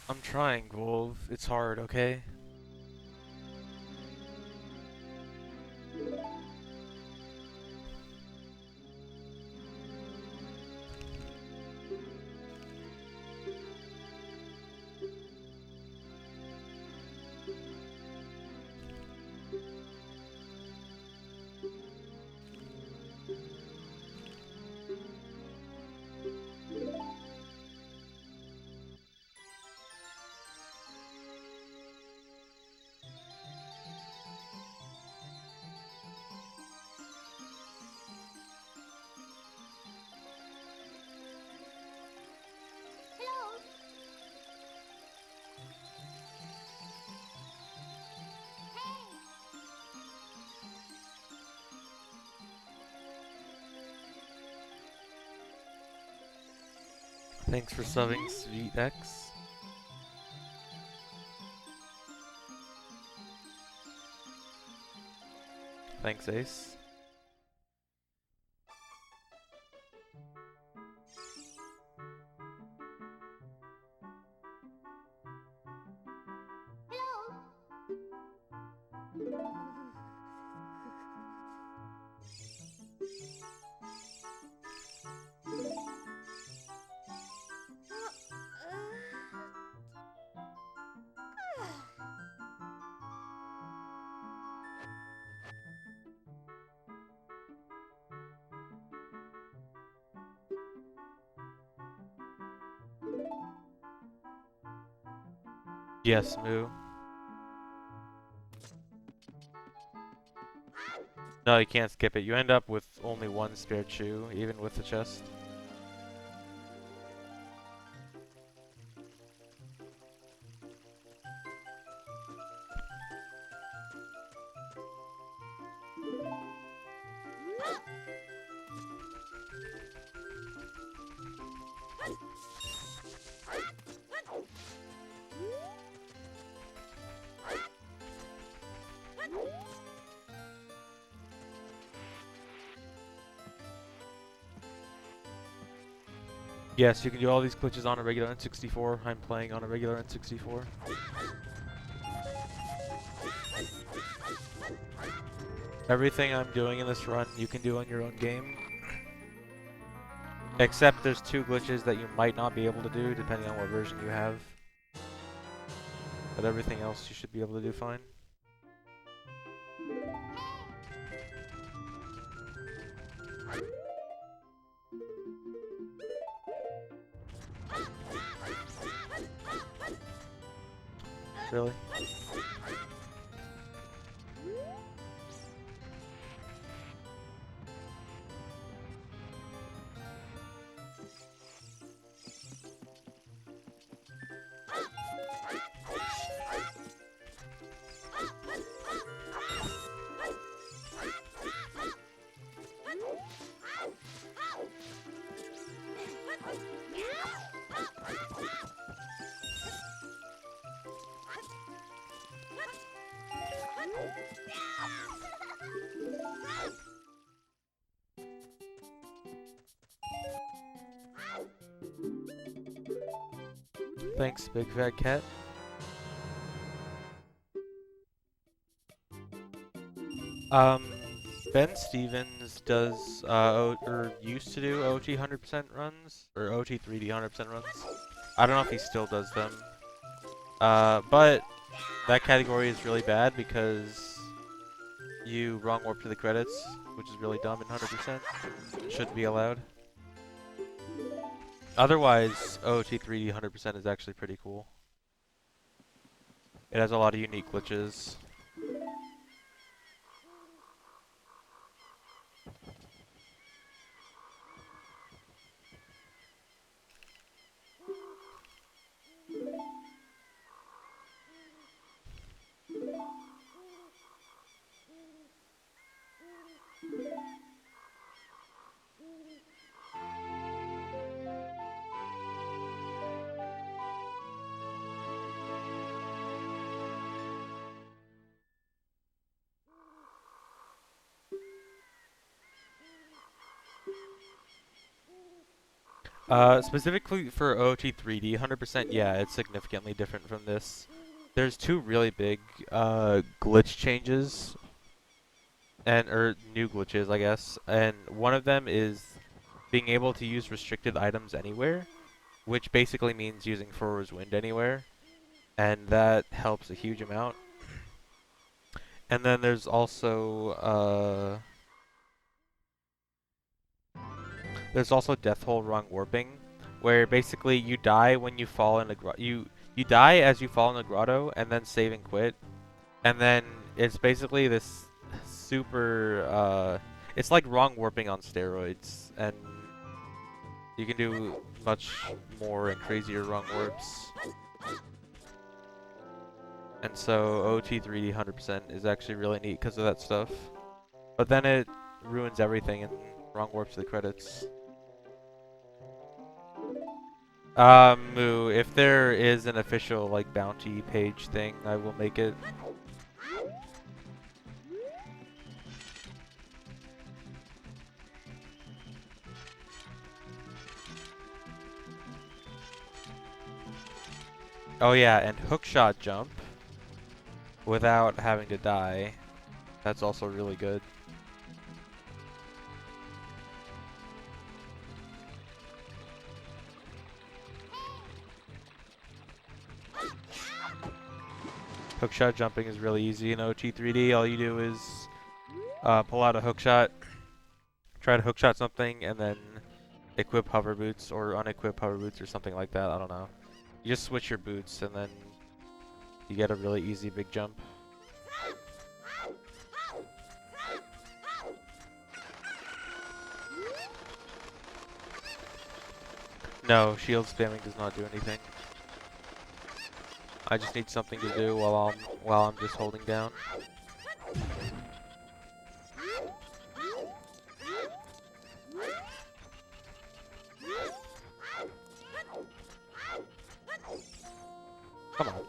I'm trying, Wolf. It's hard, okay? Thanks for subbing, Sweet X. Thanks, Ace. Yes, Moo. No, you can't skip it. You end up with only one spare chew, even with the chest. Yes, you can do all these glitches on a regular N64. I'm playing on a regular N64. Everything I'm doing in this run, you can do on your own game. Except there's two glitches that you might not be able to do, depending on what version you have. But everything else you should be able to do fine. Really? Thanks, Big Fat Cat. Ben Stevens does, or used to do OT 100% runs, or OT 3D 100% runs. I don't know if he still does them. But that category is really bad because you wrong warp to the credits, which is really dumb and 100%. Shouldn't be allowed. Otherwise, OT 3D 100% is actually pretty cool. It has a lot of unique glitches. Specifically for OT 3D, 100%, yeah, it's significantly different from this. There's two really big glitch changes, or new glitches, I guess, and one of them is being able to use restricted items anywhere, which basically means using forwards wind anywhere, and that helps a huge amount. And then there's also death hole wrong warping, where basically you die when you fall in a you die as you fall in a grotto and then save and quit, and then it's basically this super it's like wrong warping on steroids, and you can do much more and crazier wrong warps. And so OT 3D 100% is actually really neat because of that stuff. But then it ruins everything and wrong warps the credits. Moo, if there is an official like bounty page thing, I will make it. Oh yeah, and hookshot jump without having to die. That's also really good. Hookshot jumping is really easy in OT 3D. All you do is pull out a hookshot, try to hookshot something, and then equip hover boots or unequip hover boots or something like that. I don't know. You just switch your boots and then you get a really easy big jump. No, shield spamming does not do anything. I just need something to do while I'm just holding down. Come on.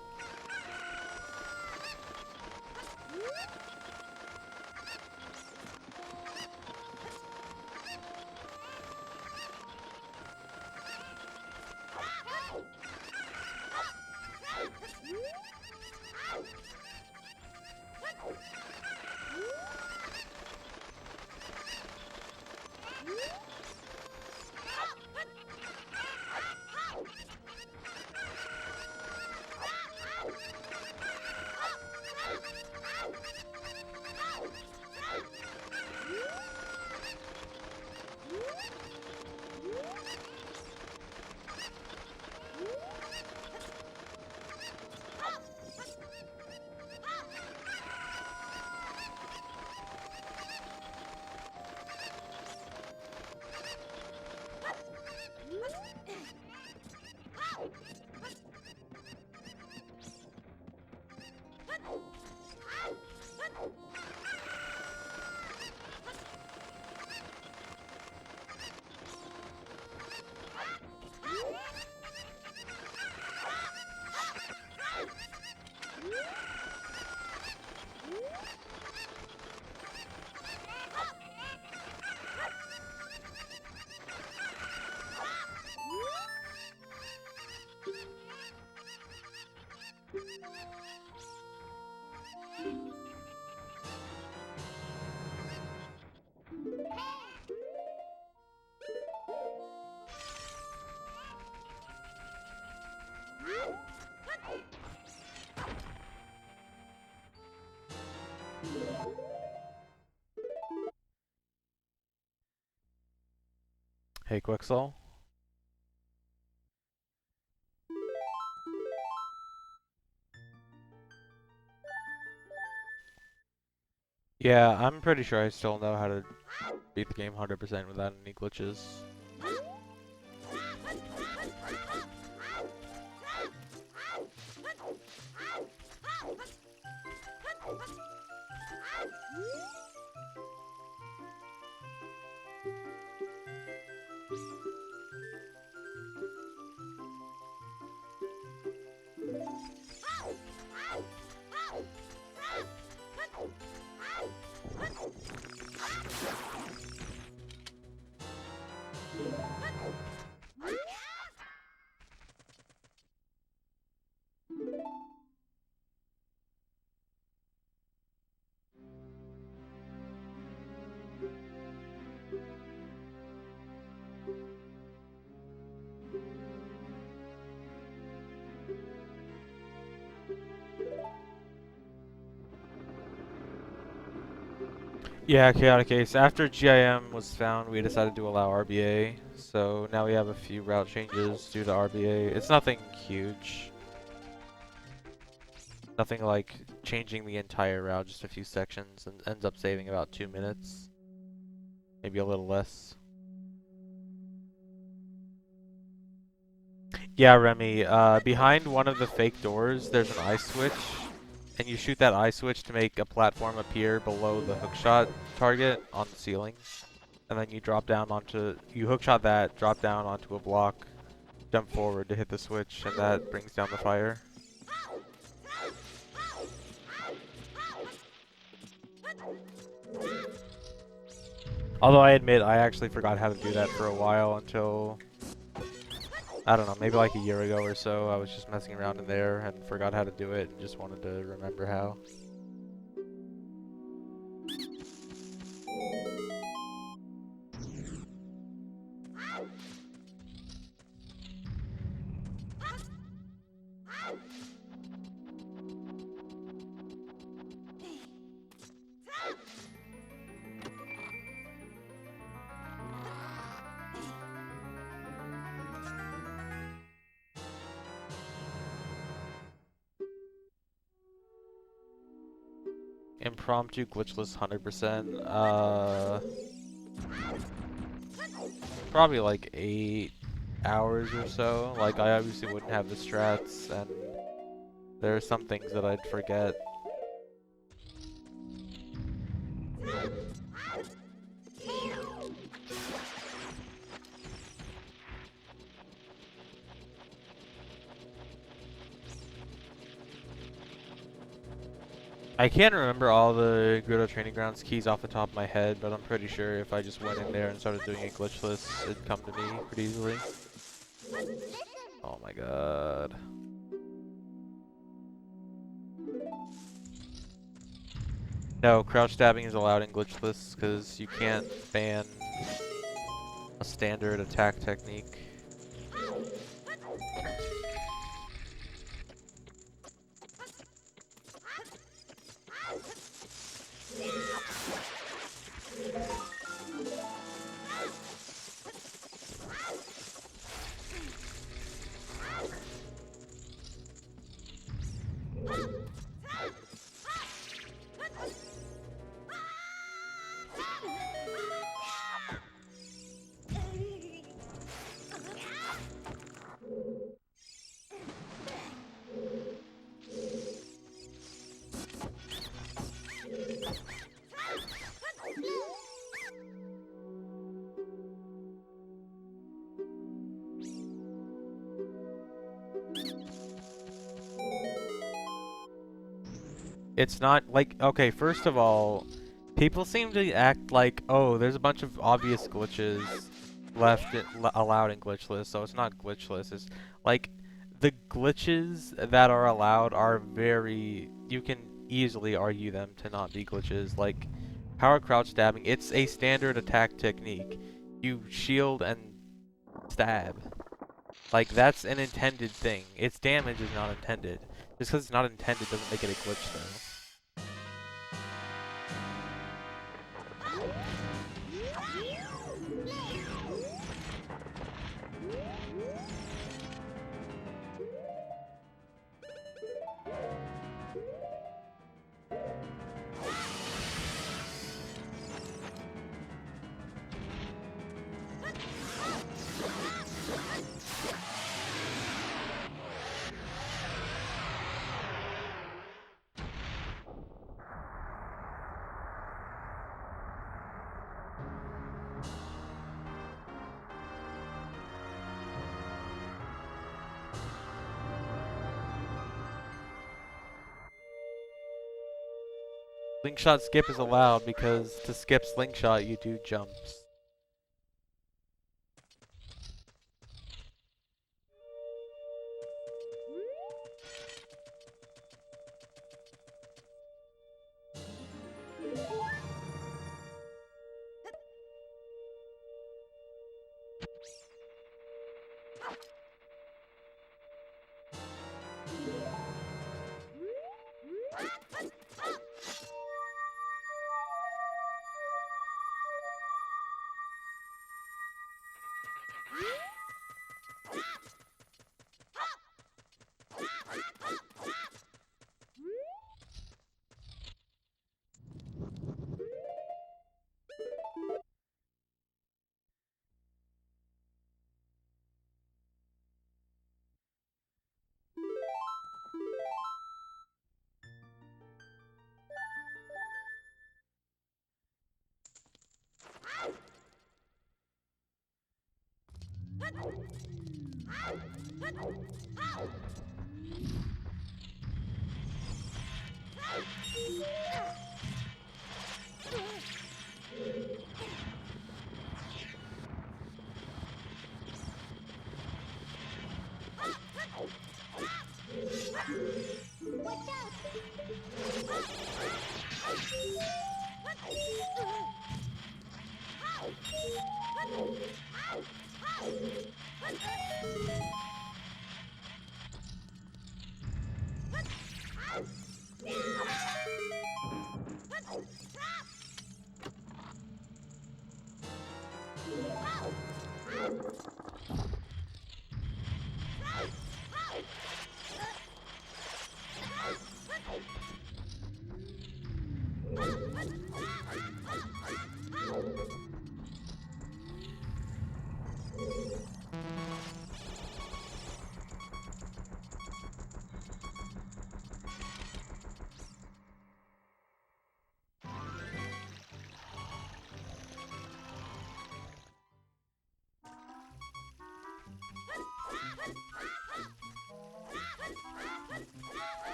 Hey, Quixel. Yeah, I'm pretty sure I still know how to beat the game 100% without any glitches. Yeah, chaotic case. After GIM was found, we decided to allow RBA. So now we have a few route changes due to RBA. It's nothing huge. Nothing like changing the entire route, just a few sections, and ends up saving about 2 minutes. Maybe a little less. Yeah, Remy, behind one of the fake doors, there's an eye switch, and you shoot that eye switch to make a platform appear below the hookshot target on the ceiling. And then you drop down onto, you hookshot that, drop down onto a block, jump forward to hit the switch, and that brings down the fire. Although I admit, I actually forgot how to do that for a while until, I don't know, maybe like a year ago or so. I was just messing around in there and forgot how to do it and just wanted to remember how. Impromptu glitchless 100%. Probably like 8 hours or so. Like, I obviously wouldn't have the strats, and there are some things that I'd forget. I can't remember all the Grotto Training Grounds keys off the top of my head, but I'm pretty sure if I just went in there and started doing it glitchless, it'd come to me pretty easily. Oh my god. No, crouch stabbing is allowed in glitchless because you can't ban a standard attack technique. It's not like, okay, first of all, people seem to act like, oh, there's a bunch of obvious glitches allowed in glitchless, so it's not glitchless. It's like the glitches that are allowed are very, you can easily argue them to not be glitches. Like power crouch stabbing, it's a standard attack technique. You shield and stab. Like that's an intended thing. Its damage is not intended. Just because it's not intended doesn't make it a glitch though. Slingshot skip is allowed because to skip slingshot you do jumps.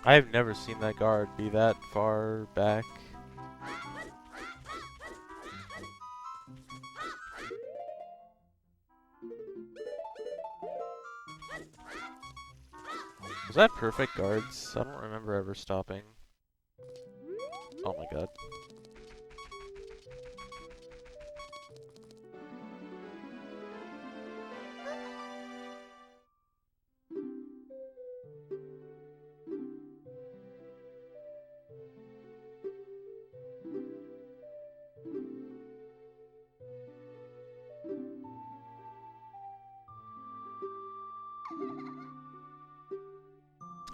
I've never seen that guard be that far back. Was that perfect guards? I don't remember ever stopping. Oh my god.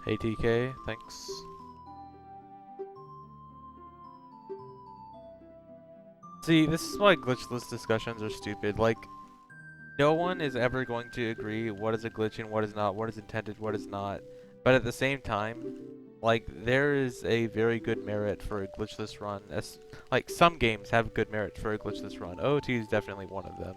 Hey TK, thanks. See, this is why glitchless discussions are stupid. Like, no one is ever going to agree what is a glitch and what is not, what is intended, what is not. But at the same time, like, there is a very good merit for a glitchless run. Like, some games have good merit for a glitchless run. OOT is definitely one of them.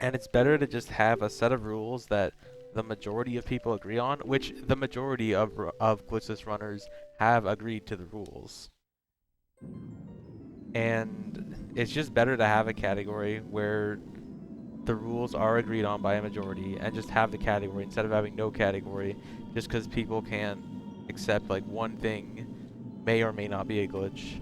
And it's better to just have a set of rules that the majority of people agree on, which the majority of glitchless runners have agreed to the rules. And it's just better to have a category where the rules are agreed on by a majority and just have the category instead of having no category just because people can't accept like one thing may or may not be a glitch.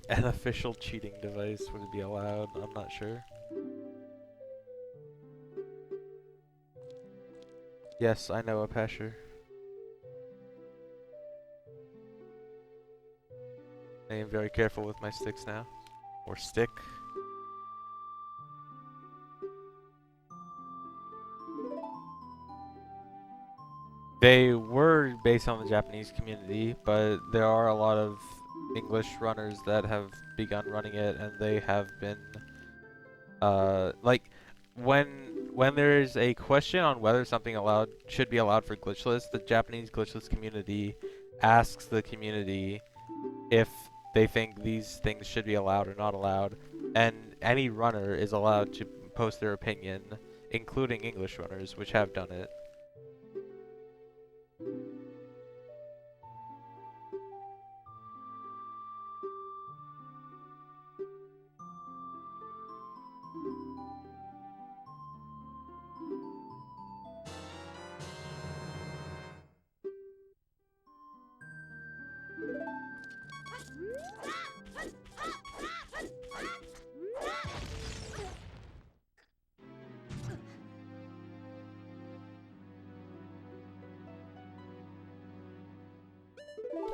An official cheating device would be allowed? I'm not sure. Yes, I know a Pasher. I am very careful with my sticks now. Or stick. They were based on the Japanese community, but there are a lot of English runners that have begun running it, and they have been, like, when there is a question on whether something should be allowed for glitchless, the Japanese glitchless community asks the community if they think these things should be allowed or not allowed, and any runner is allowed to post their opinion, including English runners, which have done it.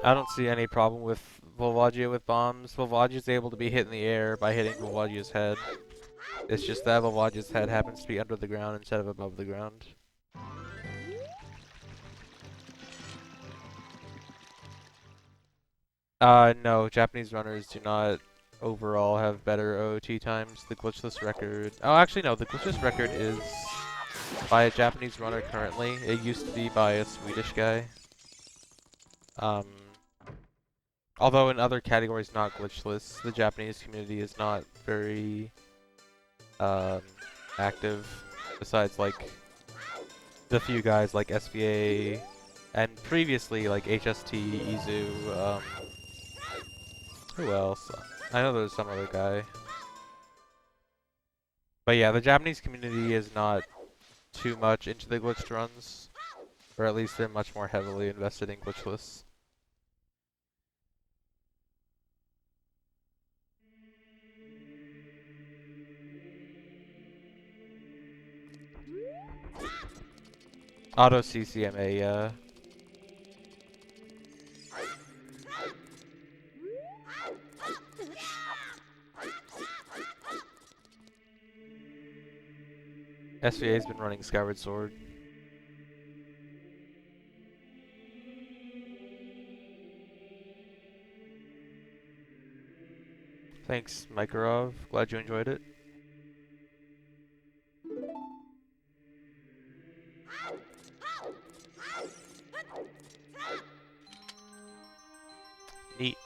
I don't see any problem with Volvagia with bombs. Volvagia is able to be hit in the air by hitting Volvagia's head. It's just that Volvagia's head happens to be under the ground instead of above the ground. No, Japanese runners do not overall have better OOT times. The glitchless record... Oh, actually no, the glitchless record is by a Japanese runner currently. It used to be by a Swedish guy. Um, although in other categories not glitchless, the Japanese community is not very active. Besides like the few guys like SVA and previously like HST, Izu, who else? I know there's some other guy. But yeah, the Japanese community is not too much into the glitched runs. Or at least they're much more heavily invested in glitchless. Auto CCMA, yeah. SVA's been running Skyward Sword. Thanks, Mykorov. Glad you enjoyed it. Neat.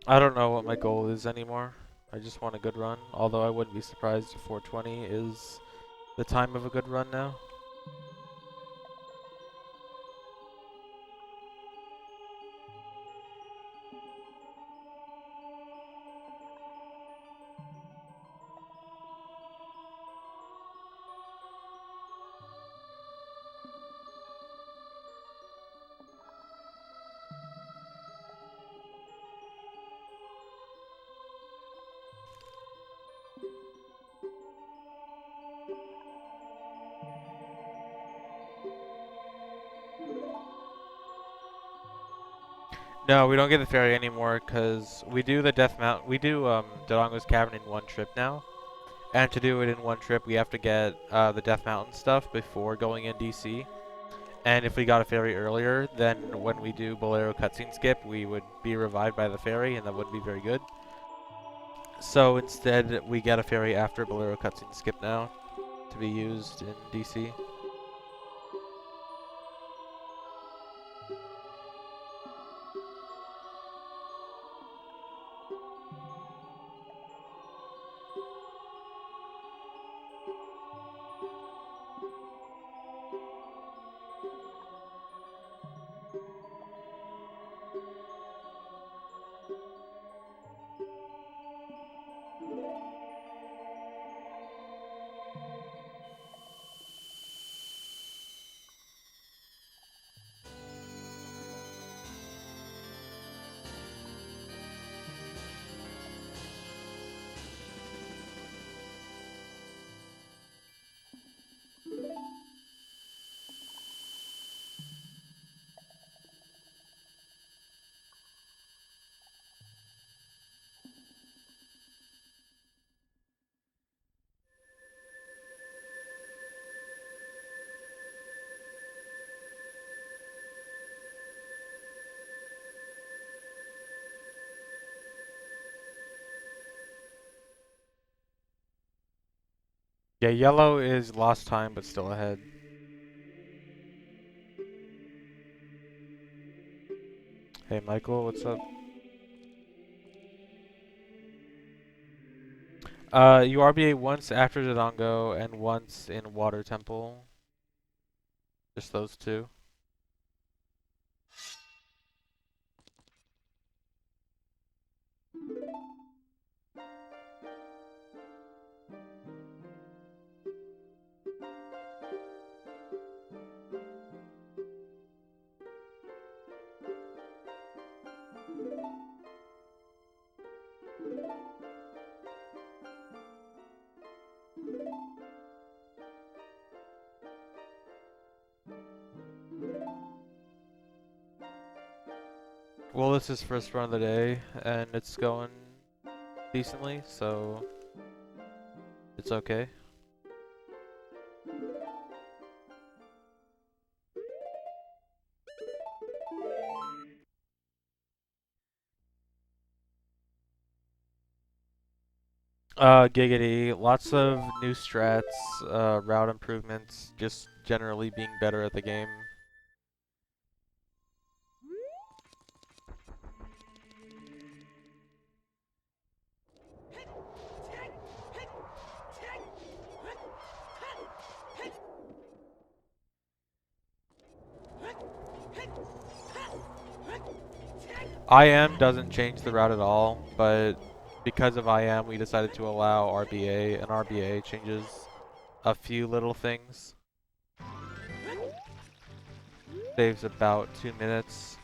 I don't know what my goal is anymore. I just want a good run, although I wouldn't be surprised if 420 is the time of a good run now. No, we don't get the ferry anymore because we do the Death Mount. We do Dodongo's Cavern in one trip now, and to do it in one trip, we have to get the Death Mountain stuff before going in DC. And if we got a ferry earlier, then when we do Bolero cutscene skip, we would be revived by the ferry, and that wouldn't be very good. So instead, we get a ferry after Bolero cutscene skip now to be used in DC. Yeah, yellow is lost time, but still ahead. Hey, Michael, what's up? You RBA once after Dodongo and once in Water Temple. Just those two. Well, this is first run of the day, and it's going decently, so it's okay. Giggity. Lots of new strats, route improvements, just generally being better at the game. IM doesn't change the route at all, but because of IM, we decided to allow RBA, and RBA changes a few little things. Saves about 2 minutes.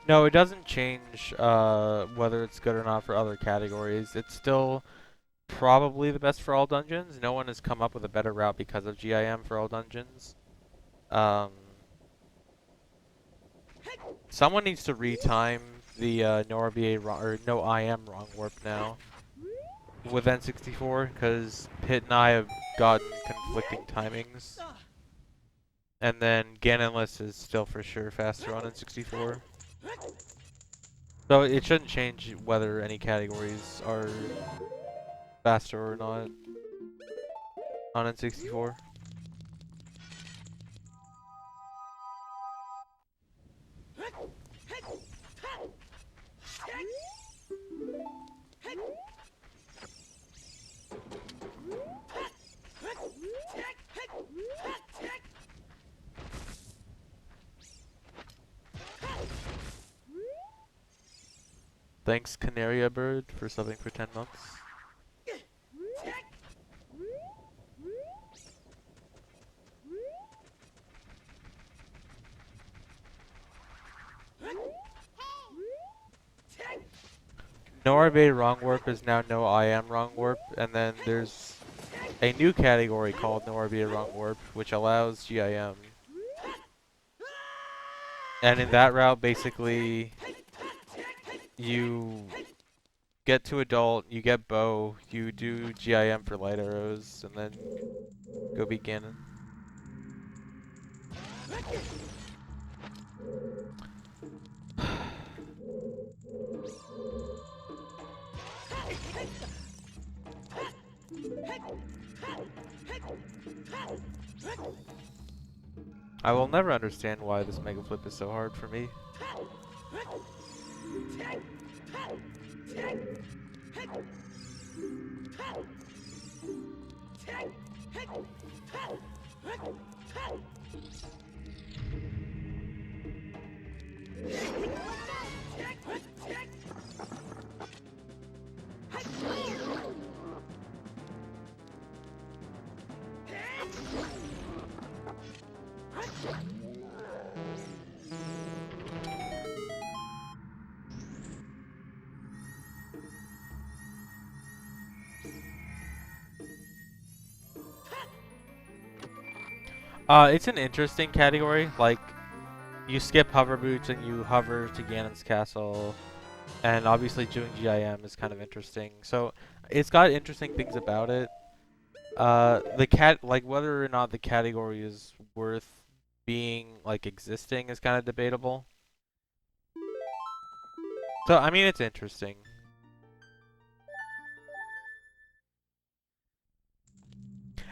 No, it doesn't change whether it's good or not for other categories. It's still probably the best for all dungeons. No one has come up with a better route because of GIM for all dungeons. Someone needs to retime the no RBA wrong, or no IM wrong warp now with N64, because Pit and I have gotten conflicting timings. And then Ganonless is still for sure faster on N64. So it shouldn't change whether any categories are faster or not on N64. Thanks Canaria Bird for subbing for 10 months. No RBA wrong warp is now no IM wrong warp, and then there's a new category called no RBA wrong warp, which allows GIM. And in that route, basically, you get to adult, you get bow, you do GIM for light arrows, and then go beat Ganon. I will never understand why this Mega Flip is so hard for me. It's an interesting category. Like, you skip hover boots and you hover to Ganon's castle, and obviously doing GIM is kind of interesting. So it's got interesting things about it. Like whether or not the category is worth being like existing is kind of debatable. So I mean, it's interesting.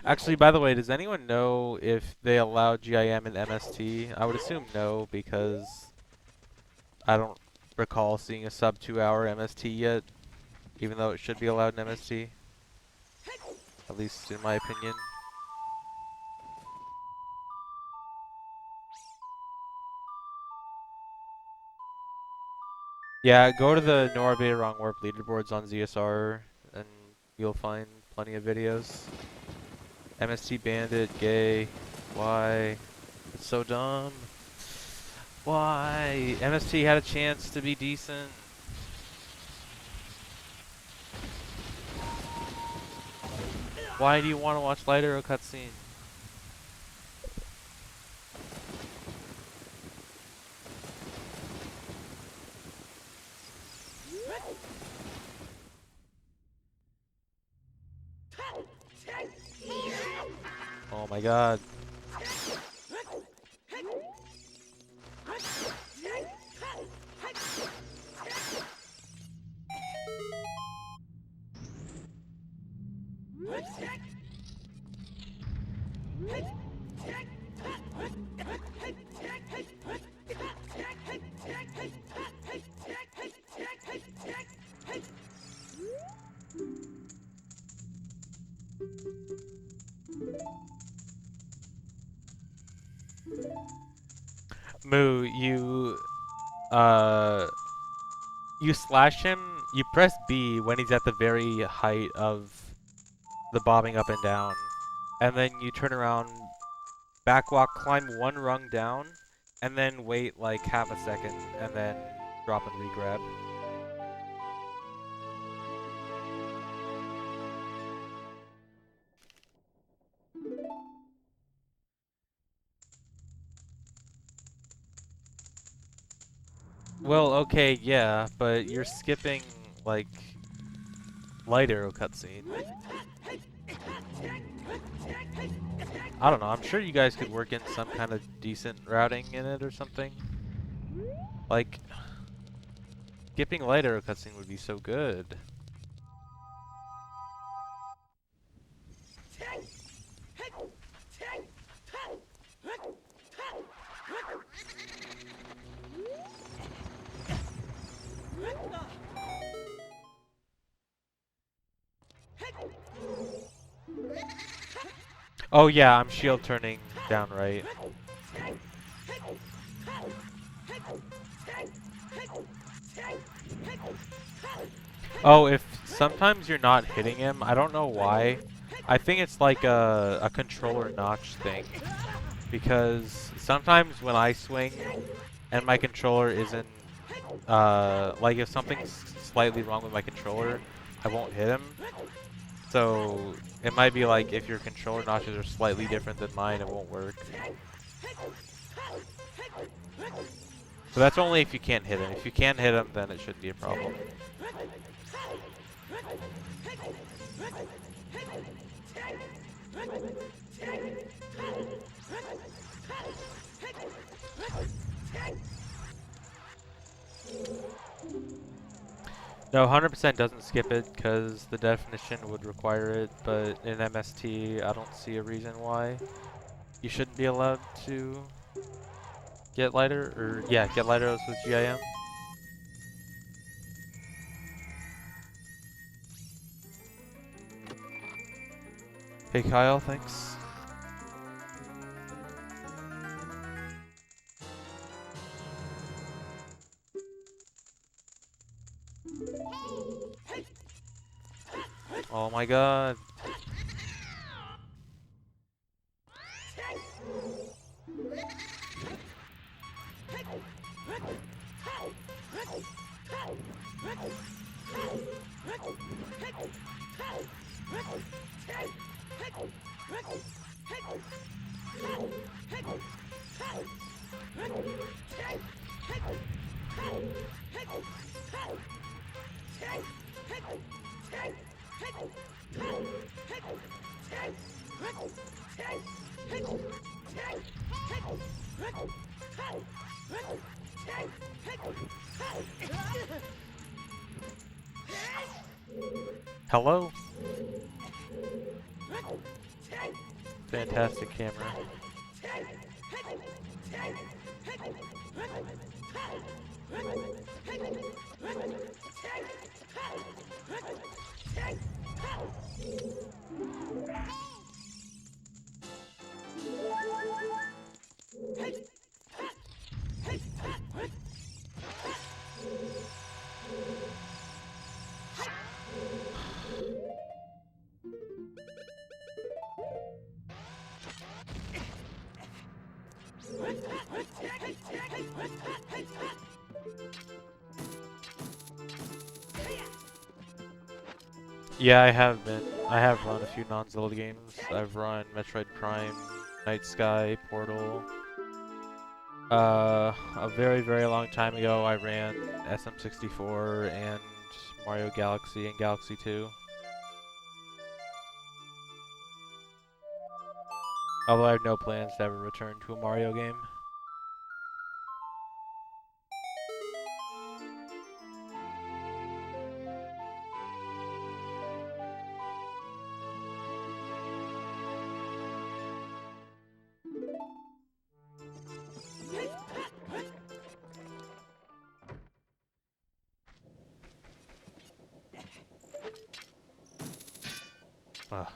Actually, by the way, does anyone know if they allow GIM in MST? I would assume no, because I don't recall seeing a sub 2-hour MST yet, even though it should be allowed in MST. At least in my opinion. Yeah, go to the Nora Beta Wrong Warp leaderboards on ZSR, and you'll find plenty of videos. MST Bandit, gay, why? It's so dumb. Why? MST had a chance to be decent. Why do you want to watch Light Arrow cutscene? Oh my god. Moo, you slash him, you press B when he's at the very height of the bobbing up and down. And then you turn around, backwalk, climb one rung down, and then wait like half a second, and then drop and regrab. Well, okay, yeah, but you're skipping, like, Light Arrow cutscene. I don't know, I'm sure you guys could work in some kind of decent routing in it or something. Like, skipping Light Arrow cutscene would be so good. Oh yeah, I'm shield turning down right. Oh, if sometimes you're not hitting him, I don't know why. I think it's like a controller notch thing. Because sometimes when I swing and my controller isn't, like if something's slightly wrong with my controller, I won't hit him. So it might be like if your controller notches are slightly different than mine, it won't work. But that's only if you can't hit him. If you can't hit him, then it shouldn't be a problem. No, 100% doesn't skip it because the definition would require it, but in MST, I don't see a reason why you shouldn't be allowed to get lighter, or yeah, get light arrows with GIM. Hey Kyle, thanks. Oh my god. Hello? Fantastic camera. Yeah, I have been. I have run a few non-Zelda games. I've run Metroid Prime, Night Sky, Portal. A very, very long time ago, I ran SM64 and Mario Galaxy and Galaxy 2. Although I have no plans to ever return to a Mario game. Ugh.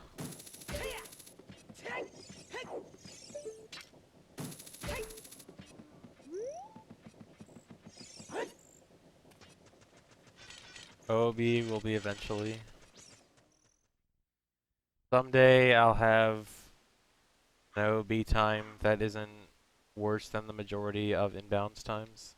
OB will be eventually. Someday I'll have an OB time that isn't worse than the majority of inbounds times.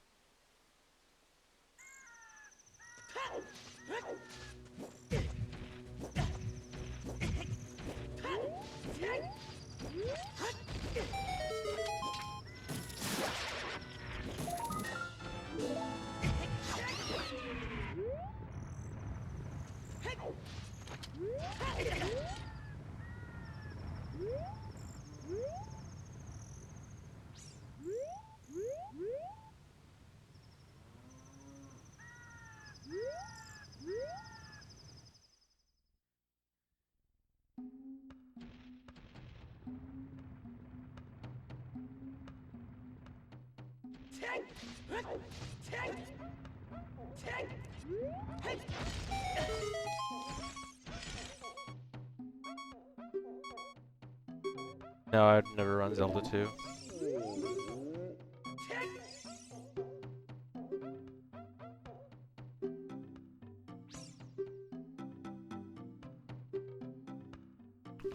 No, I'd never run Zelda 2.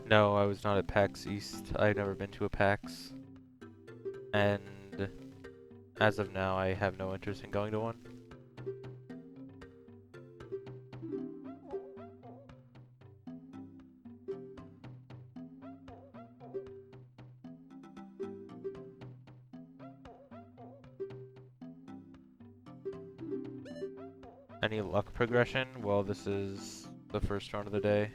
No, I was not at PAX East. I've never been to a PAX. And as of now, I have no interest in going to one. Any luck progression? Well, this is the first run of the day.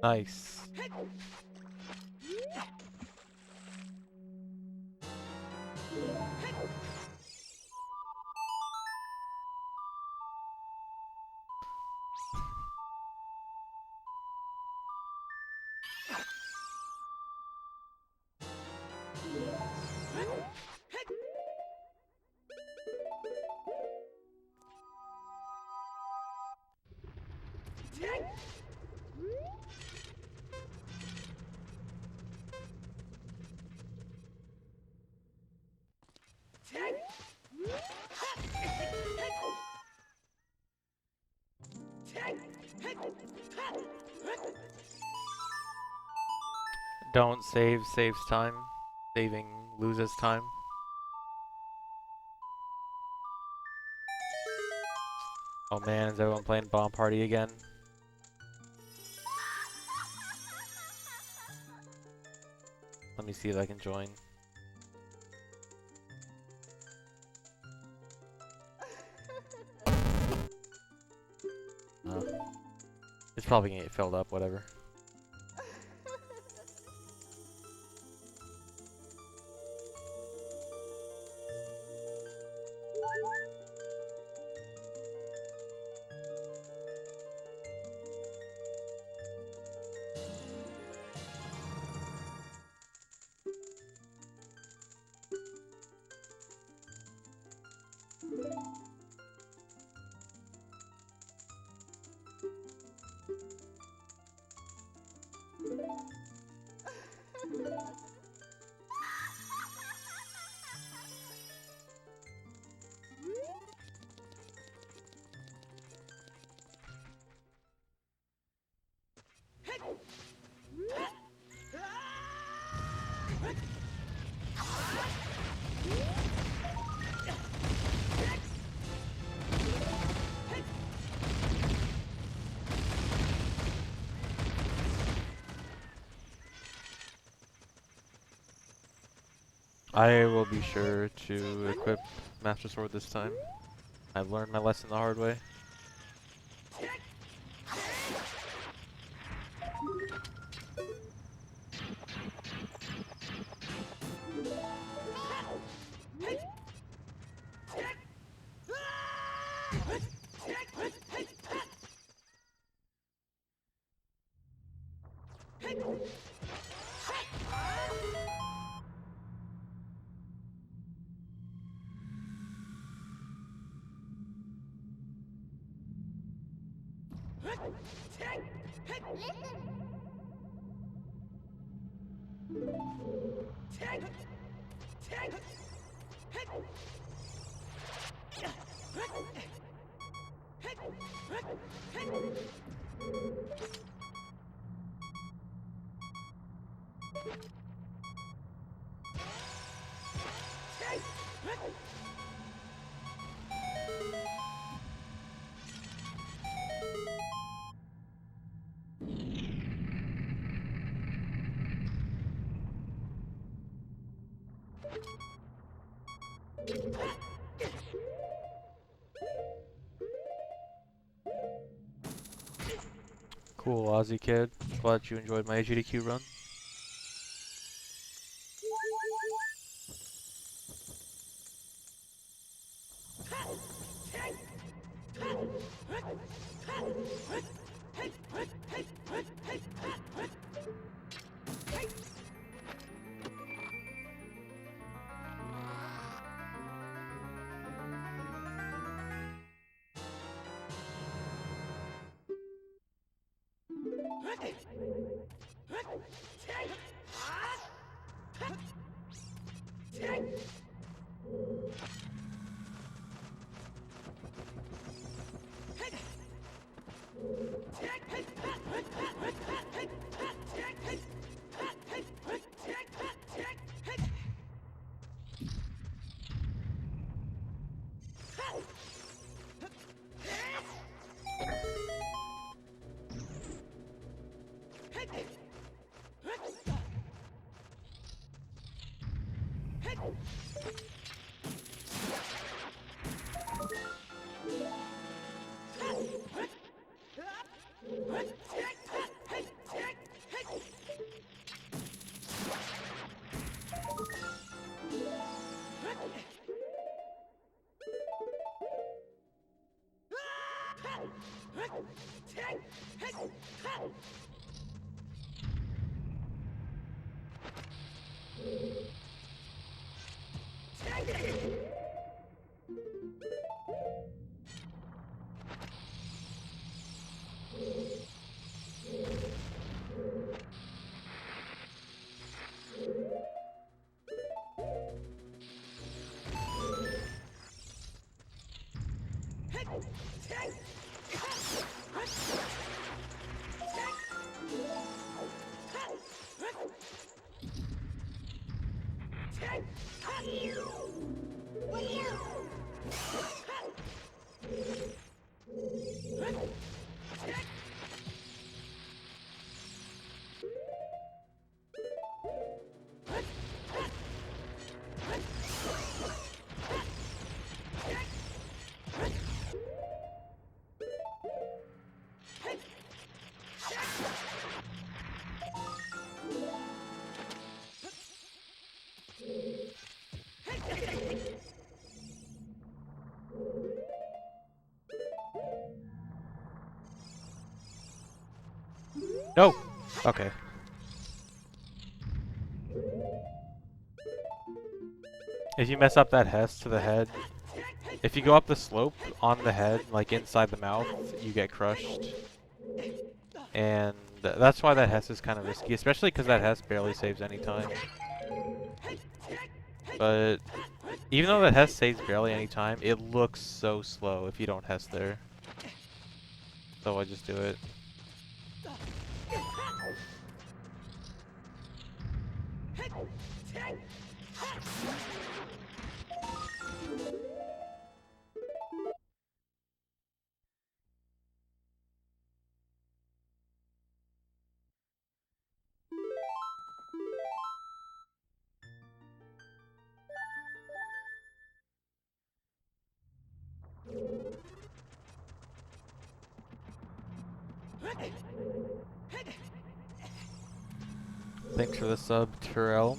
Nice. Don't save, saves time. Saving loses time. Oh man, is everyone playing Bomb Party again? Let me see if I can join. Oh. It's probably gonna get filled up, whatever. I will be sure to equip Master Sword this time. I've learned my lesson the hard way. Cool, Aussie kid. Glad you enjoyed my GDQ run. No! Okay. If you mess up that Hess to the head, if you go up the slope on the head, like inside the mouth, you get crushed. And that's why that Hess is kind of risky, especially because that Hess barely saves any time. But even though that Hess saves barely any time, it looks so slow if you don't Hess there. So I just do it. Thanks for the sub, Terrell.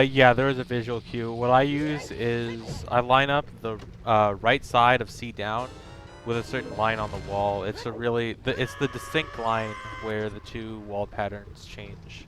Yeah, there is a visual cue. What I use is I line up the right side of C down with a certain line on the wall. It's a really, it's the distinct line where the two wall patterns change.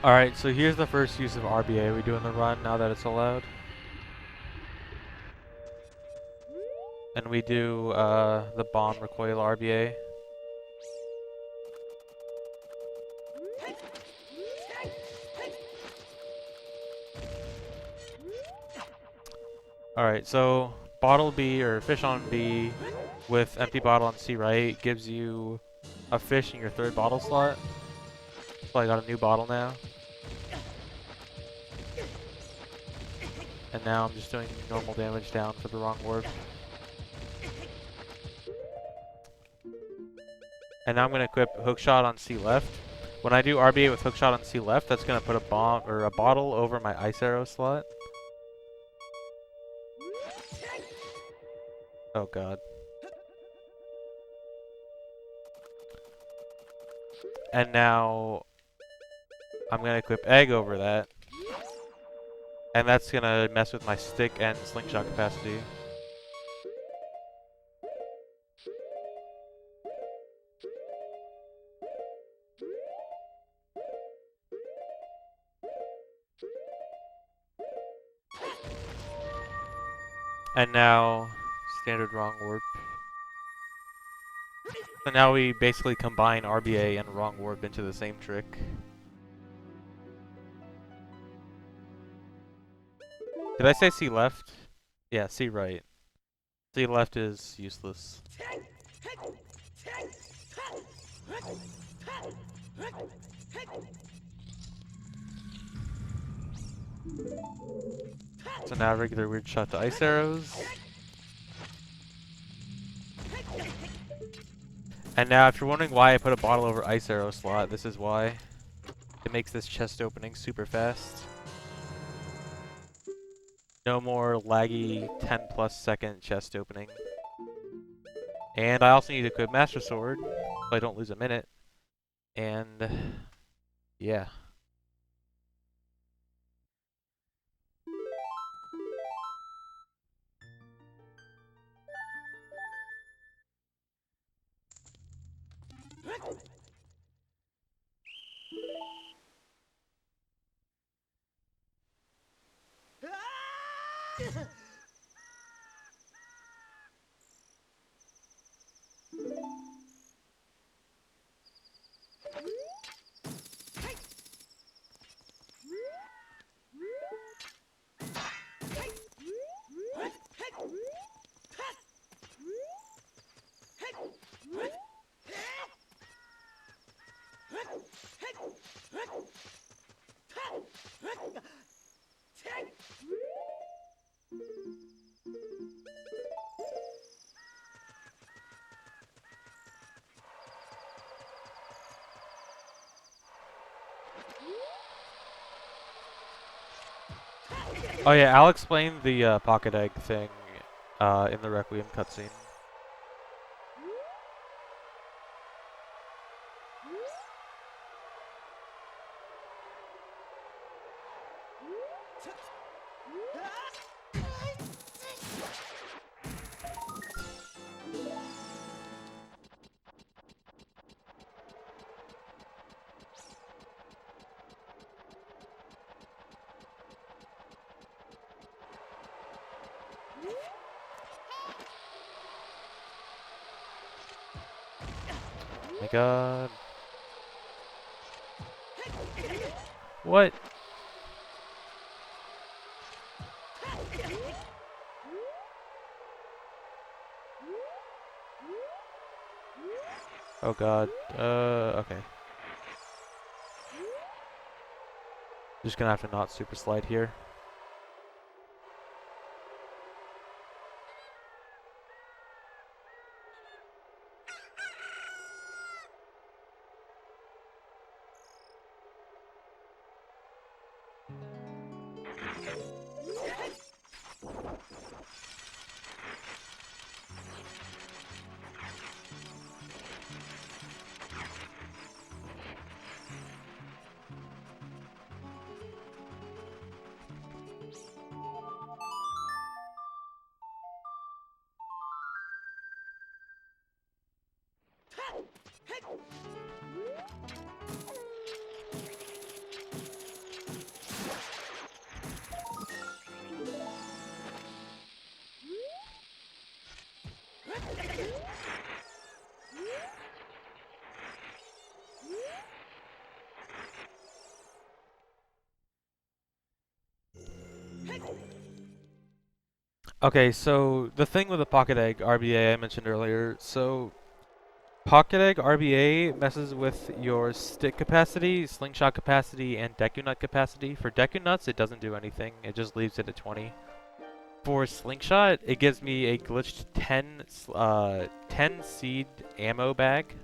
Alright, so here's the first use of RBA we do in the run now that it's allowed. And we do the bomb recoil RBA. Alright, so bottle B or fish on B with empty bottle on C right gives you a fish in your third bottle slot. So I got a new bottle now. And now I'm just doing normal damage down for the wrong warp. And now I'm going to equip hookshot on C left. When I do RBA with hookshot on C left, that's going to put a bomb or a bottle over my ice arrow slot. Oh god. And now I'm gonna equip egg over that. And that's gonna mess with my stick and slingshot capacity. And now, standard wrong warp. So now we basically combine RBA and wrong warp into the same trick. Did I say C left? Yeah, C right. C left is useless. So now regular weird shot to ice arrows. And now if you're wondering why I put a bottle over ice arrow slot, this is why. It makes this chest opening super fast. No more laggy 10 plus second chest opening. And I also need to equip Master Sword, so I don't lose a minute. And yeah. Oh yeah, I'll explain the pocket egg thing in the Requiem cutscene. Oh my god. What? Oh god. Okay. Just gonna have to not super slide here. Okay, so the thing with the Pocket Egg RBA I mentioned earlier, so Pocket Egg RBA messes with your stick capacity, slingshot capacity, and Deku Nut capacity. For Deku Nuts, it doesn't do anything, it just leaves it at 20. For slingshot, it gives me a glitched 10 seed ammo bag.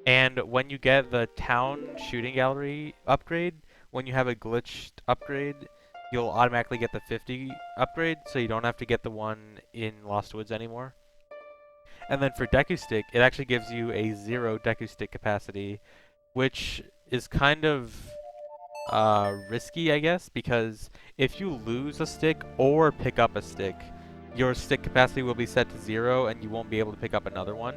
And when you get the town shooting gallery upgrade, when you have a glitched upgrade, you'll automatically get the 50 upgrade, so you don't have to get the one in Lost Woods anymore. And then for Deku Stick, it actually gives you a 0 Deku Stick capacity, which is kind of risky, I guess, because if you lose a stick or pick up a stick, your stick capacity will be set to 0 and you won't be able to pick up another one.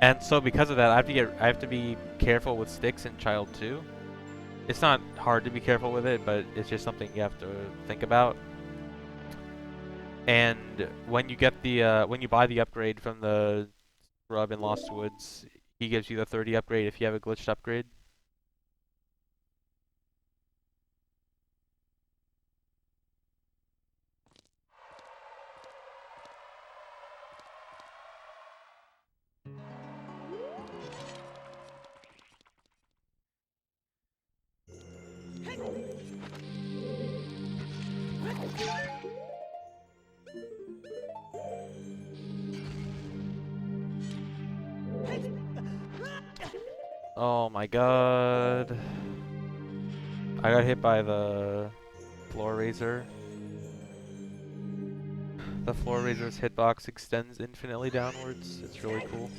And so because of that, I have to be careful with sticks in Child 2. It's not hard to be careful with it, but it's just something you have to think about. And when you get the when you buy the upgrade from the scrub in Lost Woods, he gives you the 30 upgrade if you have a glitched upgrade. Oh my god. I got hit by the floor raiser. The floor raiser's hitbox extends infinitely downwards. It's really cool.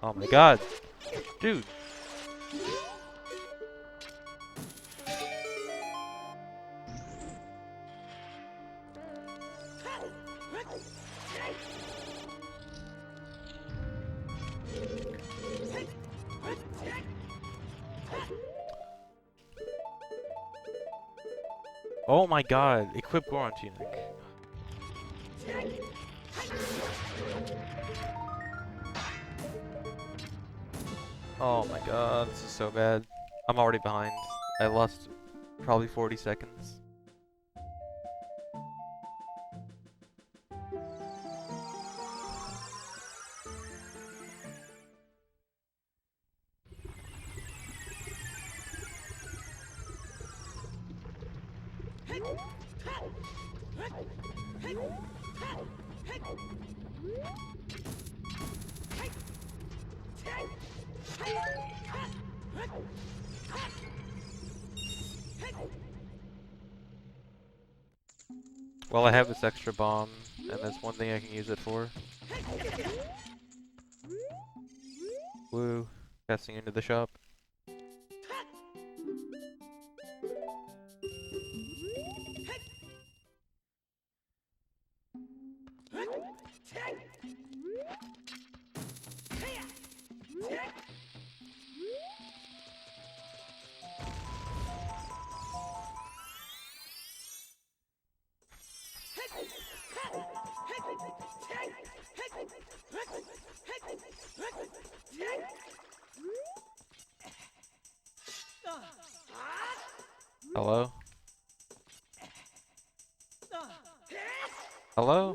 Oh my god. Dude. Oh my god. Equip Goron Tunic. Oh my god, this is so bad. I'm already behind. I lost probably 40 seconds. Well, I have this extra bomb, and that's one thing I can use it for. Woo. Passing into the shop. Hello? Hello?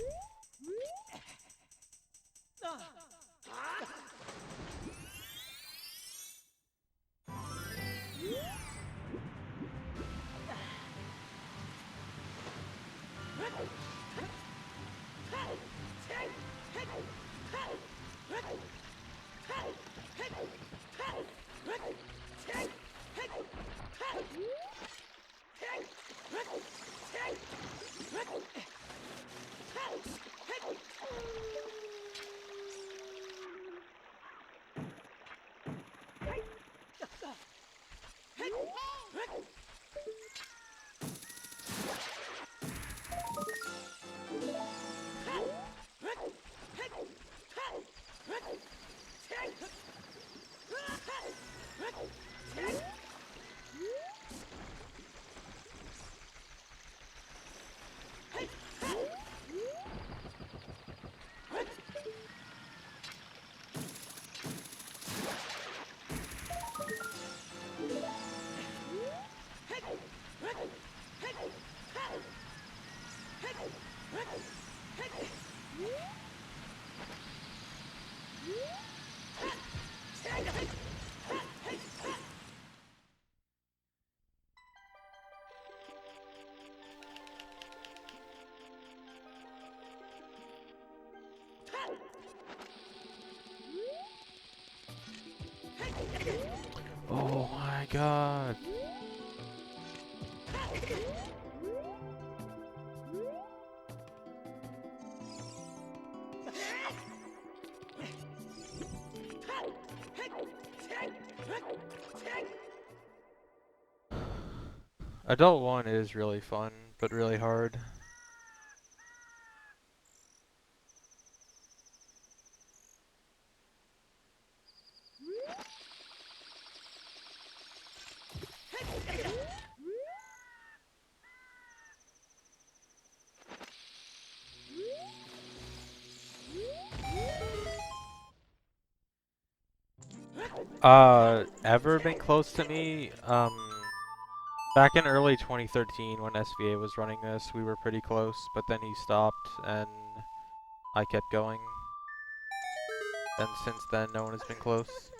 god. Adult 1 is really fun, but really hard. Ever been close to me? Back in early 2013 when SVA was running this, we were pretty close, but then he stopped and I kept going. And since then, no one has been close.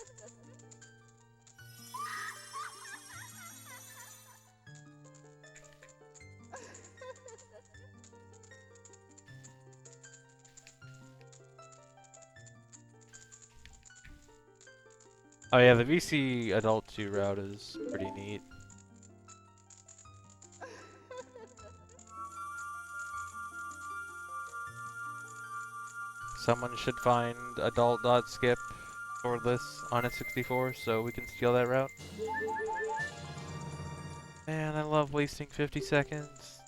Oh yeah, the VC Adult 2 route is pretty neat. Someone should find adult.skip for this on a 64 so we can steal that route. Man, I love wasting 50 seconds.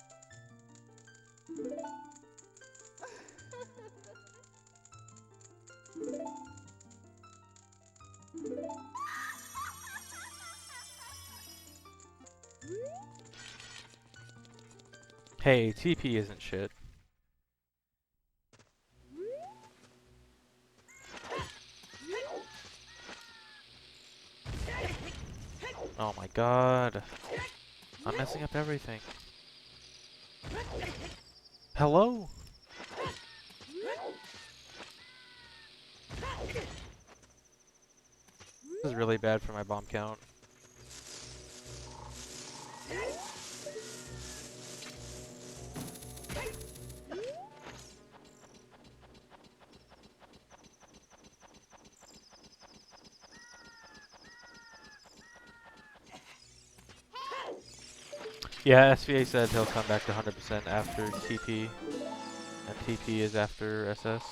Hey, TP isn't shit. Oh my god. I'm messing up everything. Hello? This is really bad for my bomb count. Yeah, SVA said he'll come back to 100% after TP, and TP is after SS.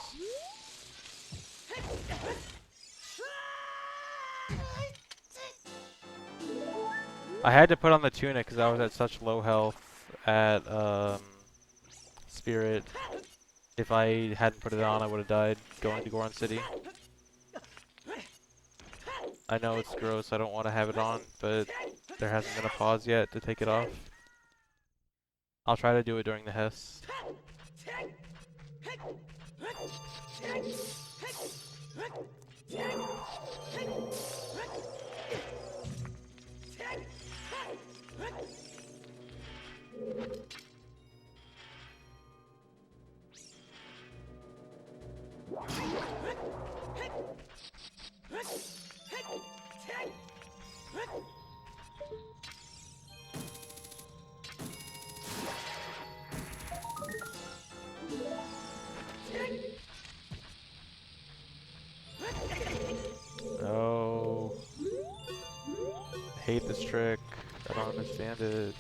I had to put on the tunic because I was at such low health at Spirit. If I hadn't put it on, I would have died going to Goron City. I know it's gross, I don't want to have it on, but there hasn't been a pause yet to take it off. I'll try to do it during the Hess. No. I hate this trick. I don't understand it.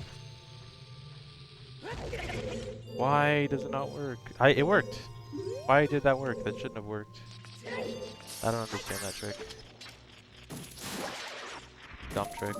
Why does it not work? It worked. Why did that work? That shouldn't have worked. I don't understand that trick. Dumb trick.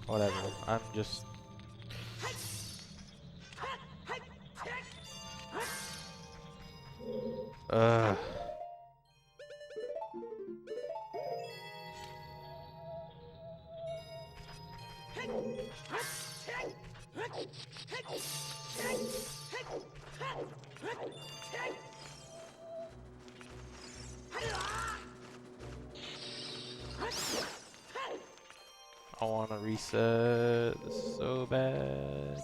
Whatever. I'm just... Ugh. I want to reset so bad.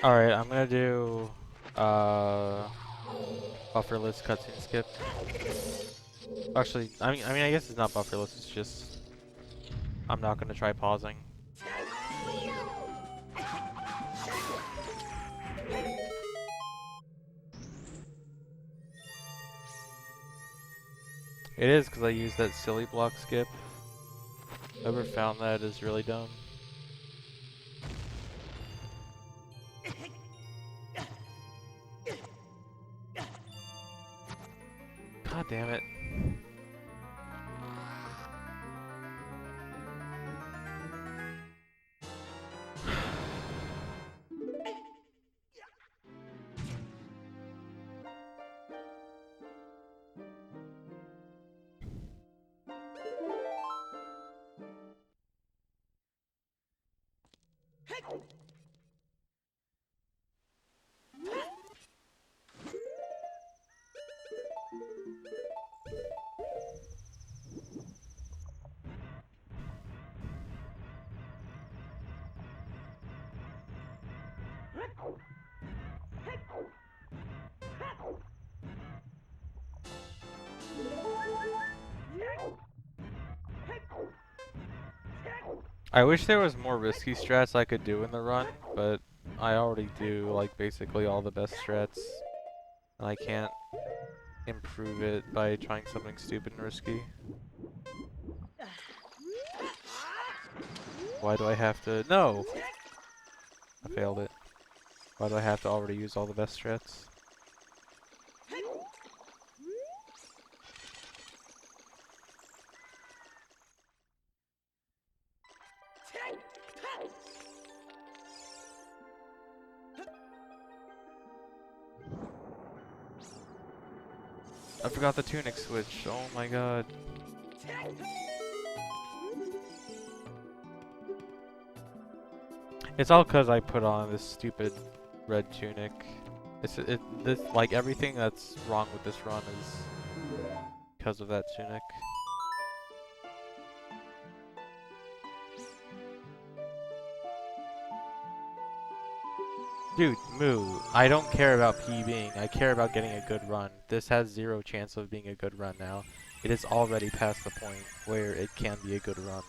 Alright, I'm gonna do bufferless cutscene skip. Actually, I mean I guess it's not bufferless, it's just I'm not gonna try pausing. It is because I used that silly block skip. Whoever found that is really dumb. God damn it. I wish there was more risky strats I could do in the run, but I already do like basically all the best strats, and I can't improve it by trying something stupid and risky. Why do I have to— No! I failed it. Why do I have to already use all the best strats? I forgot the tunic switch. Oh my god. It's all cause I put on this stupid red tunic. This like everything that's wrong with this run is because of that tunic. Dude, Moo, I don't care about PBing, I care about getting a good run. This has 0 chance of being a good run now. It is already past the point where it can be a good run.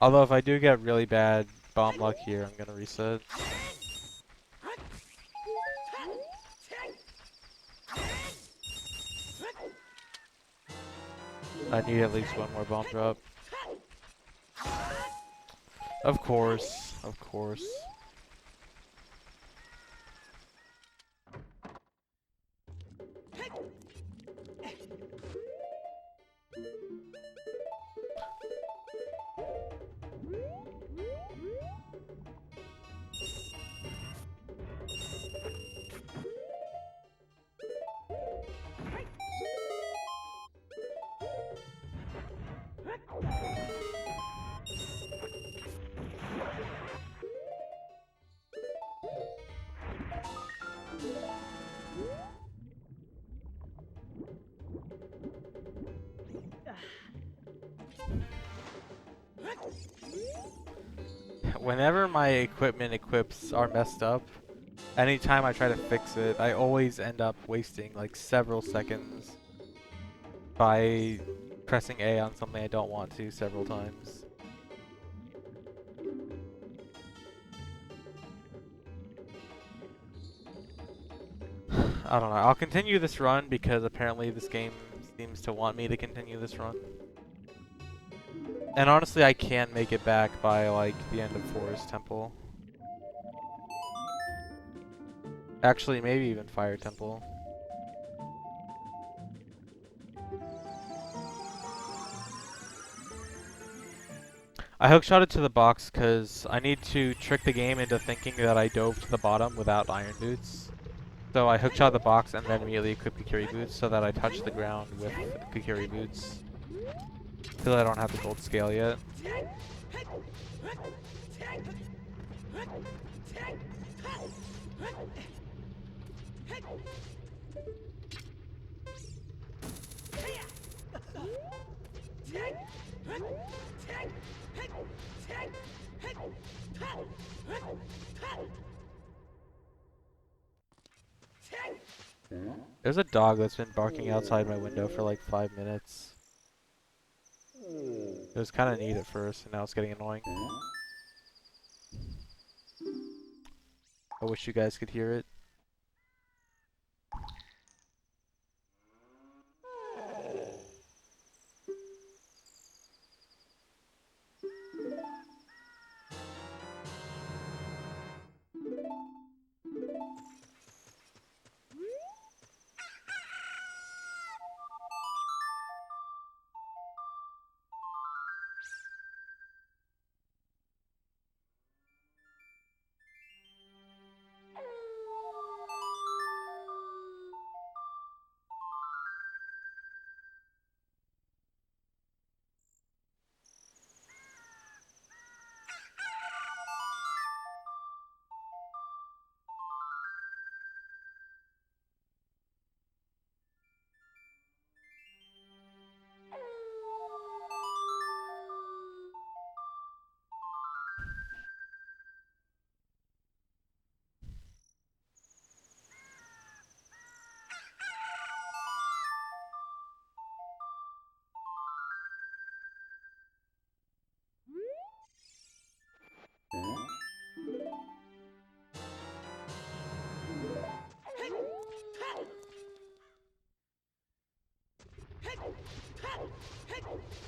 Although if I do get really bad bomb luck here, I'm gonna reset. I need at least one more bomb drop. Of course, of course. Whenever my equipment equips are messed up, anytime I try to fix it, I always end up wasting like several seconds by pressing A on something I don't want to several times. I don't know. I'll continue this run because apparently this game seems to want me to continue this run. And honestly, I can make it back by like the end of Forest Temple. Actually, maybe even Fire Temple. I hookshot it to the box because I need to trick the game into thinking that I dove to the bottom without iron boots. So I hookshot the box and then immediately equip Kukuri boots so that I touch the ground with Kukuri boots. Because I don't have the gold scale yet. There's a dog that's been barking outside my window for like 5 minutes. It was kind of neat at first, and now it's getting annoying. I wish you guys could hear it.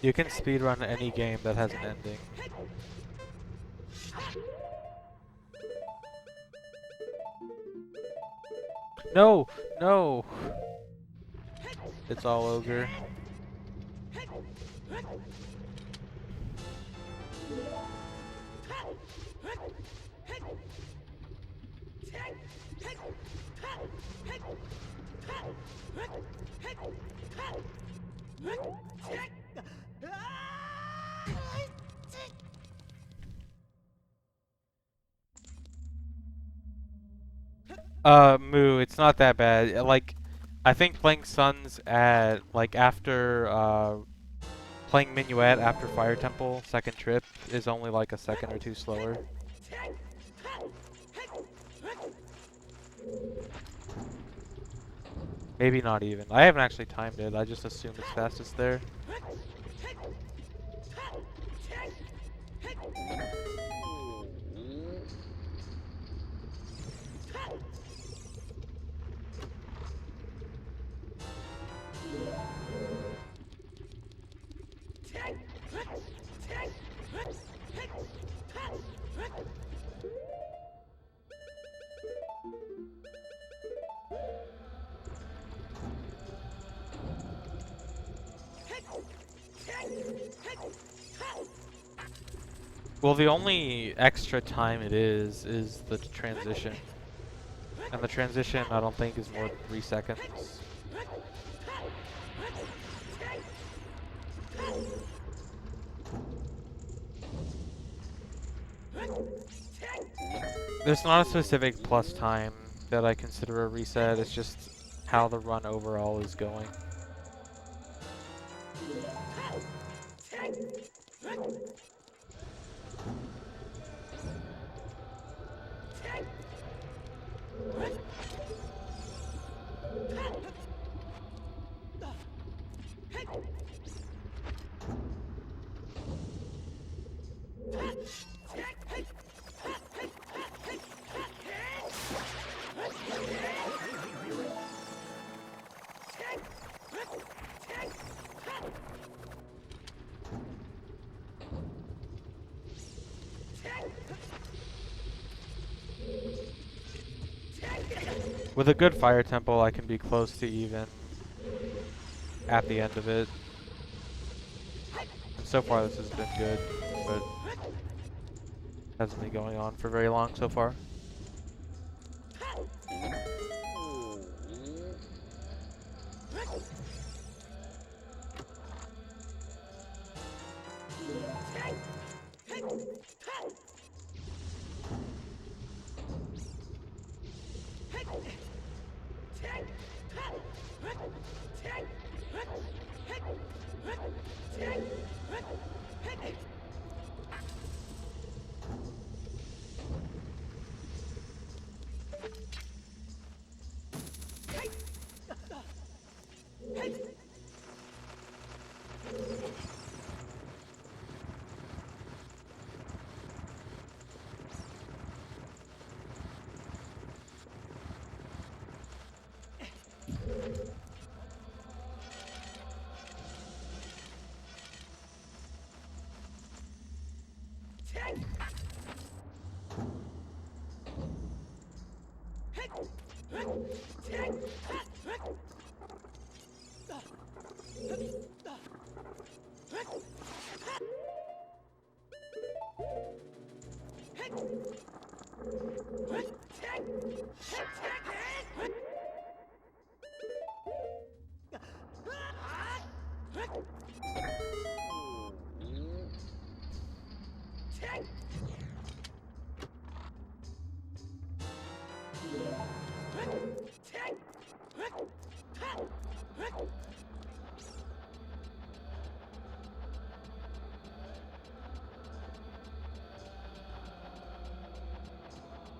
You can speedrun any game that has an ending. No! No! It's all ogre. Moo, it's not that bad. Like, I think playing Suns at, like, after, playing Minuet after Fire Temple, second trip, is only like a second or two slower. Maybe not even. I haven't actually timed it, I just assume it's fastest there. Well, the only extra time it is the transition. And the transition, I don't think, is more than 3 seconds. There's not a specific plus time that I consider a reset, it's just how the run overall is going. With a good fire tempo, I can be close to even at the end of it. And so far this has been good, but hasn't been going on for very long so far.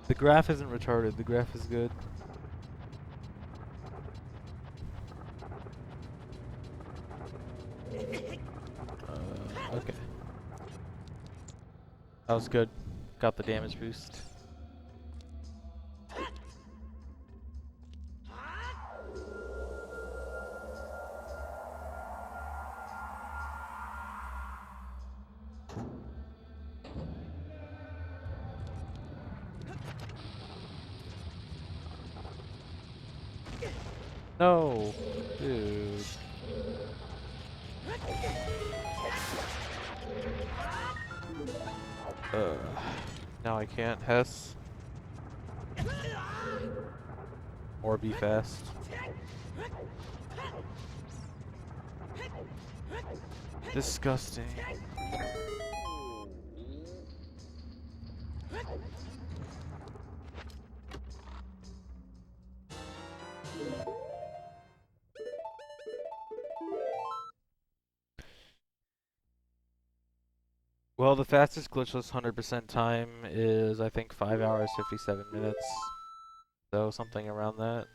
The graph isn't retarded, the graph is good. Okay. That was good. Got the damage boost. No, dude. Now I can't Hess. Or be fast. Disgusting. Well, the fastest glitchless 100% time is, I think, 5 hours, 57 minutes. So, something around that.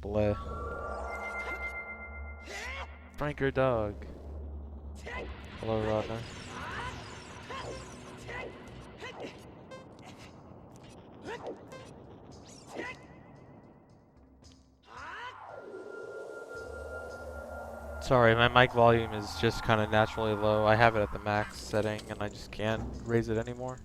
Bleh. Franker dog. Hello, Rodner. Sorry, my mic volume is just kind of naturally low. I have it at the max setting and I just can't raise it anymore.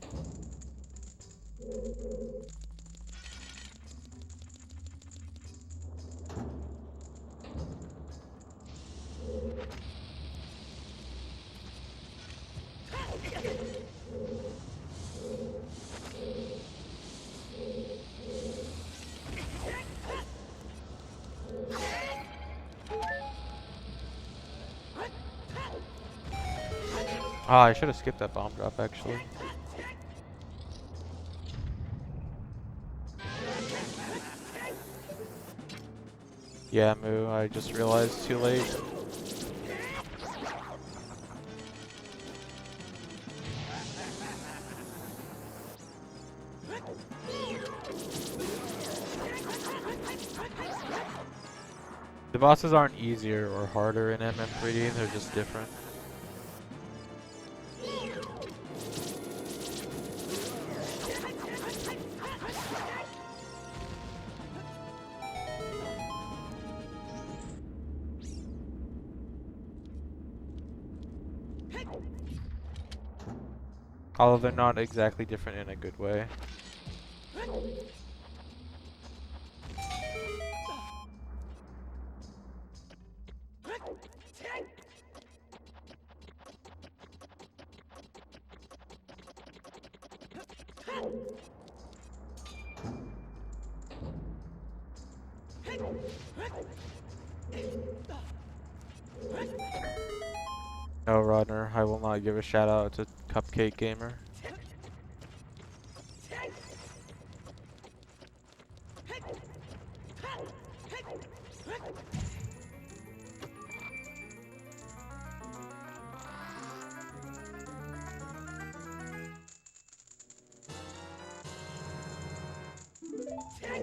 Oh, I should have skipped that bomb drop actually. Yeah, Moo, I just realized too late. The bosses aren't easier or harder in MM3D, they're just different. Although they're not exactly different in a good way. No, Rodner, I will not give a shout out to Cupcake Gamer.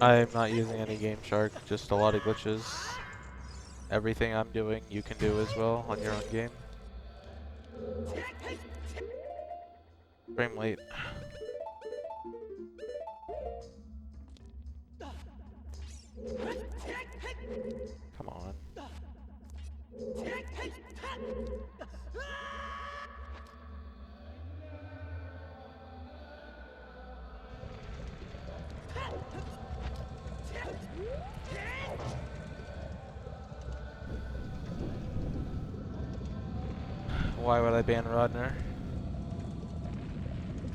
I'm not using any Game Shark, just a lot of glitches. Everything I'm doing, you can do as well on your own game. Frame late. Come on. Why would I ban Rodner?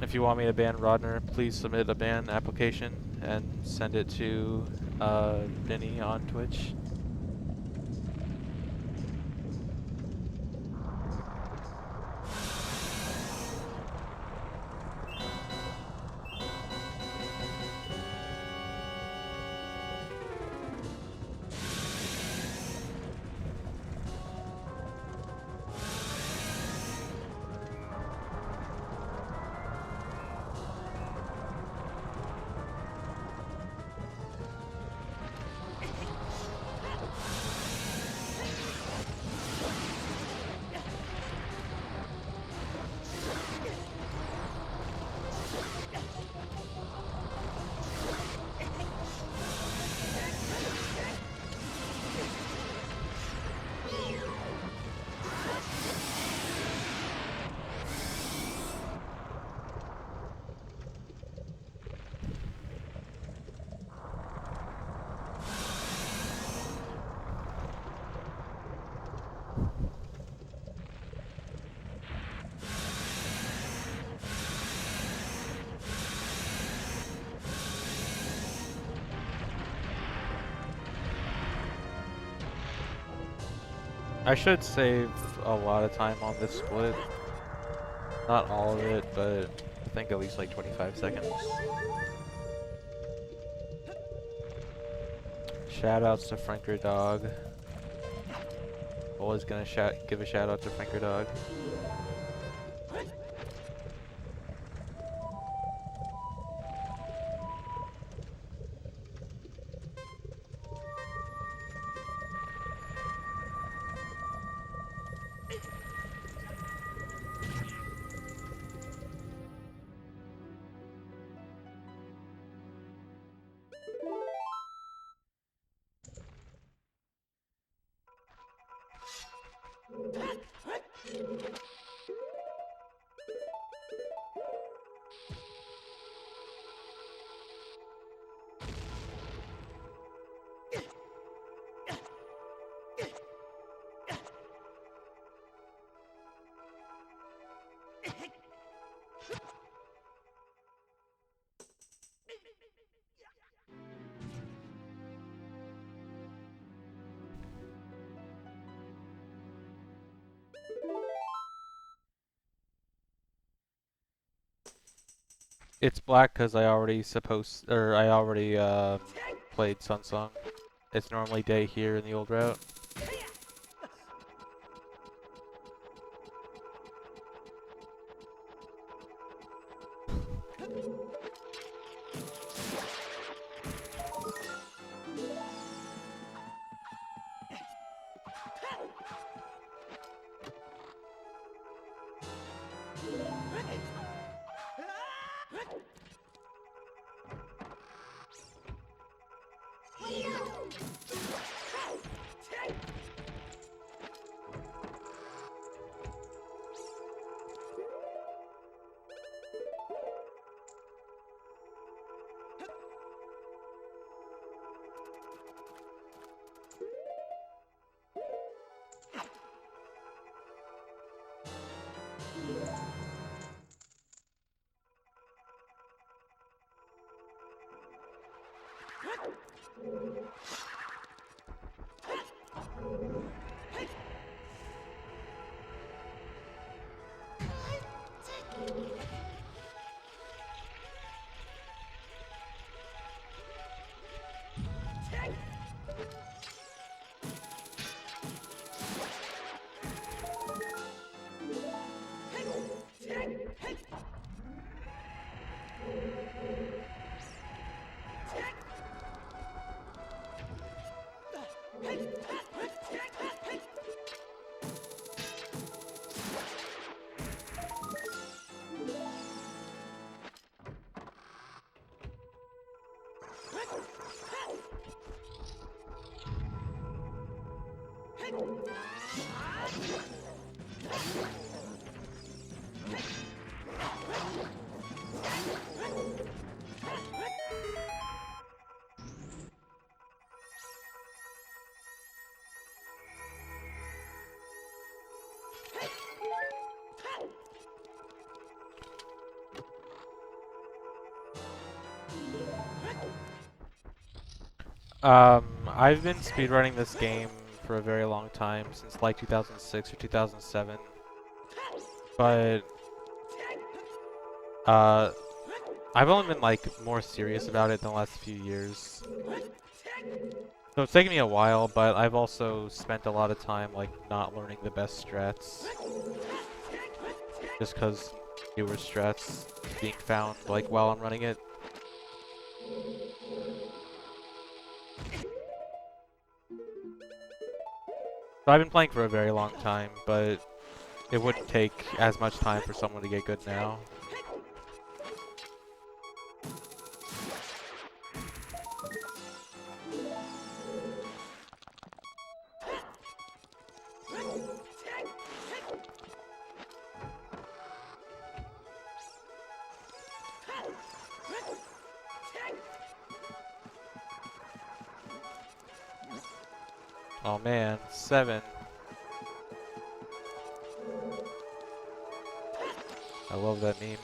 If you want me to ban Rodner, please submit a ban application and send it to Vinny on Twitch. I should save a lot of time on this split. Not all of it, but I think at least like 25 seconds. Shoutouts to Franker Dog. Always gonna give a shout out to Franker Dog. It's black because I already played Sun Song. It's normally day here in the old route. I've been speedrunning this game for a very long time, since like 2006 or 2007. But, I've only been like more serious about it in the last few years. So it's taken me a while, but I've also spent a lot of time like not learning the best strats. Just cause newer strats being found like while I'm running it. So I've been playing for a very long time, but it wouldn't take as much time for someone to get good now. Oh man, 7. I love that meme.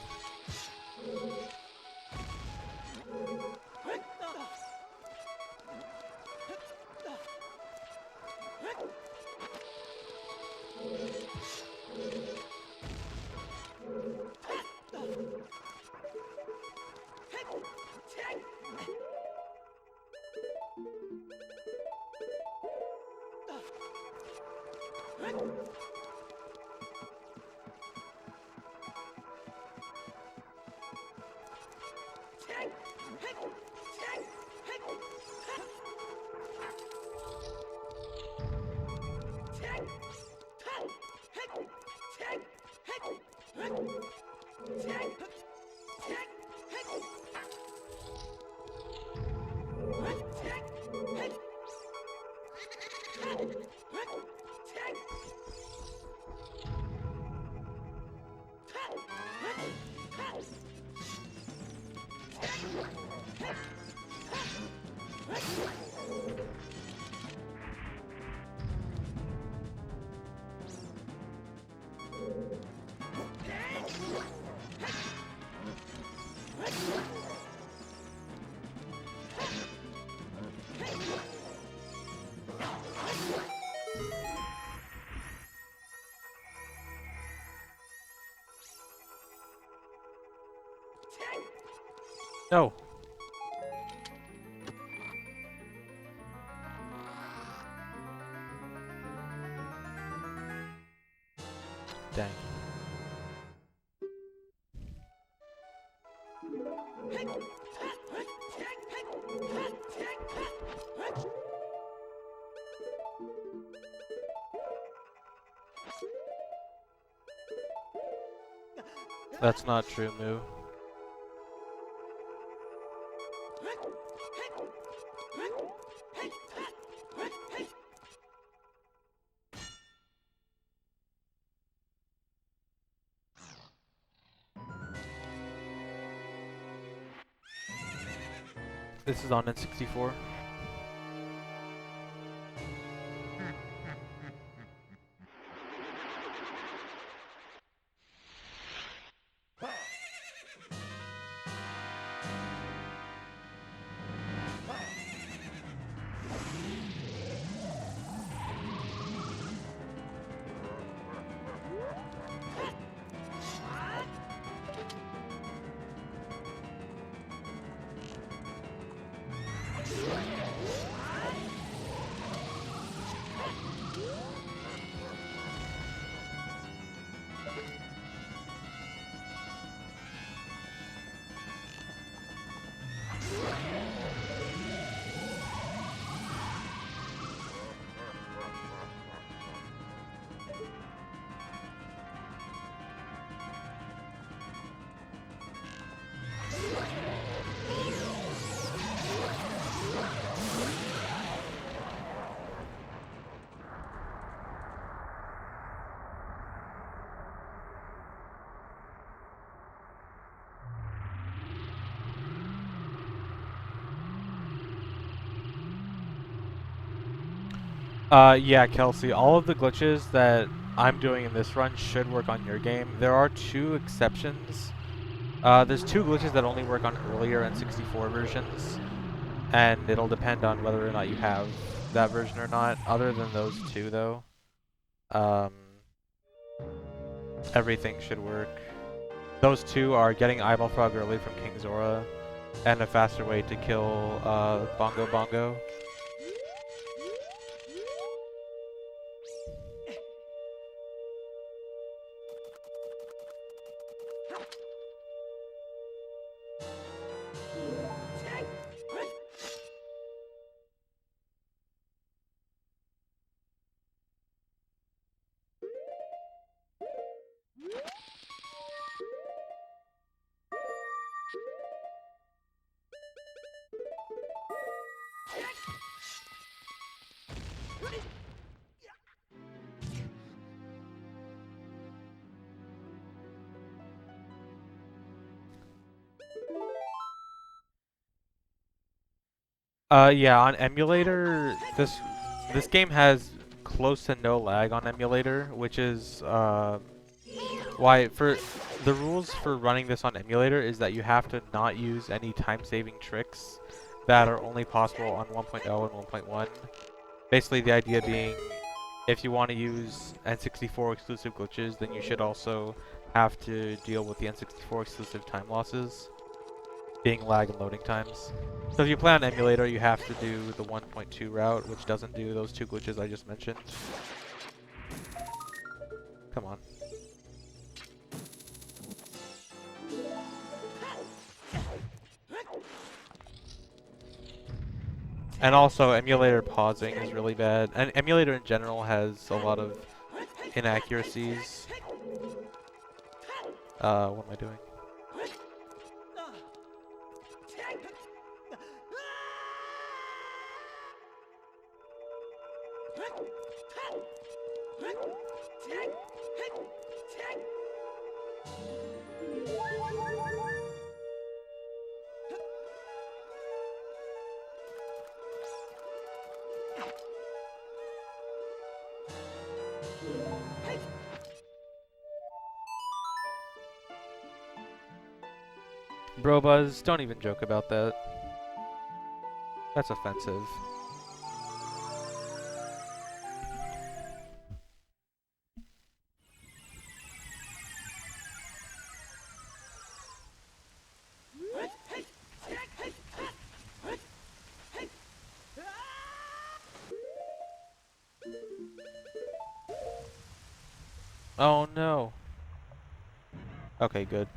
No. That's not true, Moo. This is on N64. Yeah, Kelsey, all of the glitches that I'm doing in this run should work on your game. There are two exceptions. There's two glitches that only work on earlier N64 versions, and it'll depend on whether or not you have that version or not. Other than those two, though, um, everything should work. Those two are getting Eyeball Frog early from King Zora, and a faster way to kill Bongo Bongo. Yeah, on emulator, this game has close to no lag on emulator, which is why for the rules for running this on emulator is that you have to not use any time-saving tricks that are only possible on 1.0 and 1.1. Basically, the idea being, if you want to use N64 exclusive glitches, then you should also have to deal with the N64 exclusive time losses, being lag and loading times. So if you play on emulator, you have to do the 1.2 route, which doesn't do those two glitches I just mentioned. Come on. And also, emulator pausing is really bad. And emulator in general has a lot of inaccuracies. What am I doing? Bro Buzz, don't even joke about that. That's offensive. Oh no. Okay, good.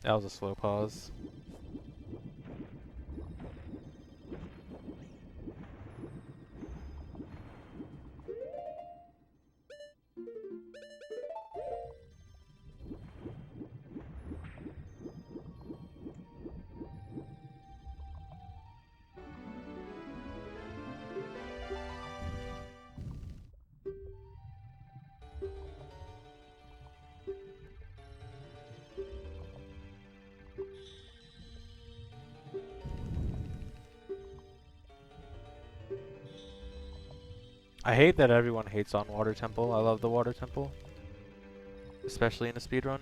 That was a slow pause. I hate that everyone hates on Water Temple. I love the Water Temple. Especially in a speedrun.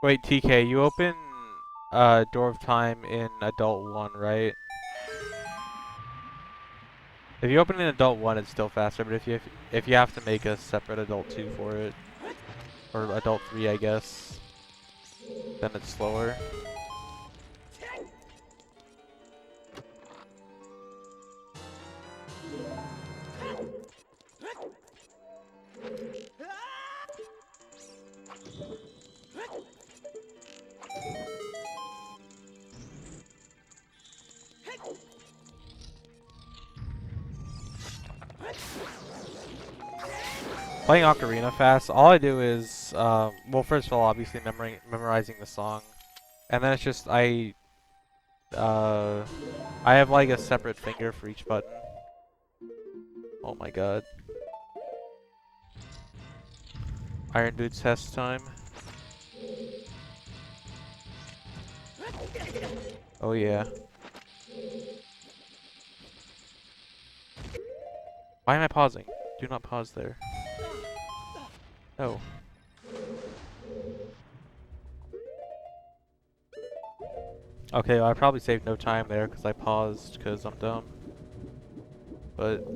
Wait, TK, you open Door of Time in Adult 1, right? If you open in Adult 1, it's still faster, but if you have to make a separate Adult 2 for it, or Adult 3, I guess, then it's slower. Playing Ocarina fast, all I do is, well, first of all, obviously memorizing the song, and then it's just I have like a separate finger for each button. Oh my god. Iron Boots test time. Oh yeah. Why am I pausing? Do not pause there. Oh. Okay, well, I probably saved no time there because I paused because I'm dumb. But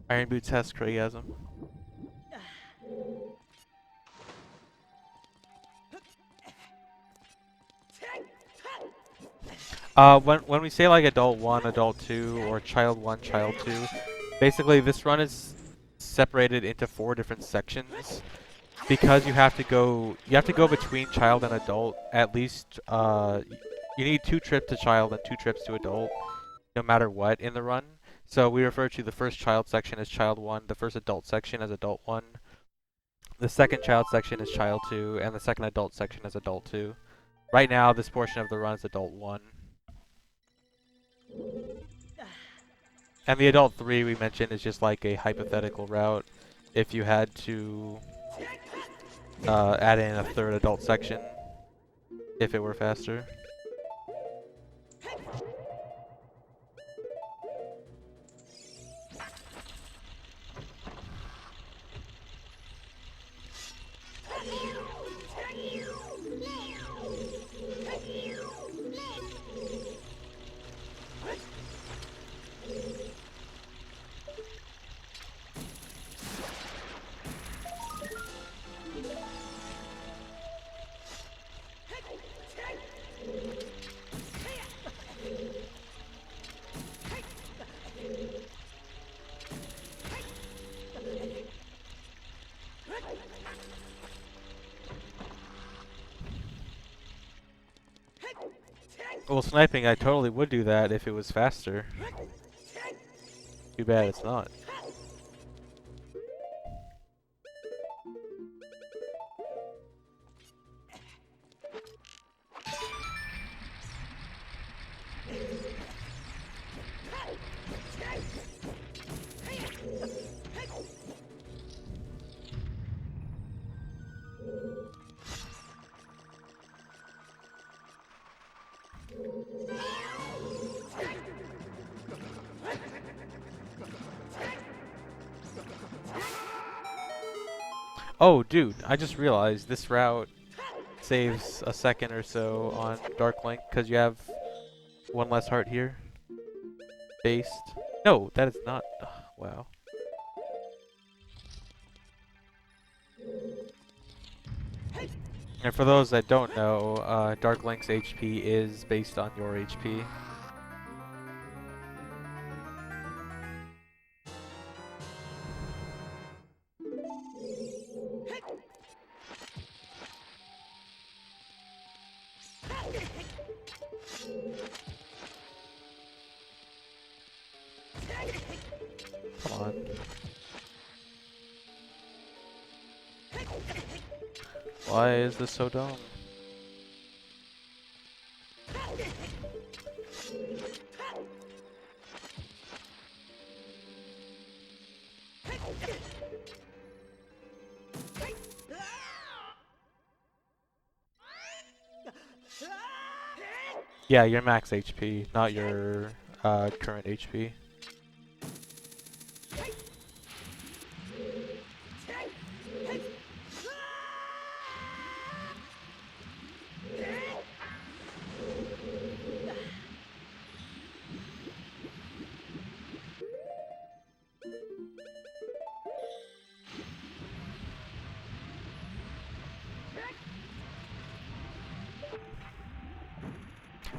Iron Boots has Craigasm. When we say like Adult 1, Adult 2, or Child 1, Child 2, basically this run is separated into 4 different sections because you have to go between Child and Adult at least. You need 2 trips to Child and 2 trips to Adult, no matter what in the run. So we refer to the first Child section as Child 1, the first Adult section as Adult 1, the second Child section is Child 2, and the second Adult section is Adult 2. Right now, this portion of the run is Adult 1. And the Adult 3 we mentioned is just like a hypothetical route if you had to add in a 3rd Adult section if it were faster. Well, sniping, I totally would do that if it was faster. Too bad it's not. Oh, dude, I just realized this route saves a second or so on Dark Link because you have one less heart here. Based. No, that is not. Wow. And for those that don't know, Dark Link's HP is based on your HP. Come on. Why is this so dumb? Yeah, your max HP, not your current HP.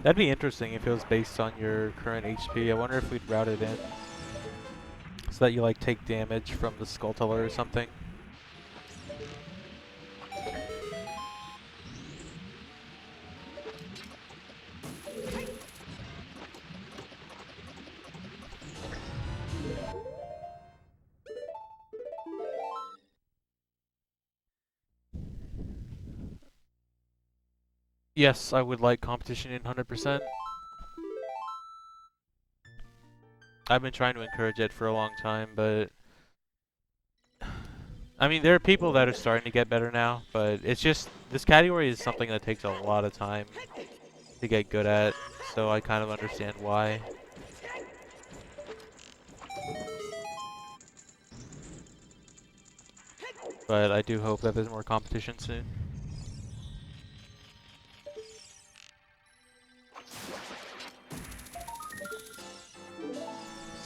That'd be interesting if it was based on your current HP. I wonder if we'd route it in so that you like take damage from the Skulltula or something. Yes, I would like competition in 100%. I've been trying to encourage it for a long time, but I mean, there are people that are starting to get better now, but it's just, this category is something that takes a lot of time to get good at, so I kind of understand why. But I do hope that there's more competition soon.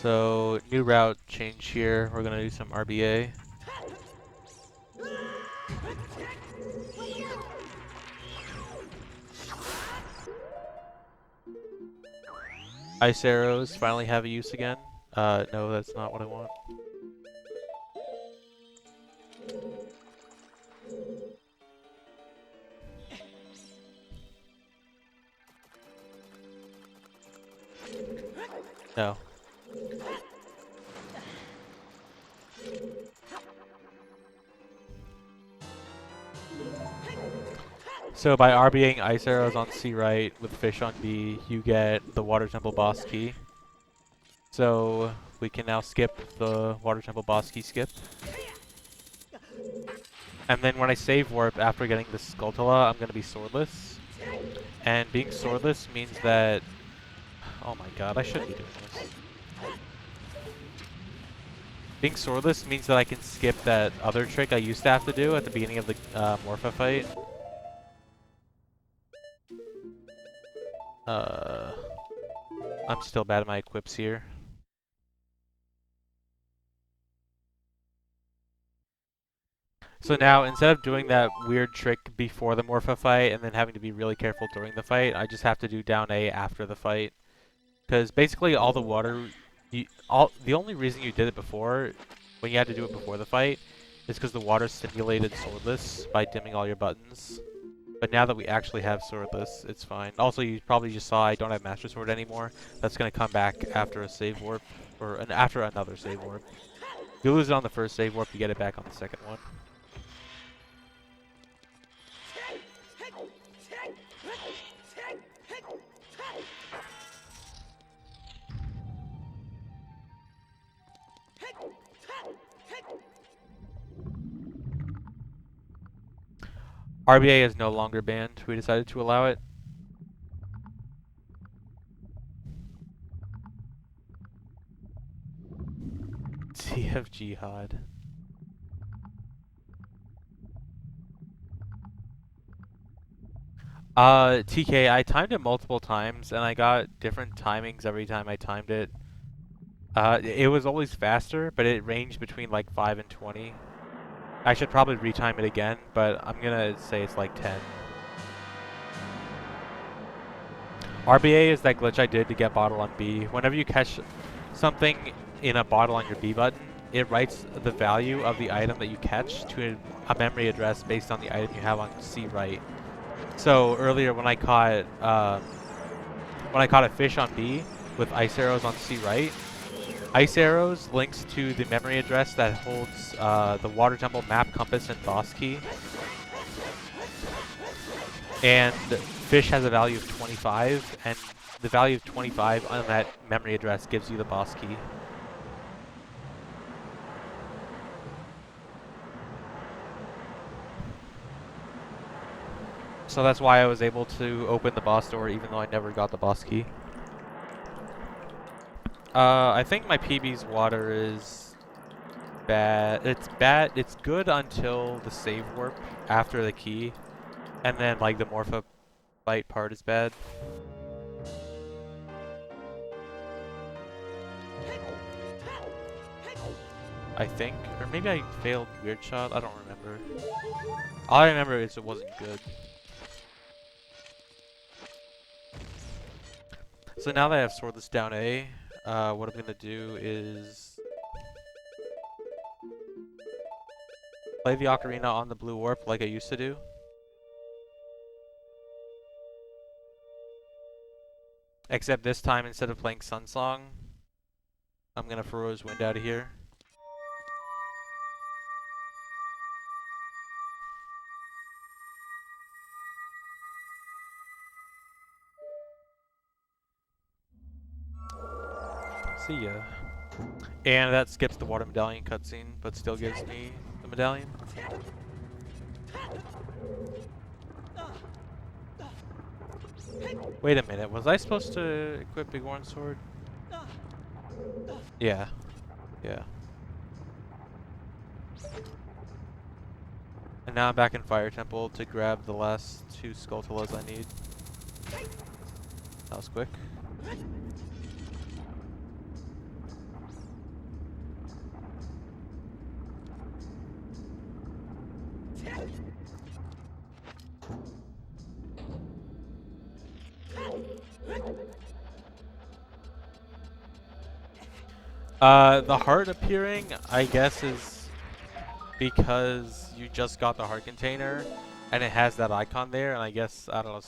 So, new route change here. We're gonna do some RBA. Ice arrows finally have a use again. No, that's not what I want. No. So by RBing ice arrows on C right with fish on B, you get the Water Temple boss key. So we can now skip the Water Temple boss key skip. And then when I save warp after getting the Skulltula, I'm going to be swordless. And being swordless means that... Oh my god, I shouldn't be doing this. Being swordless means that I can skip that other trick I used to have to do at the beginning of the Morpha fight. I'm still bad at my equips here. So now, instead of doing that weird trick before the Morpha fight and then having to be really careful during the fight, I just have to do down A after the fight. Because basically all the water... the only reason you did it before, when you had to do it before the fight, is because the water stimulated swordless by dimming all your buttons. But now that we actually have swordless, it's fine. Also, you probably just saw I don't have Master Sword anymore. That's going to come back after a save warp, or after another save warp. You lose it on the first save warp, you get it back on the second one. RBA is no longer banned. We decided to allow it. TF Jihad. TK, I timed it multiple times, and I got different timings every time I timed it. It was always faster, but it ranged between like 5 and 20. I should probably retime it again, but I'm gonna say it's like 10. RBA is that glitch I did to get bottle on B. Whenever you catch something in a bottle on your B button, it writes the value of the item that you catch to a memory address based on the item you have on C right. So earlier when I caught a fish on B with ice arrows on C right, ice arrows links to the memory address that holds the water temple map, compass, and boss key. And fish has a value of 25, and the value of 25 on that memory address gives you the boss key. So that's why I was able to open the boss door even though I never got the boss key. I think my PB's water is bad. It's bad. It's good until the save warp after the key. And then like the morphobyte part is bad. I think. Or maybe I failed weird shot. I don't remember. All I remember is it wasn't good. So now that I have Swordless down A, what I'm gonna do is play the Ocarina on the blue warp like I used to do. Except this time, instead of playing Sun Song, I'm gonna Furrow's Wind out of here. See ya. And that skips the water medallion cutscene, but still gives me the medallion. Wait a minute, was I supposed to equip Bigorn's sword? Yeah. Yeah. And now I'm back in Fire Temple to grab the last 2 Skulltulas I need. That was quick. The heart appearing, I guess, is because you just got the heart container, and it has that icon there, and I guess, I don't know,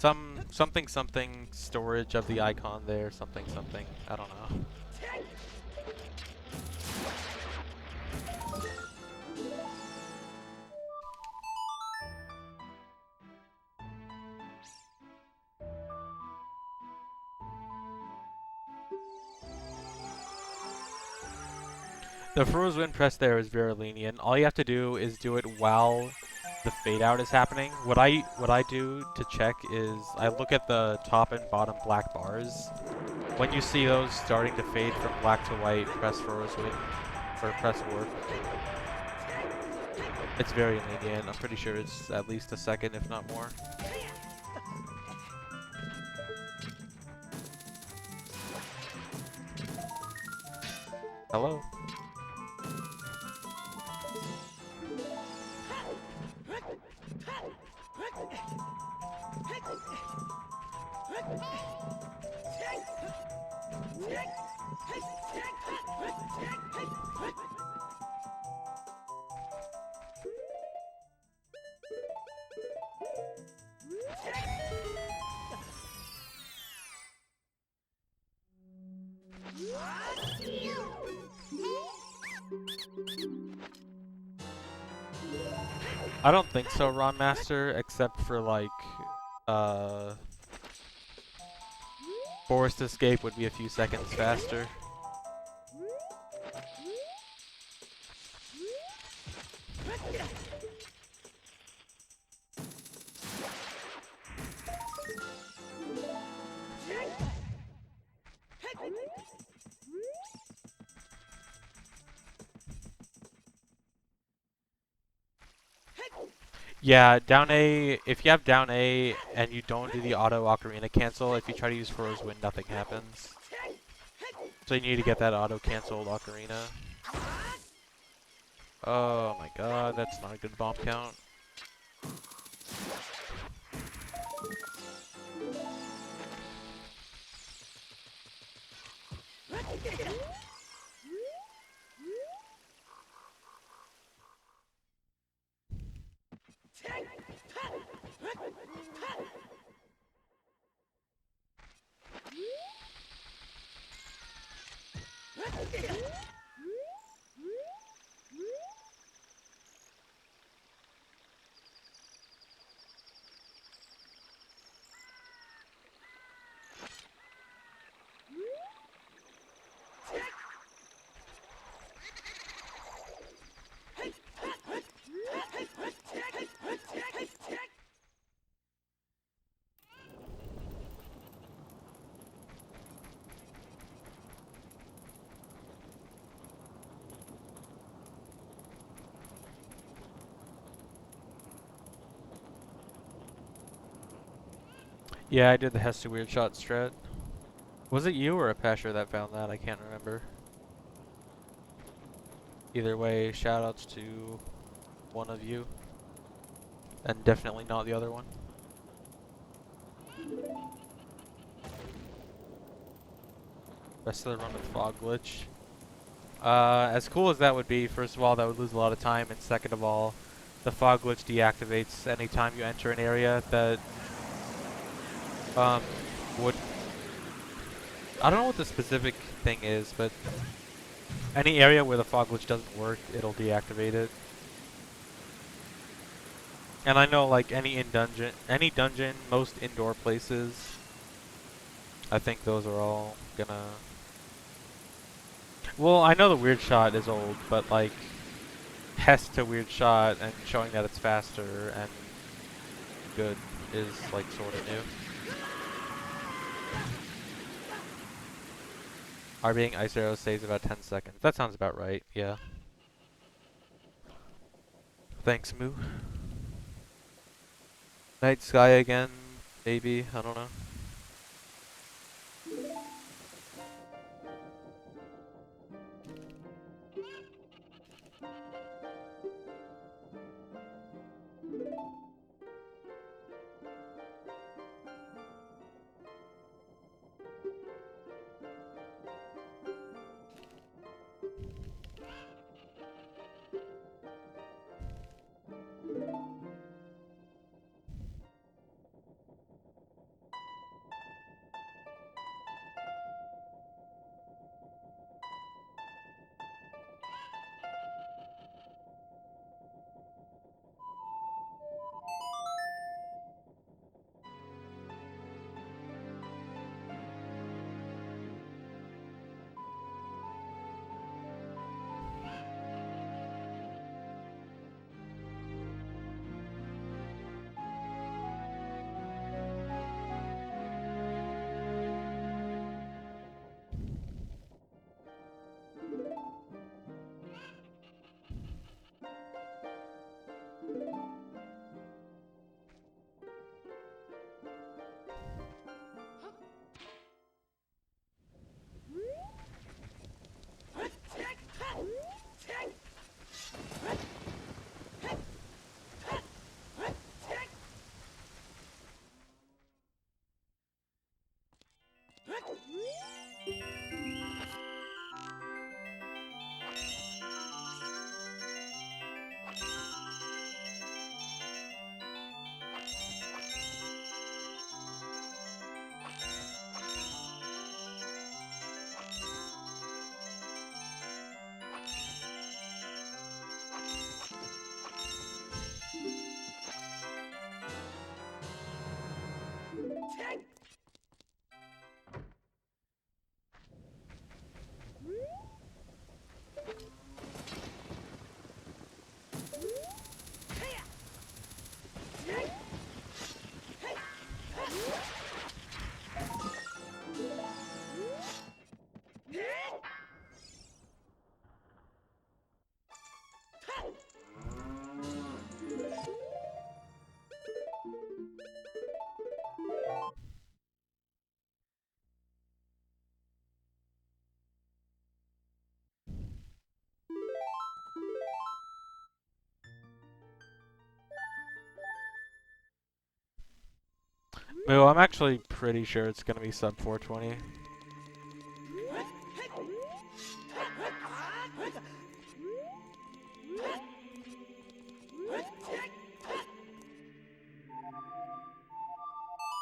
something storage of the icon there, something, I don't know. The Furrow's Wind press there is very lenient. All you have to do is do it while the fade out is happening. What I do to check is I look at the top and bottom black bars. When you see those starting to fade from black to white, press Furrow's Wind or press warp. It's very lenient. I'm pretty sure it's at least a second, if not more. Hello? I don't think so, Ron Master, except for like, Forest Escape would be a few seconds faster. Yeah, down A, if you have down A and you don't do the auto ocarina cancel, if you try to use Furrow's Wind, nothing happens. So you need to get that auto canceled ocarina. Oh my god, that's not a good bomb count. Yeah, I did the Hesta Weird Shot strat. Was it you or a Pasher that found that? I can't remember. Either way, shoutouts to one of you. And definitely not the other one. Rest of the run with Fog Glitch. As cool as that would be, first of all, that would lose a lot of time, and second of all, the Fog Glitch deactivates anytime you enter an area that, would... I don't know what the specific thing is, but any area where the Fog Glitch doesn't work, it'll deactivate it. And I know, like, any dungeon, most indoor places, I think those are all gonna... Well, I know the Weird Shot is old, but, like, Hesta Weird Shot and showing that it's faster and good is, like, sort of new. RBing Ice Arrow saves about 10 seconds. That sounds about right, yeah. Thanks, Moo. Night Sky again, maybe, I don't know. Moo, I'm actually pretty sure it's gonna be sub 420.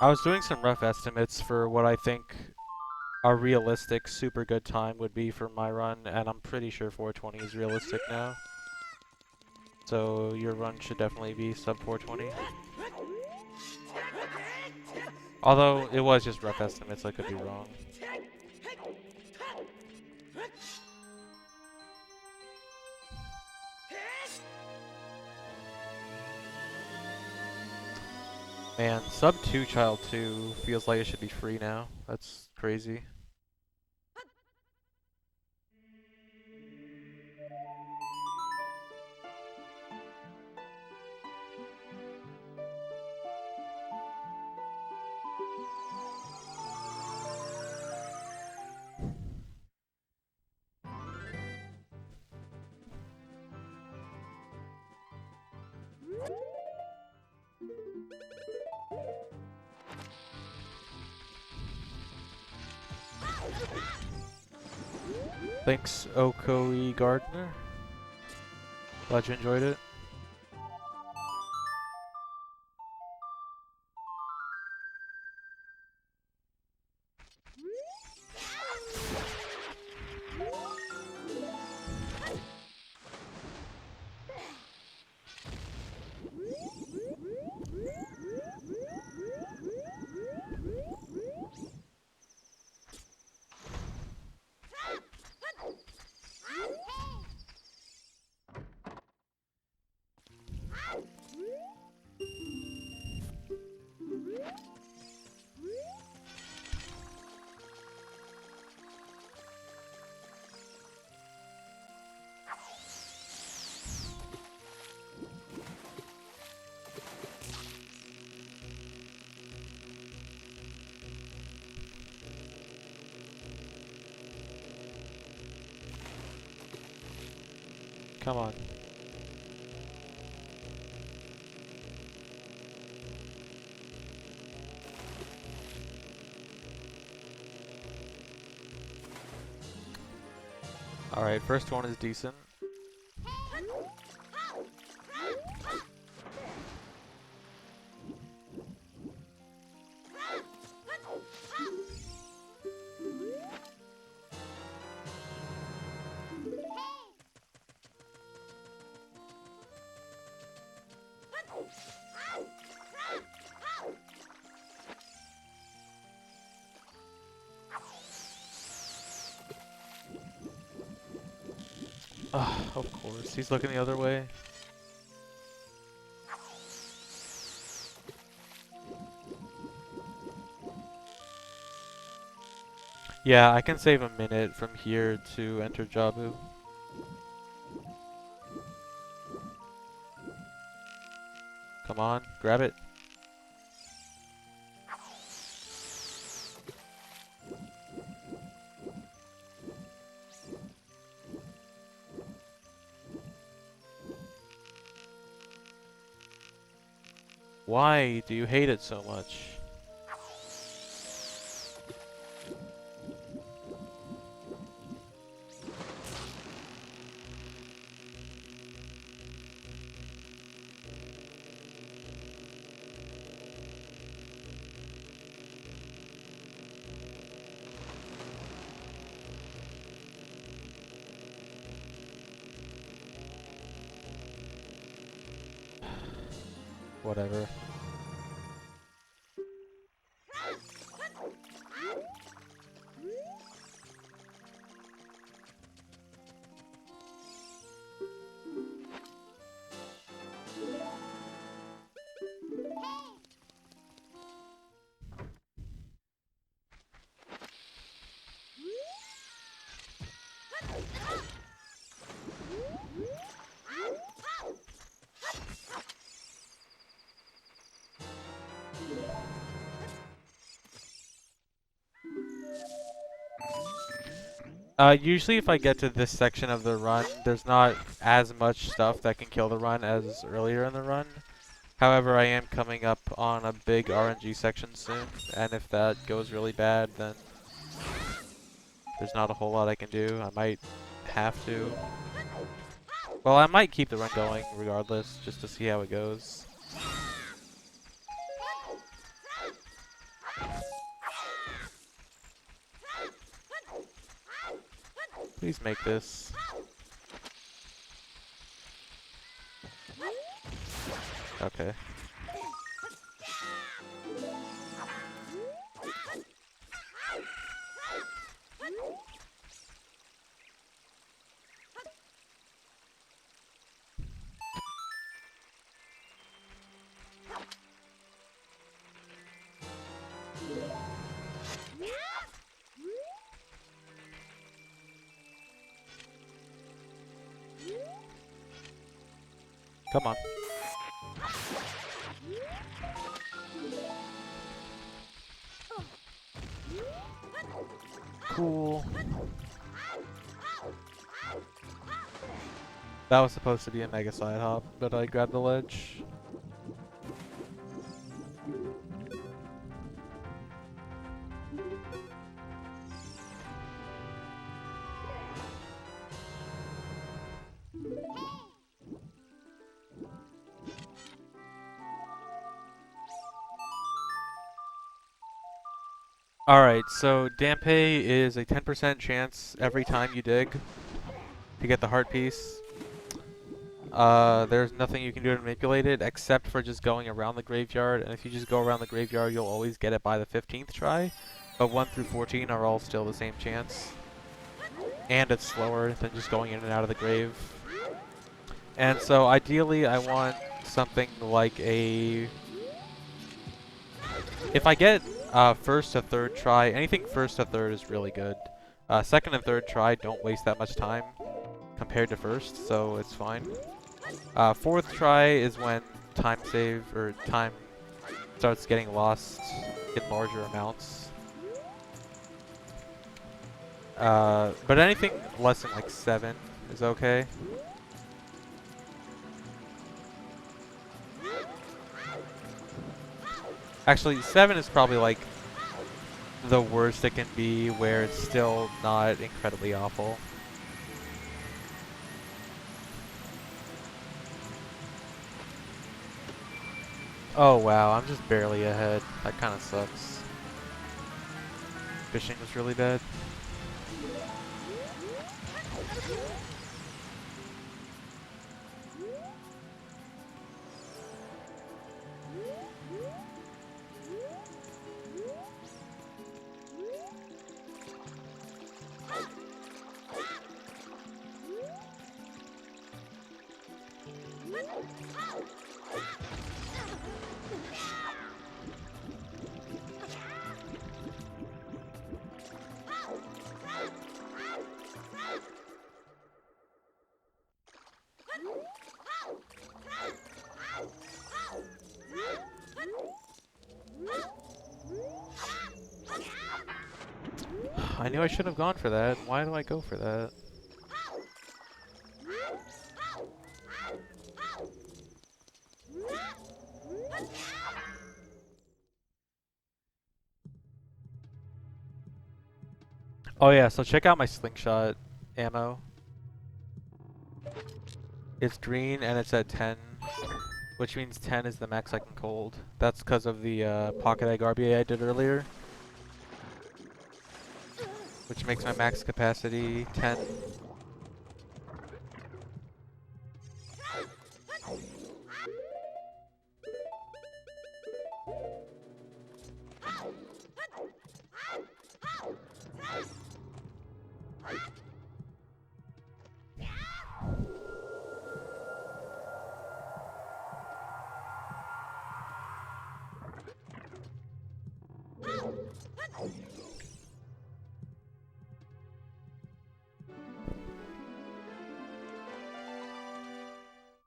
I was doing some rough estimates for what I think a realistic super good time would be for my run, and I'm pretty sure 420 is realistic now. So your run should definitely be sub 420. Although it was just rough estimates, I could be wrong. Man, sub 2 Child 2 feels like it should be free now. That's crazy. Thanks, Okoi Gardner. Glad you enjoyed it. Come on. Alright, first one is decent. Of course, he's looking the other way. Yeah, I can save a minute from here to enter Jabu. Come on, grab it. Why do you hate it so much? Whatever. Usually if I get to this section of the run, there's not as much stuff that can kill the run as earlier in the run. However, I am coming up on a big RNG section soon, and if that goes really bad, then there's not a whole lot I can do. I might have to. Well, I might keep the run going regardless, just to see how it goes. Please make this. Okay. Come on. Cool. That was supposed to be a mega side hop, but I grabbed the ledge. Alright, so Dampe is a 10% chance every time you dig to get the heart piece. There's nothing you can do to manipulate it except for just going around the graveyard, and if you just go around the graveyard, you'll always get it by the 15th try. But 1 through 14 are all still the same chance. And it's slower than just going in and out of the grave. And so ideally I want something like a... If I get first to third try, anything first to third is really good. Second and third try, don't waste that much time compared to first, so it's fine. Fourth try is when time save, or time starts getting lost in larger amounts. But anything less than like 7 is okay. Actually, 7 is probably like the worst it can be, where it's still not incredibly awful. Oh wow, I'm just barely ahead. That kind of sucks. Fishing was really bad. I knew I shouldn't have gone for that. Why do I go for that? Oh yeah, so check out my slingshot ammo. It's green and it's at 10, which means 10 is the max I can hold. That's because of the pocket egg RBA I did earlier, which makes my max capacity 10.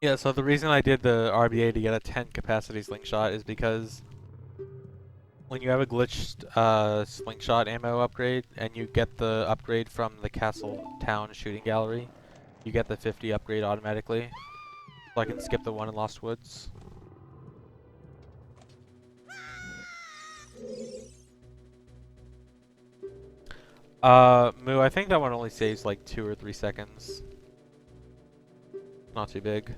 Yeah, so the reason I did the RBA to get a 10 capacity slingshot is because when you have a glitched slingshot ammo upgrade and you get the upgrade from the Castle Town shooting gallery, you get the 50 upgrade automatically. So I can skip the one in Lost Woods. Moo, I think that one only saves like 2 or 3 seconds. Not too big.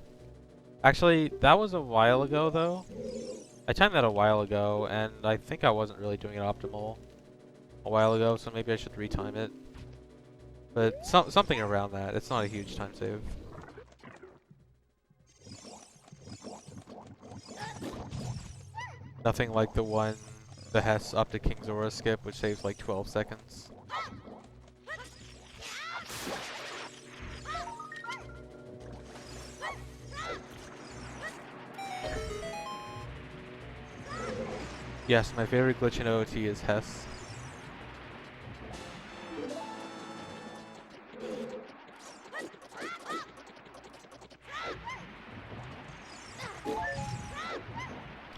Actually, that was a while ago though. I timed that a while ago, and I think I wasn't really doing it optimal a while ago, so maybe I should retime it. But something around that. It's not a huge time save. Nothing like the Hess up to King Zora skip, which saves like 12 seconds. Yes, my favorite glitch in OOT is Hess.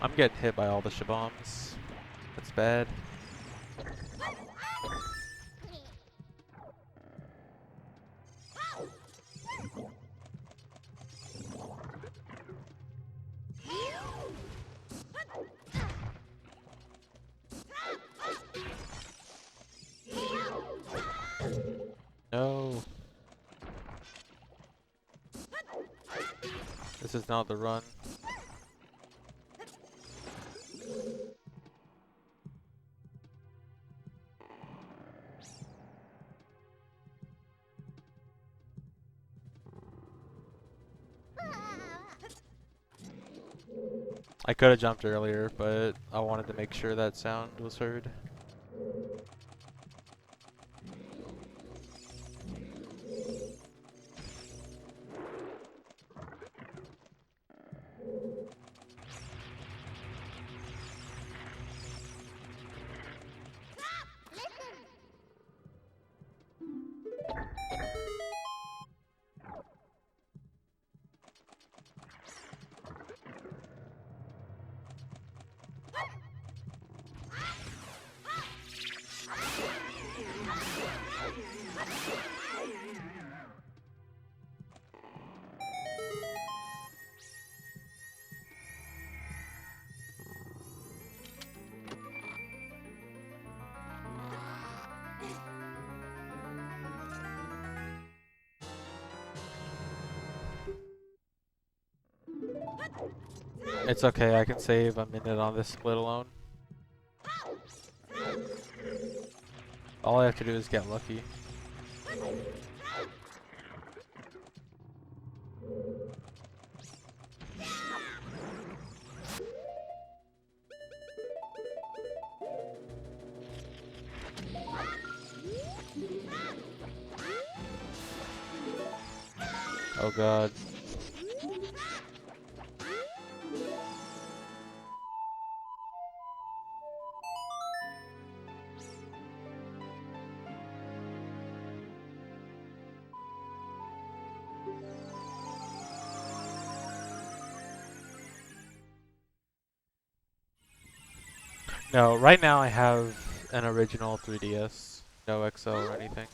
I'm getting hit by all the shabombs. That's bad. No. This is not the run. I could have jumped earlier, but I wanted to make sure that sound was heard. It's okay, I can save a minute on this split alone. All I have to do is get lucky. Oh god. No, right now I have an original 3DS, no XL or anything.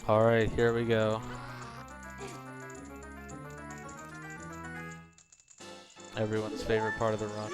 Alright, here we go. Everyone's favorite part of the run.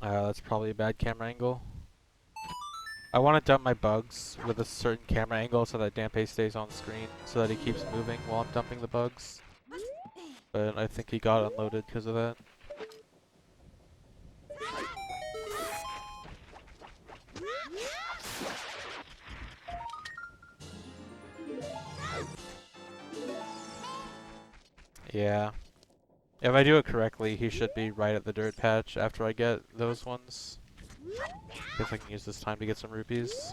That's probably a bad camera angle. I want to dump my bugs with a certain camera angle so that Dampe stays on screen, so that he keeps moving while I'm dumping the bugs. But I think he got unloaded because of that. Yeah. If I do it correctly, he should be right at the dirt patch after I get those ones. Guess I can use this time to get some rupees.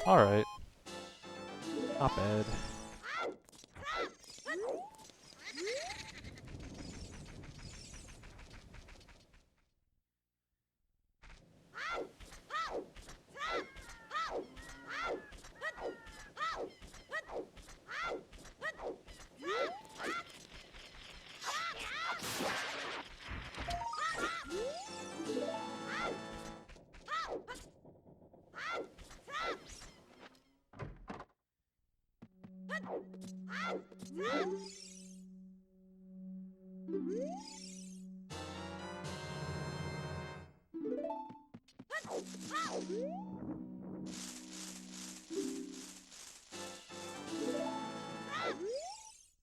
Alright. Not bad.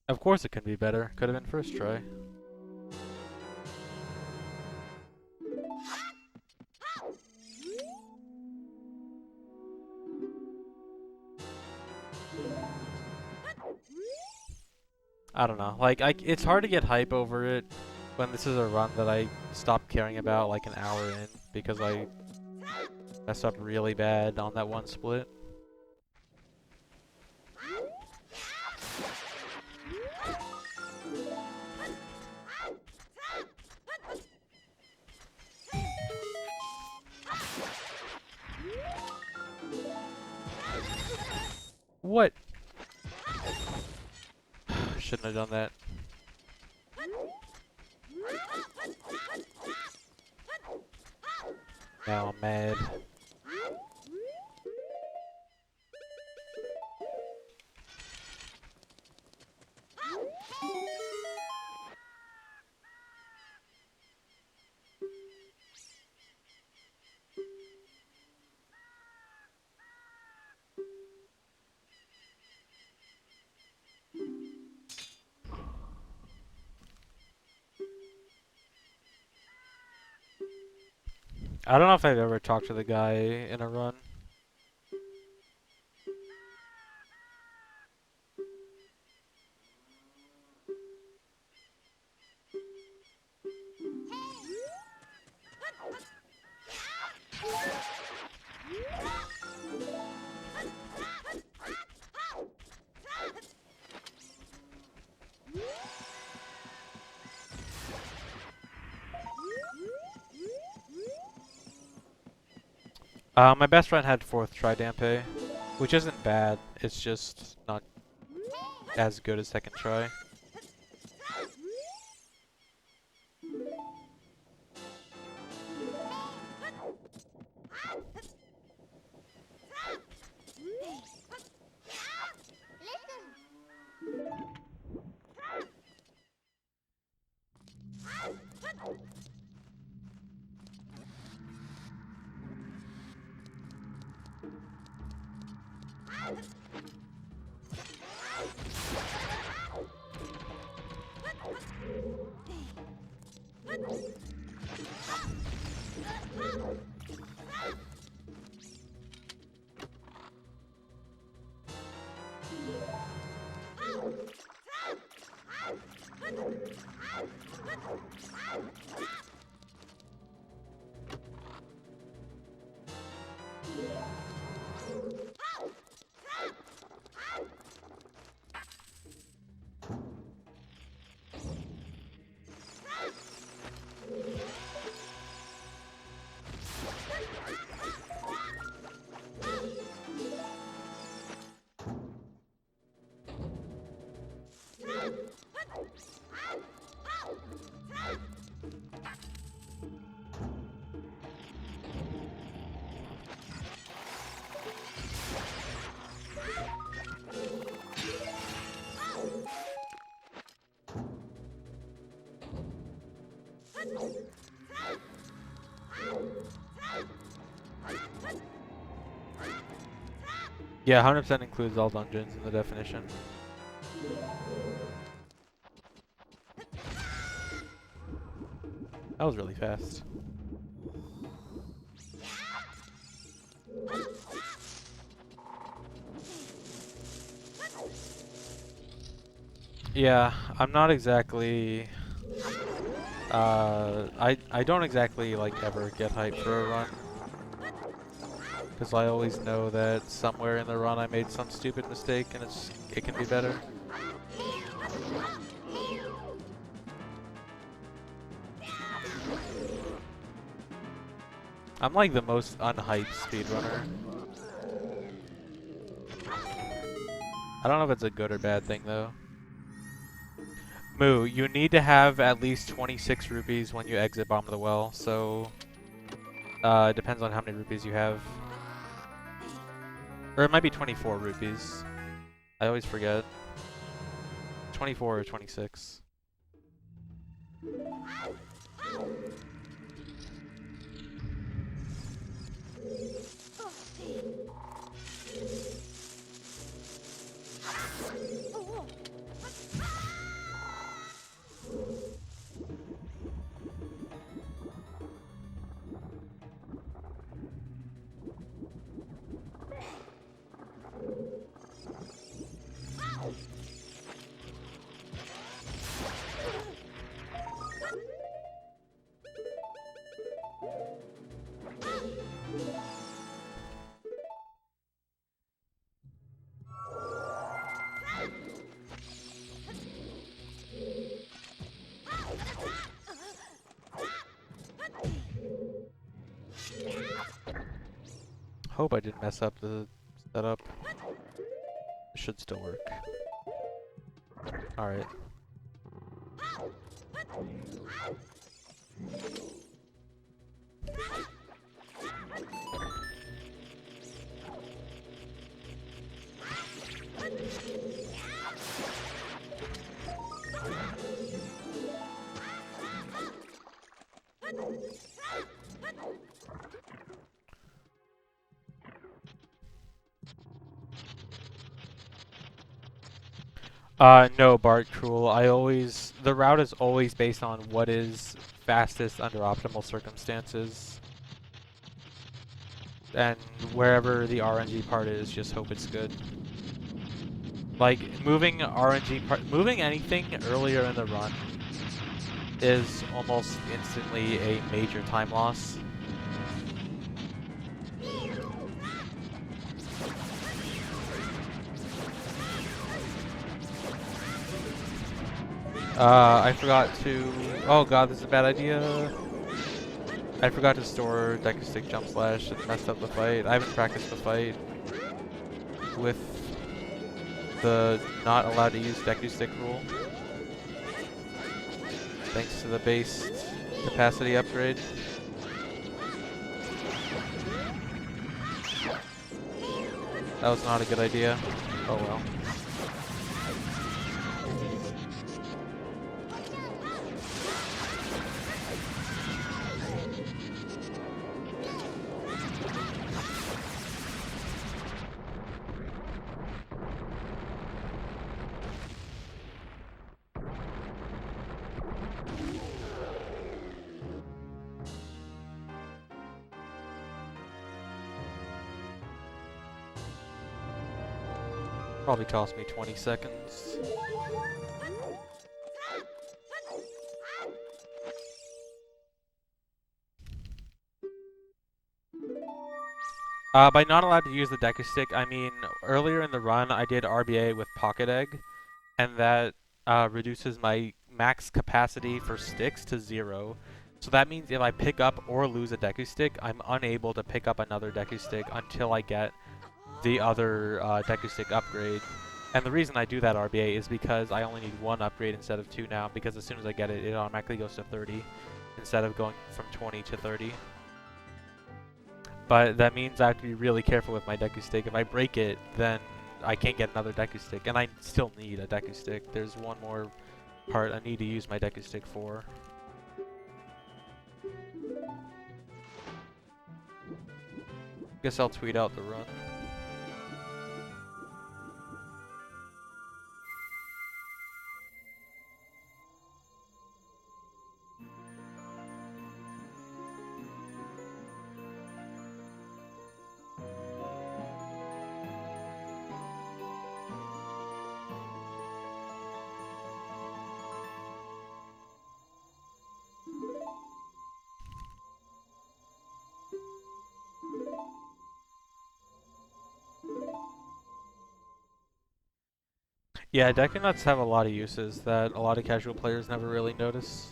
Of course it can be better. Could have been first try. I don't know. Like, it's hard to get hype over it when this is a run that I stopped caring about like an hour in because I messed up really bad on that one split. What? Shouldn't have done that. Now I'm mad. I don't know if I've ever talked to the guy in a run. My best friend had 4th try Dampe, which isn't bad, it's just not as good as 2nd try. Yeah, 100% includes all dungeons in the definition. That was really fast. Yeah, I'm not exactly... I don't exactly, like, ever get hyped for a run. Because I always know that somewhere in the run I made some stupid mistake and it can be better. I'm like the most unhyped speedrunner. I don't know if it's a good or bad thing though. Moo, you need to have at least 26 rupees when you exit Bomb of the Well, so it depends on how many rupees you have. Or it might be 24 rupees. I always forget. 24 or 26. Hope I didn't mess up the setup. It should still work. Alright. No, Bart Cruel. The route is always based on what is fastest under optimal circumstances. And wherever the RNG part is, just hope it's good. Like, moving anything earlier in the run is almost instantly a major time loss. I forgot to... Oh god, this is a bad idea. I forgot to store Deku Stick Jump Slash and messed up the fight. I haven't practiced the fight with the not allowed to use Deku Stick rule. Thanks to the base capacity upgrade. That was not a good idea. Oh well. Probably cost me 20 seconds. By not allowed to use the Deku Stick, I mean earlier in the run I did RBA with Pocket Egg, and that reduces my max capacity for sticks to 0. So that means if I pick up or lose a Deku Stick, I'm unable to pick up another Deku Stick until I get the other Deku Stick upgrade. And the reason I do that RBA is because I only need 1 upgrade instead of 2 now, because as soon as I get it, it automatically goes to 30 instead of going from 20 to 30. But that means I have to be really careful with my Deku Stick. If I break it, then I can't get another Deku Stick, and I still need a Deku Stick. There's one more part I need to use my Deku Stick for. Guess I'll tweet out the run. Yeah, Deku Nuts have a lot of uses that a lot of casual players never really notice.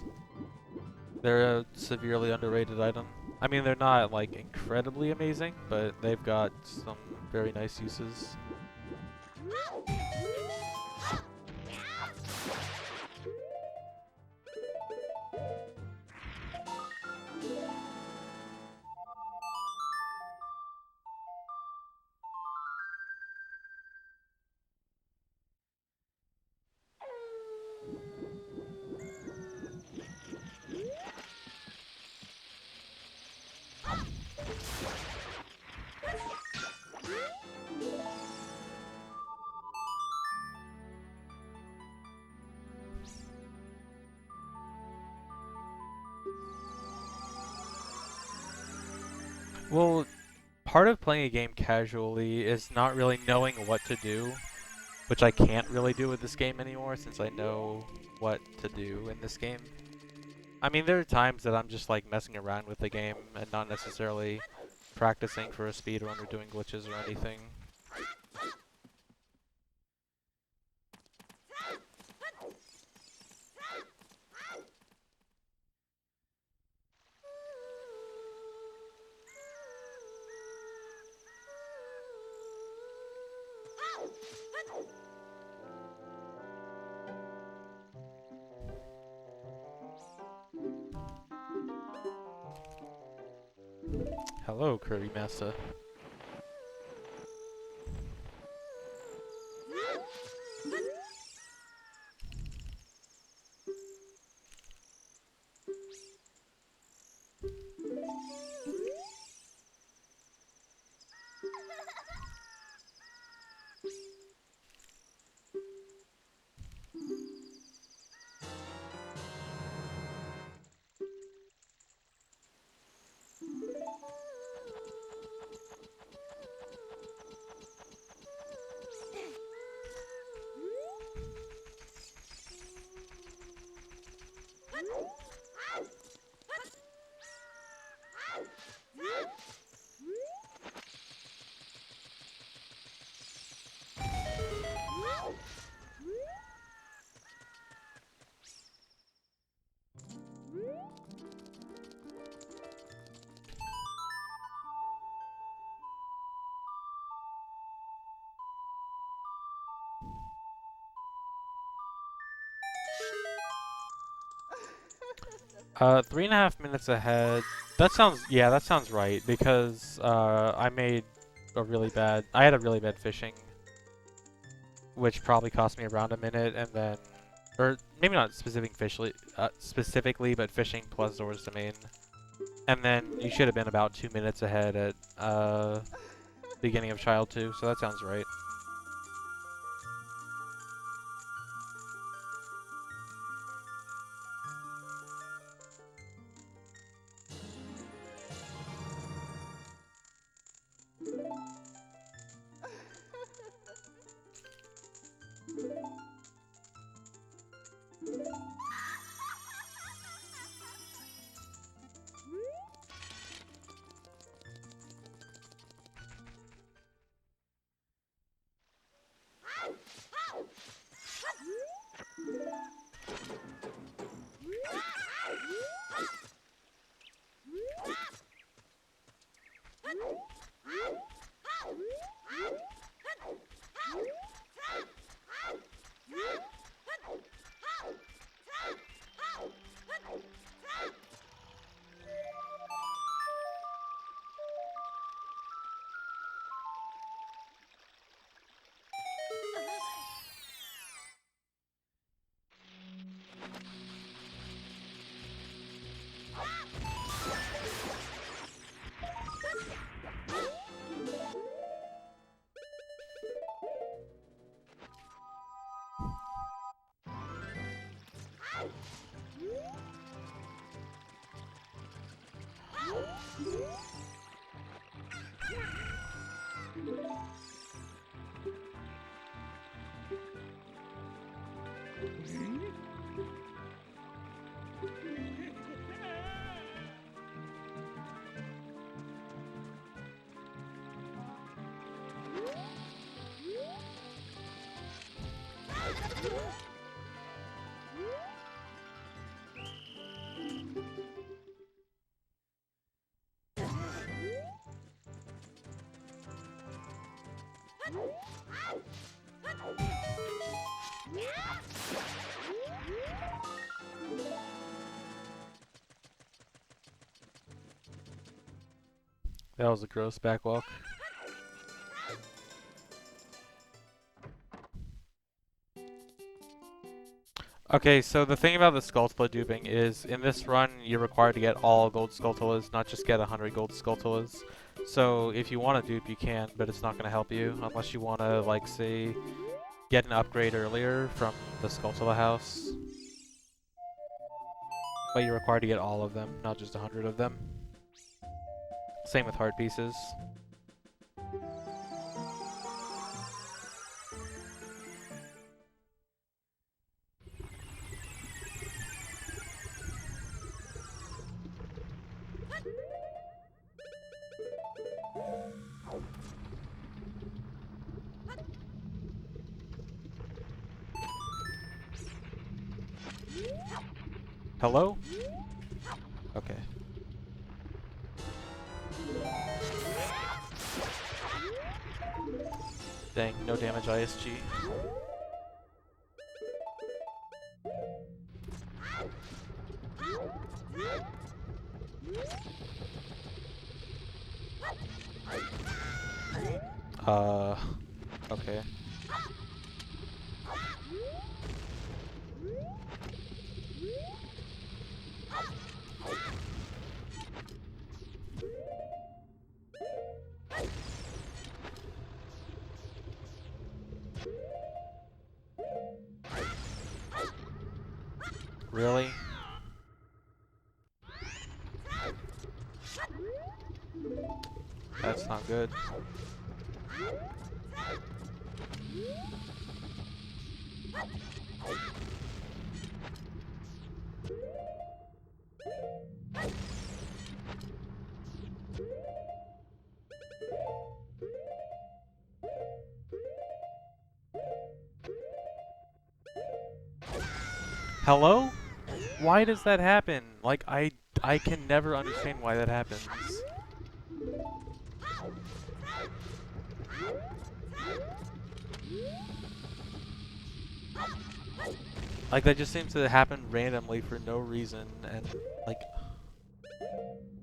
They're a severely underrated item. I mean, they're not, like, incredibly amazing, but they've got some very nice uses. Well, part of playing a game casually is not really knowing what to do, which I can't really do with this game anymore since I know what to do in this game. I mean, there are times that I'm just like messing around with the game and not necessarily practicing for a speedrun or doing glitches or anything. Hello, Curry Master. Three and a half minutes ahead. That sounds, yeah, that sounds right, because, I had a really bad fishing, which probably cost me around a minute, and then, or maybe not specifically, but fishing plus Zora's Domain. And then you should have been about 2 minutes ahead at, beginning of Child 2, so that sounds right. That was a gross backwalk. Okay, so the thing about the Skulltula duping is, in this run, you're required to get all gold Skulltulas, not just get 100 gold Skulltulas. So if you want to dupe, you can, but it's not going to help you, unless you want to, like, say, get an upgrade earlier from the Skulltula house. But you're required to get all of them, not just 100 of them. Same with heart pieces. Hello? Okay. Dang, no damage ISG. Okay. Really? That's not good. Hello? Why does that happen? Like, I can never understand why that happens. Like, that just seems to happen randomly for no reason, and, like,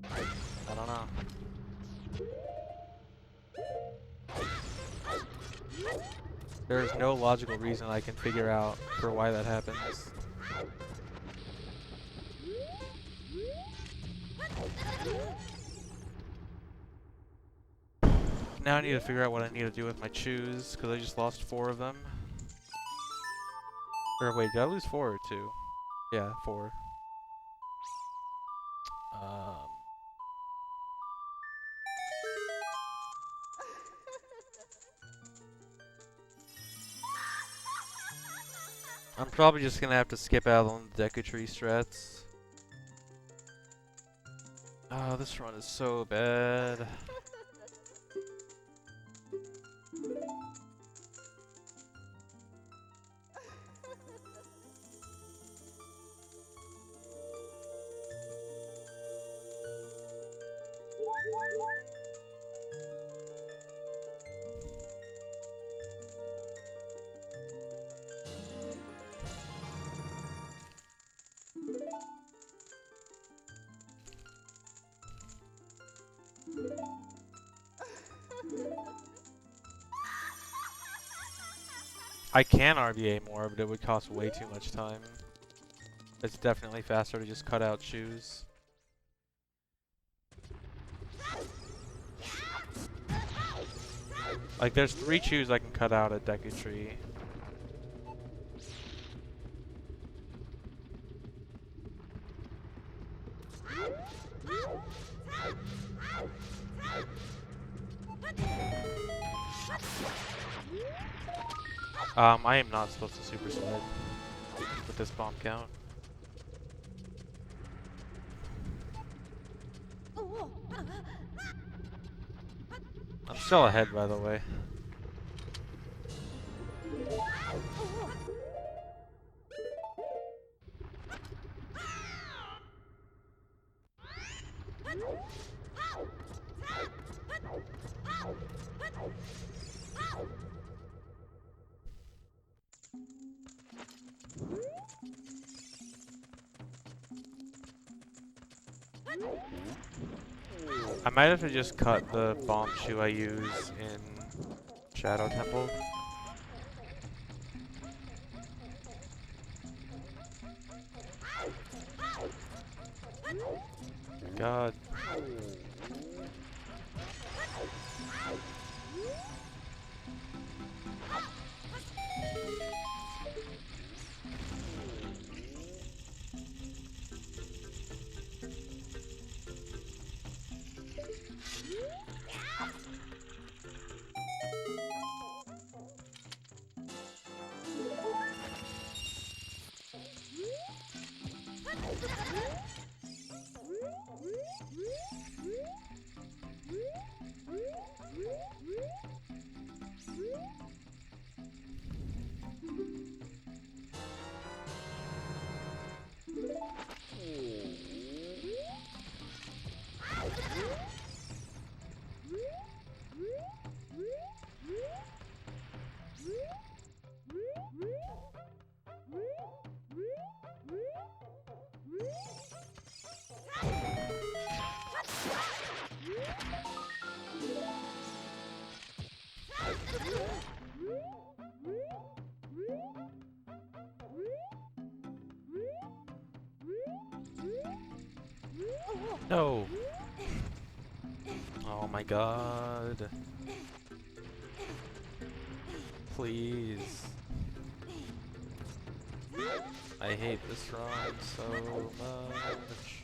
I don't know. There's no logical reason I can figure out for why that happens. Now I need to figure out what I need to do with my chews, because I just lost 4 of them. Or wait, did I lose 4 or 2? Yeah, 4. I'm probably just gonna have to skip out on the Deku Tree strats. Oh, this run is so bad. I can RBA more, but it would cost way too much time. It's definitely faster to just cut out shoes. Like, there's 3 chews I can cut out at Deku Tree. I am not supposed to super slide with this bomb count. I'm still ahead, by the way. I might have to just cut the bomb shoe I use in Shadow Temple. God. No! Oh my god. Please. I hate this run so much.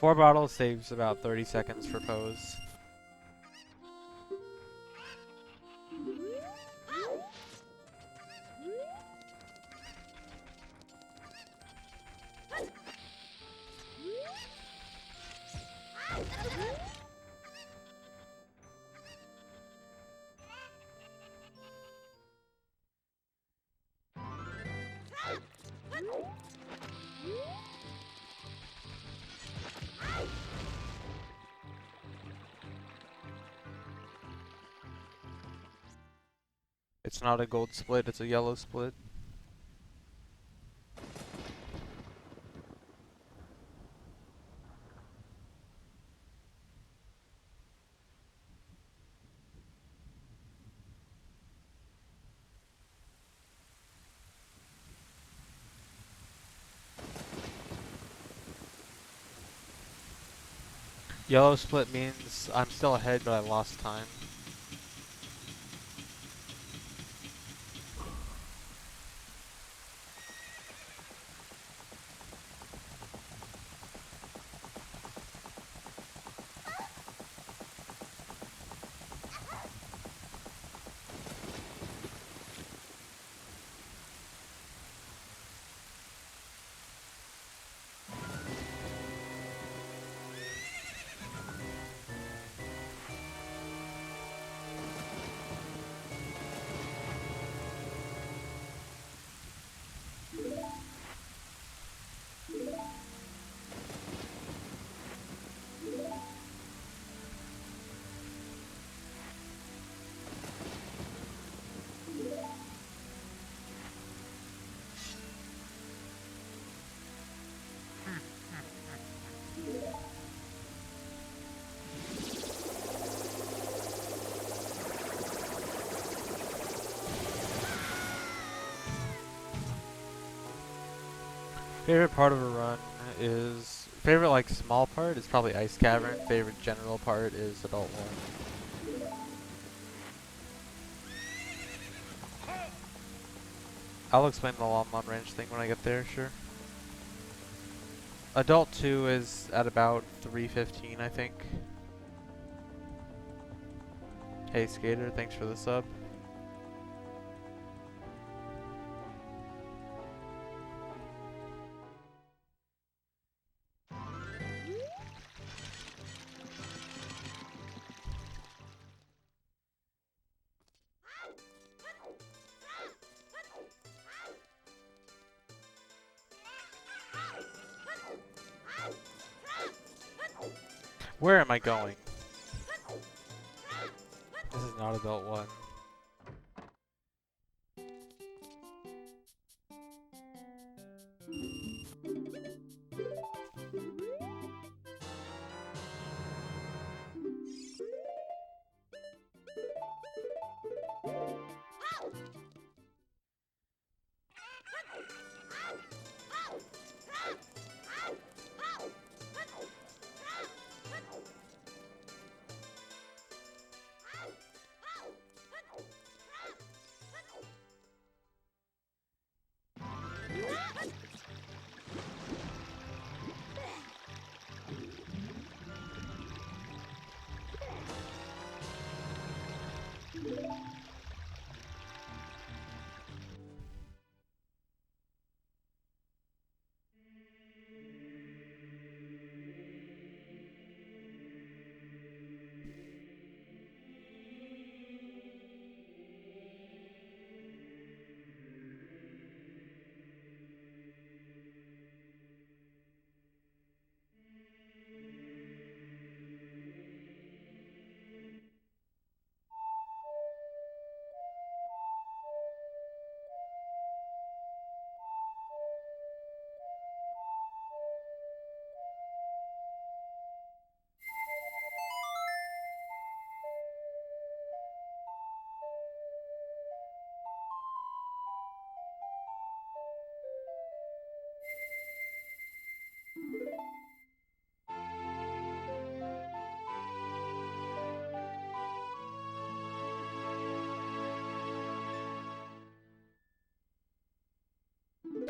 Four bottles saves about 30 seconds for pose. It's not a gold split, it's a yellow split. Yellow split means I'm still ahead, but I lost time. Favorite part of a run is favorite like small part is probably Ice Cavern. Favorite general part is Adult 1. I'll explain the long range thing when I get there, sure. Adult 2 is at about 315, I think. Hey Skater, thanks for the sub. Where am I going? This is not Adult 1.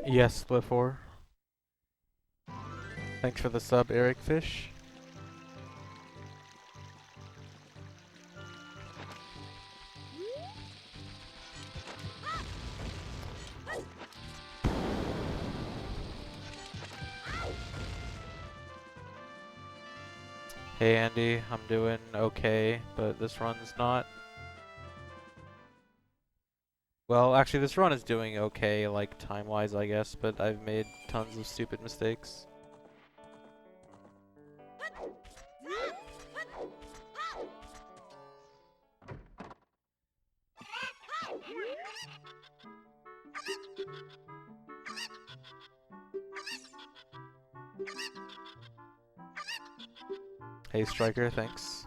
Yes, Split 4. Thanks for the sub, Eric Fish. Hey Andy, I'm doing okay, but this run's not. Well, actually this run is doing okay, like time-wise I guess, but I've made tons of stupid mistakes. Hey Striker, thanks.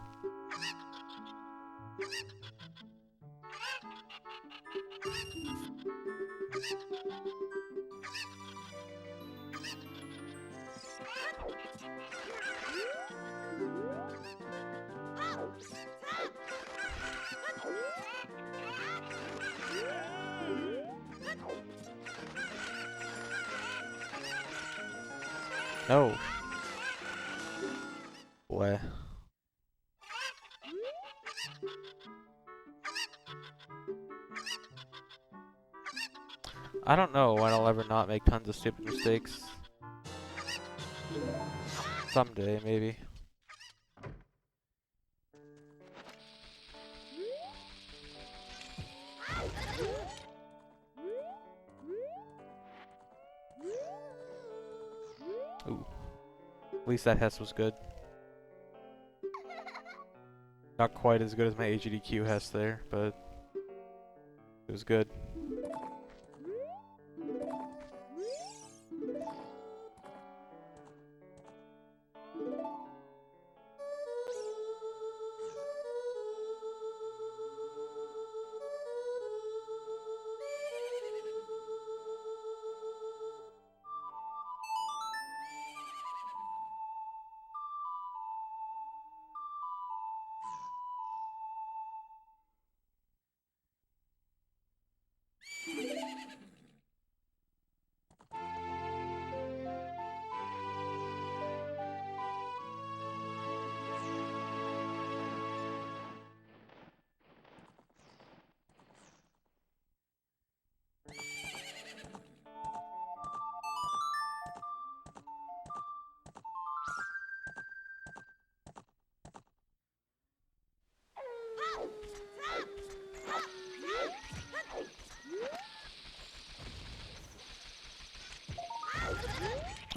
No. What? I don't know when I'll ever not make tons of stupid mistakes. Someday, maybe. Ooh. At least that Hess was good. Not quite as good as my AGDQ Hess there, but it was good.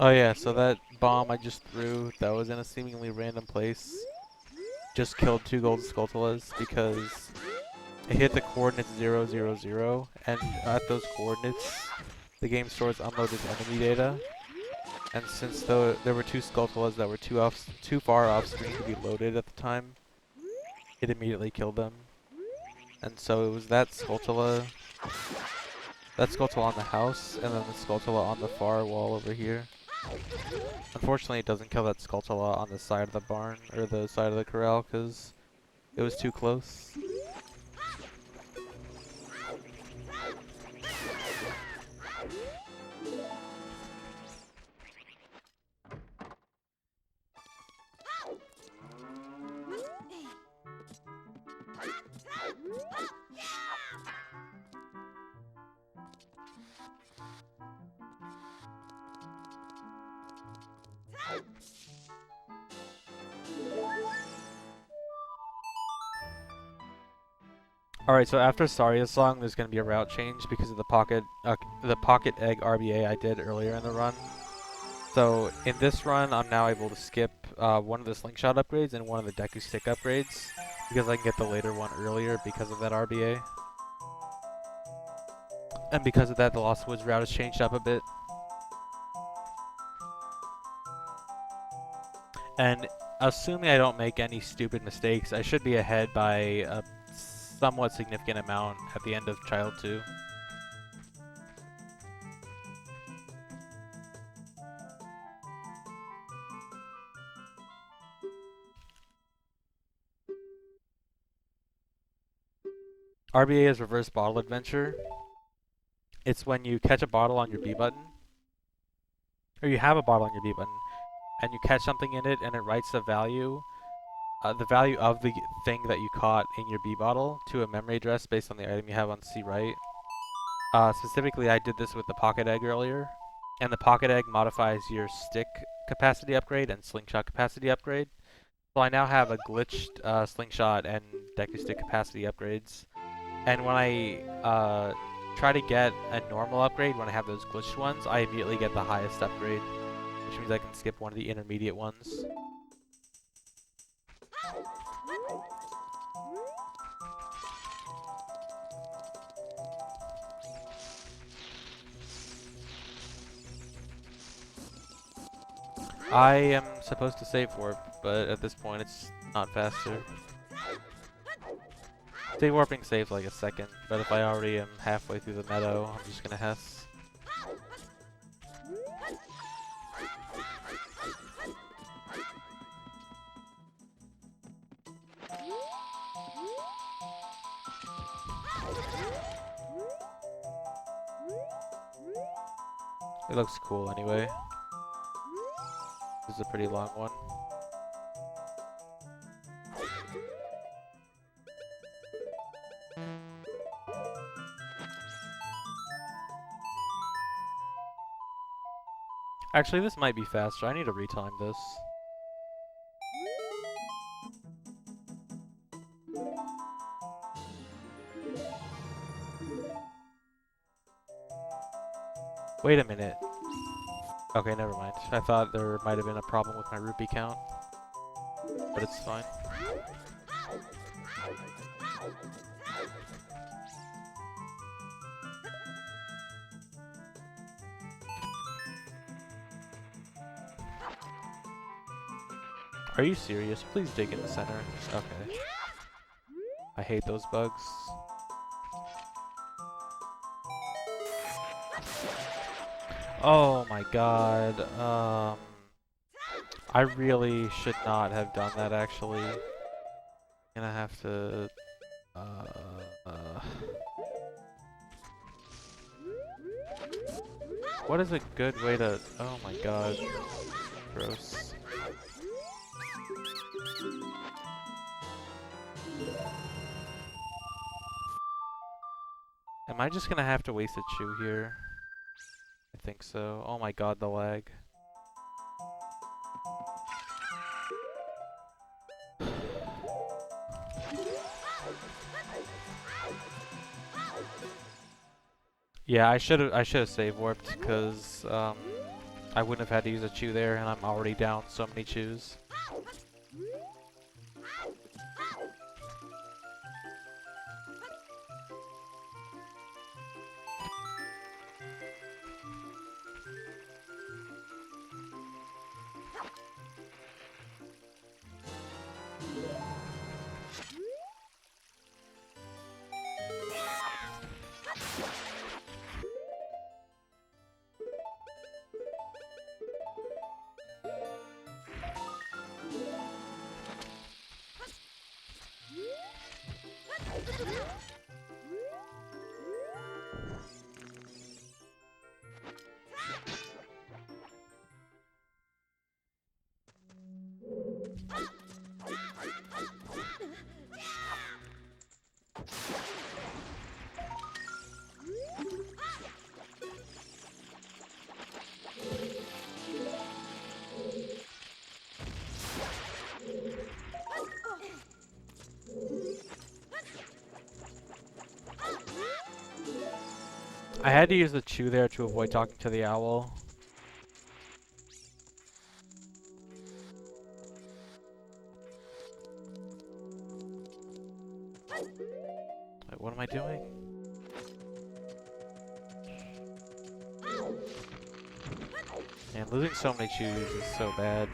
Oh yeah, so that bomb I just threw that was in a seemingly random place just killed 2 gold Skulltulas because it hit the coordinates 0, 0, 0, and at those coordinates, the game stores unloaded enemy data. And since there were 2 Skulltulas that were too far off screen to be loaded at the time, it immediately killed them. And so it was that Skulltula on the house, and then the Skulltula on the far wall over here. Unfortunately, it doesn't kill that Skulltula on the side of the barn, or the side of the corral, because it was too close. Alright, so after Saria's song, there's going to be a route change because of the pocket egg RBA I did earlier in the run. So in this run, I'm now able to skip one of the slingshot upgrades and one of the Deku stick upgrades because I can get the later one earlier because of that RBA. And because of that, the Lost Woods route has changed up a bit. And assuming I don't make any stupid mistakes, I should be ahead by a somewhat significant amount at the end of Child 2. RBA is Reverse Bottle Adventure. It's when you catch a bottle on your B button, or you have a bottle on your B button, and you catch something in it and it writes the value of the thing that you caught in your B bottle to a memory address based on the item you have on C right. Specifically, I did this with the pocket egg earlier, and the pocket egg modifies your stick capacity upgrade and slingshot capacity upgrade. So I now have a glitched slingshot and Deku stick capacity upgrades. And when I try to get a normal upgrade, when I have those glitched ones, I immediately get the highest upgrade, which means I can skip one of the intermediate ones. I am supposed to save warp, but at this point it's not faster. Save warping saves like a second, but if I already am halfway through the meadow, I'm just gonna Hess. It looks cool anyway. This is a pretty long one. Actually, this might be faster. I need to retime this. Wait a minute. Okay, never mind. I thought there might have been a problem with my rupee count, but it's fine. Are you serious? Please dig in the center. Okay. I hate those bugs. Oh my god. I really should not have done that actually. Gonna have to what is a good way to... Oh my god. Gross. Am I just gonna have to waste a chew here? I think so. Oh my god, the lag. Yeah, I should have save warped because I wouldn't have had to use a chew there, and I'm already down so many chews. I had to use the chew there to avoid talking to the owl. Wait, what am I doing? Man, losing so many chews is so bad.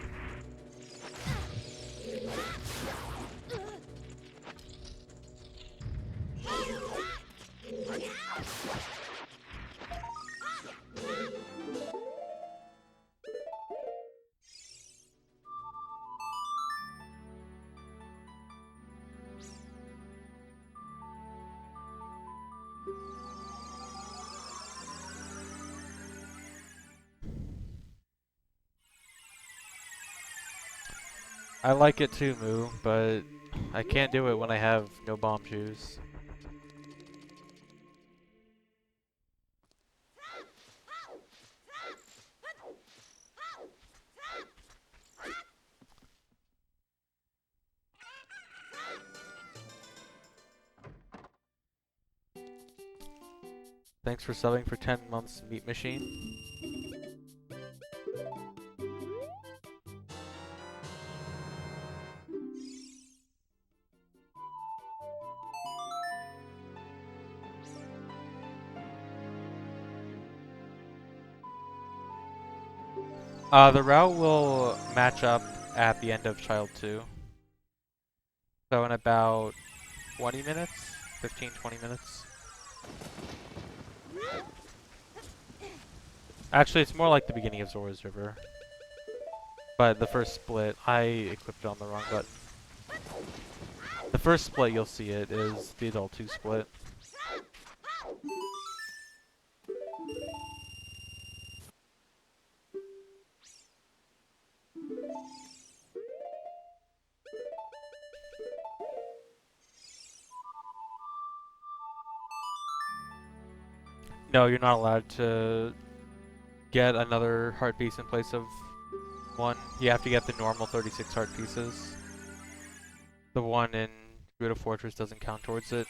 I like it too, Moo, but I can't do it when I have no bomb shoes. Thanks for subbing for 10 months, Meat Machine. The route will match up at the end of Child 2. So in about 20 minutes? 15, 20 minutes? Actually, it's more like the beginning of Zora's River. But the first split, I equipped it on the wrong button. The first split you'll see it is the Adult 2 split. No, you're not allowed to get another heart piece in place of one. You have to get the normal 36 heart pieces. The one in Gerudo Fortress doesn't count towards it.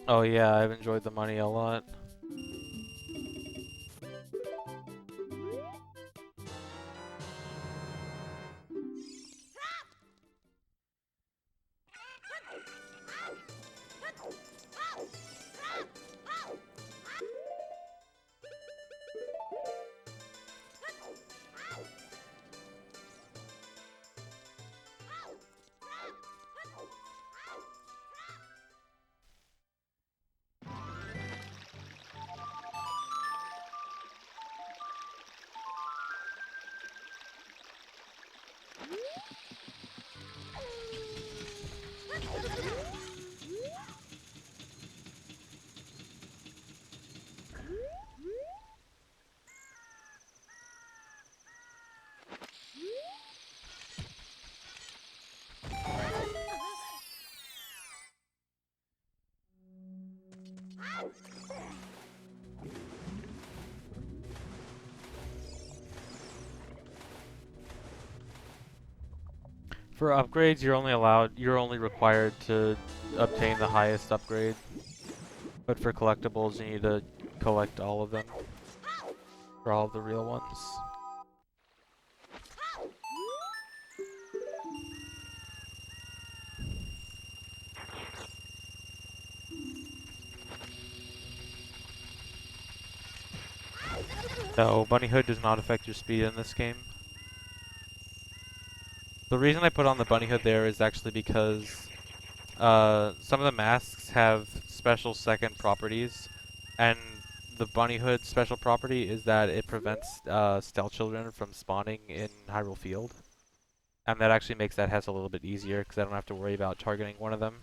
Oh yeah, I've enjoyed the money a lot. For upgrades, you're only required to obtain the highest upgrade. But for collectibles, you need to collect all of them. For all of the real ones. No, Bunny Hood does not affect your speed in this game. The reason I put on the Bunny Hood there is actually because some of the masks have special second properties, and the Bunny Hood special property is that it prevents stealth children from spawning in Hyrule Field. And that actually makes that Hess a little bit easier, because I don't have to worry about targeting one of them.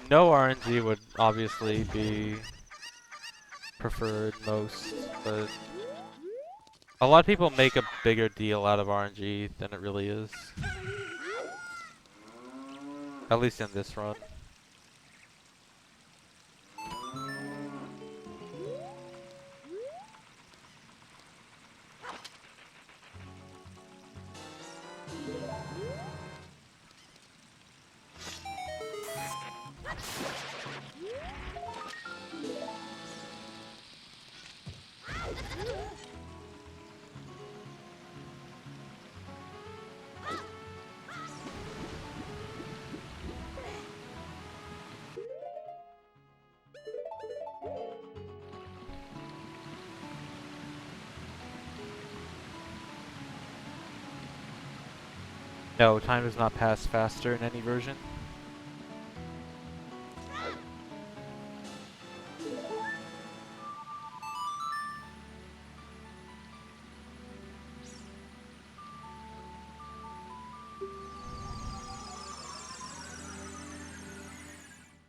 No RNG would obviously be preferred most, but a lot of people make a bigger deal out of RNG than it really is. At least in this run. No, time does not pass faster in any version.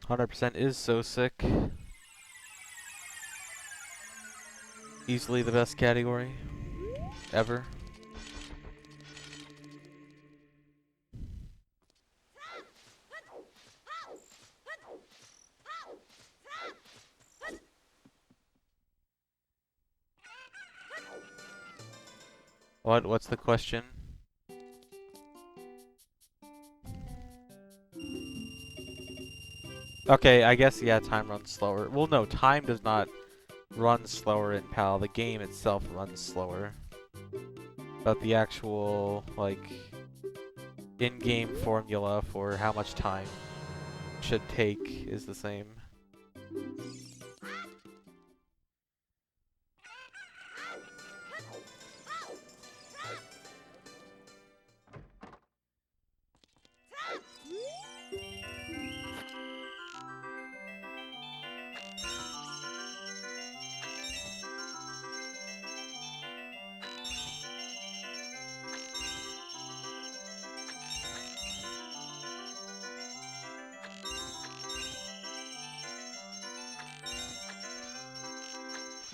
"100% is so sick. Easily the best category ever. What's the question? Okay, I guess, yeah, time runs slower. Well, no, time does not run slower in PAL. The game itself runs slower. But the actual, like, in-game formula for how much time should take is the same.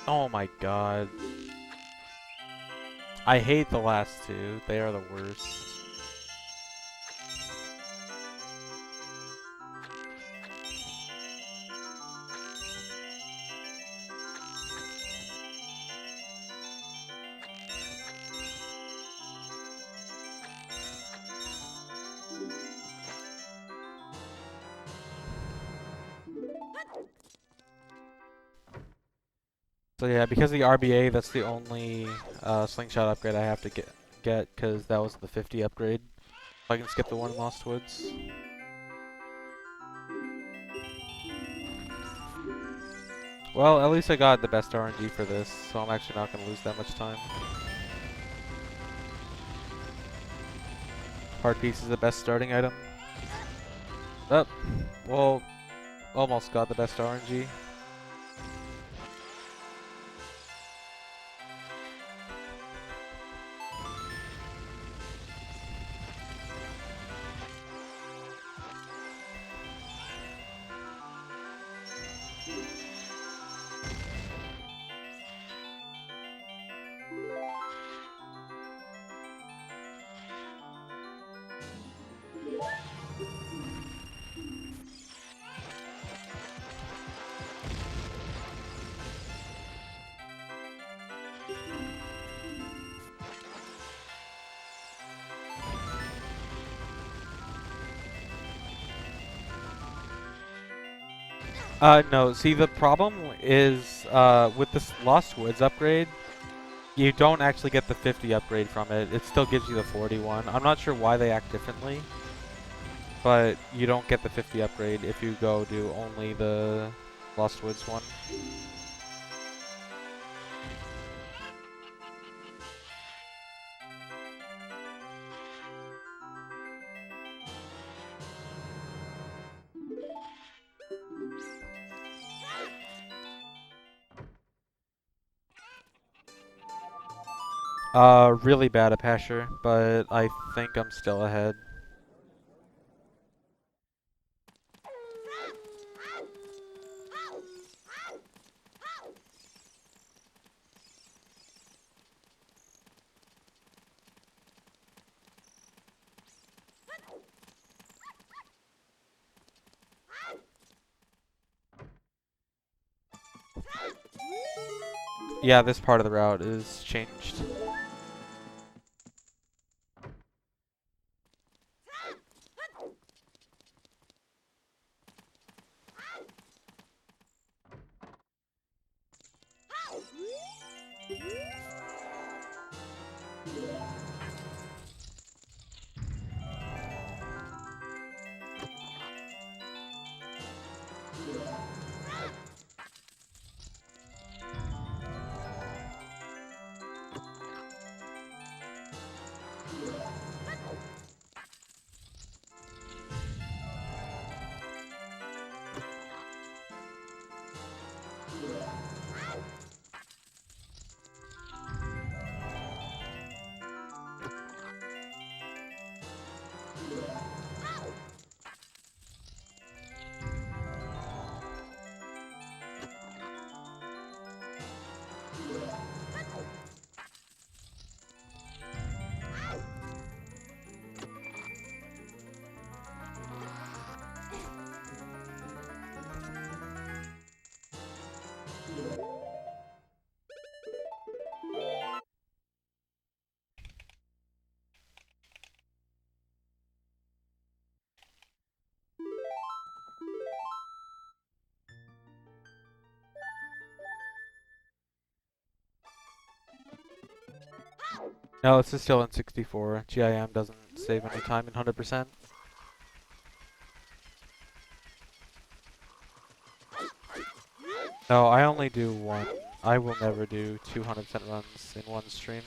Oh my god. I hate the last two. They are the worst. So yeah, because of the RBA, that's the only slingshot upgrade I have to get, because that was the 50 upgrade. So I can skip the one in Lost Woods. Well, at least I got the best RNG for this, so I'm actually not going to lose that much time. Heart Piece is the best starting item. Oh, well, almost got the best RNG. No, see, the problem is, with this Lost Woods upgrade, you don't actually get the 50 upgrade from it. It still gives you the 41. I'm not sure why they act differently, but you don't get the 50 upgrade if you go do only the Lost Woods one. Really bad at Pasher, but I think I'm still ahead. Yeah, this part of the route is changed. No, this is still in 64. GIM doesn't save any time in 100%. No, I only do one. I will never do 200% runs in one stream.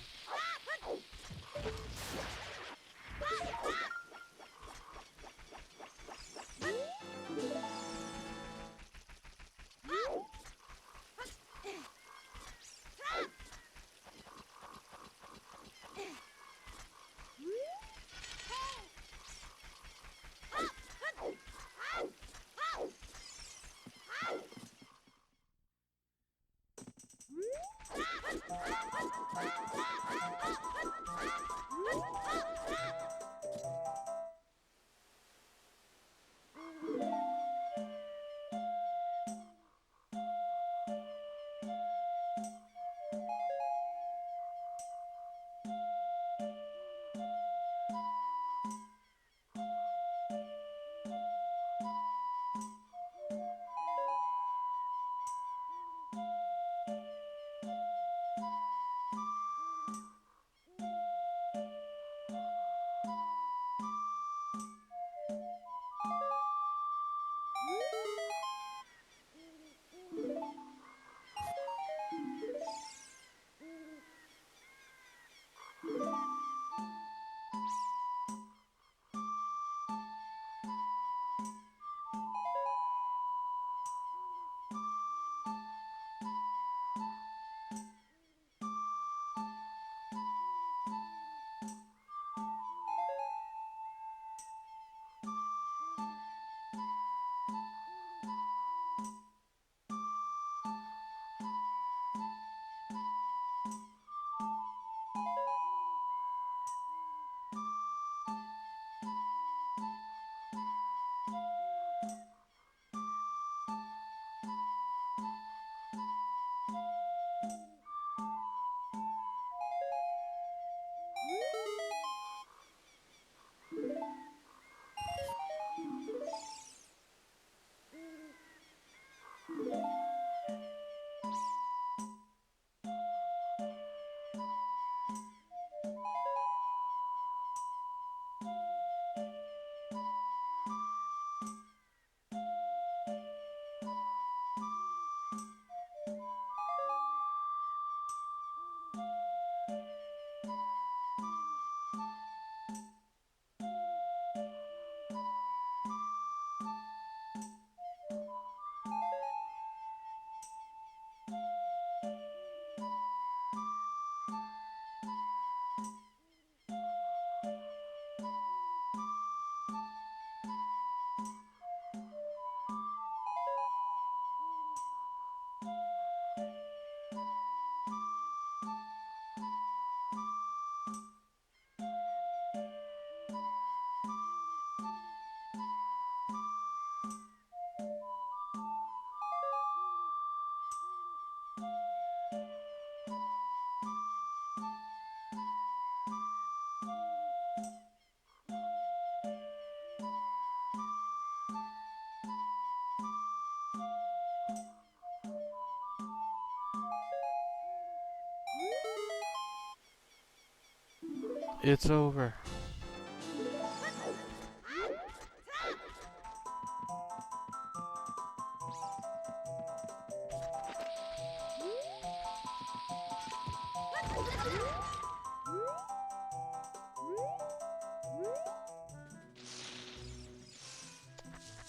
It's over.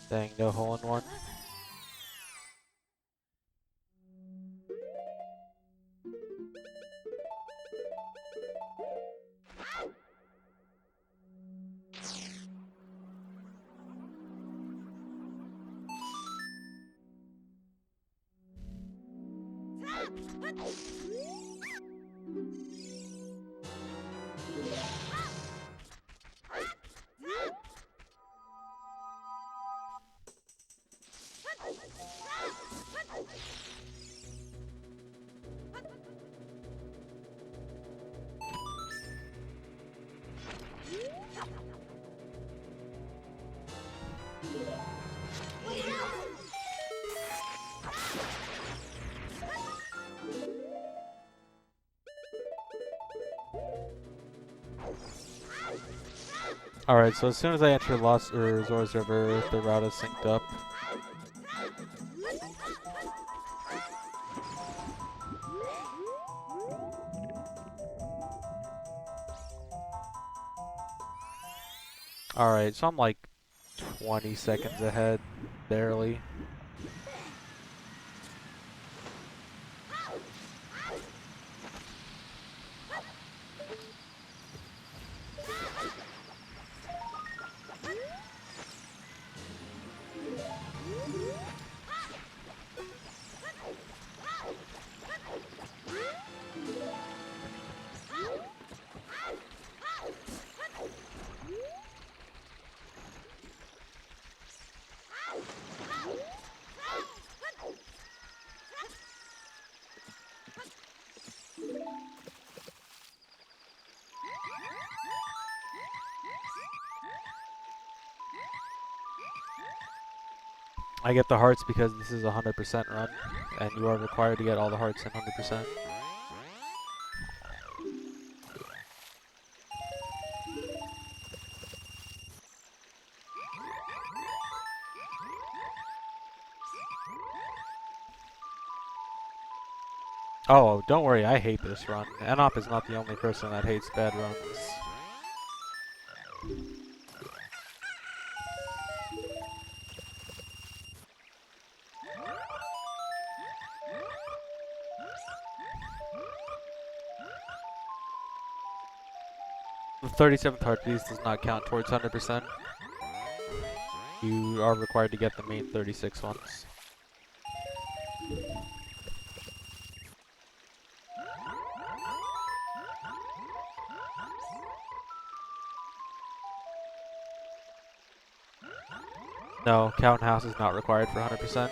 Dang, no hole in one. Alright, so as soon as I enter Lost or Zora's River, the route is synced up. Alright, so I'm like 20 seconds ahead, barely. I get the hearts because this is a 100% run, and you are required to get all the hearts in 100%. Oh, don't worry, I hate this run. Enop is not the only person that hates bad runs. The 37th heart piece does not count towards 100%. You are required to get the main 36 ones. No, Count House is not required for 100%.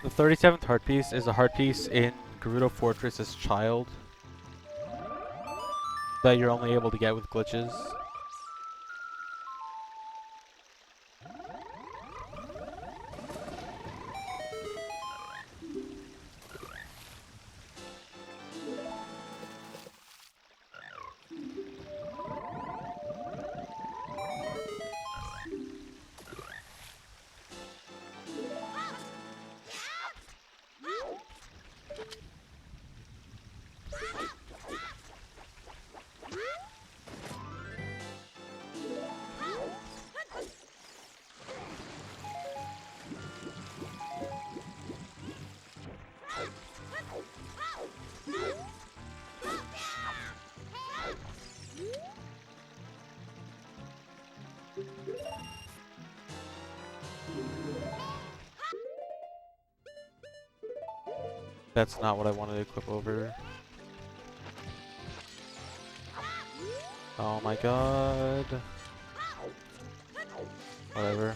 The 37th heart piece is a heart piece in Gerudo Fortress's Child that you're only able to get with glitches. That's not what I wanted to equip over. Oh my god. Whatever.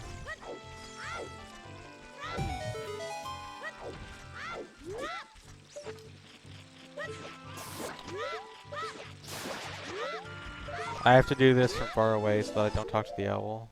I have to do this from far away so that I don't talk to the owl.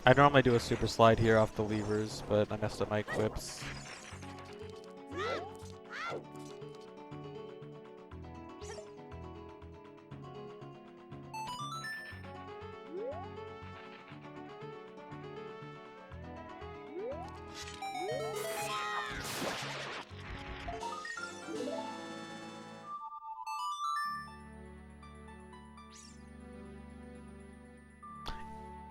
I normally do a super slide here off the levers, but I messed up my equips.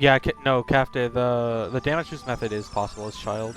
Yeah, no, Kafta, the damage boost method is possible as child.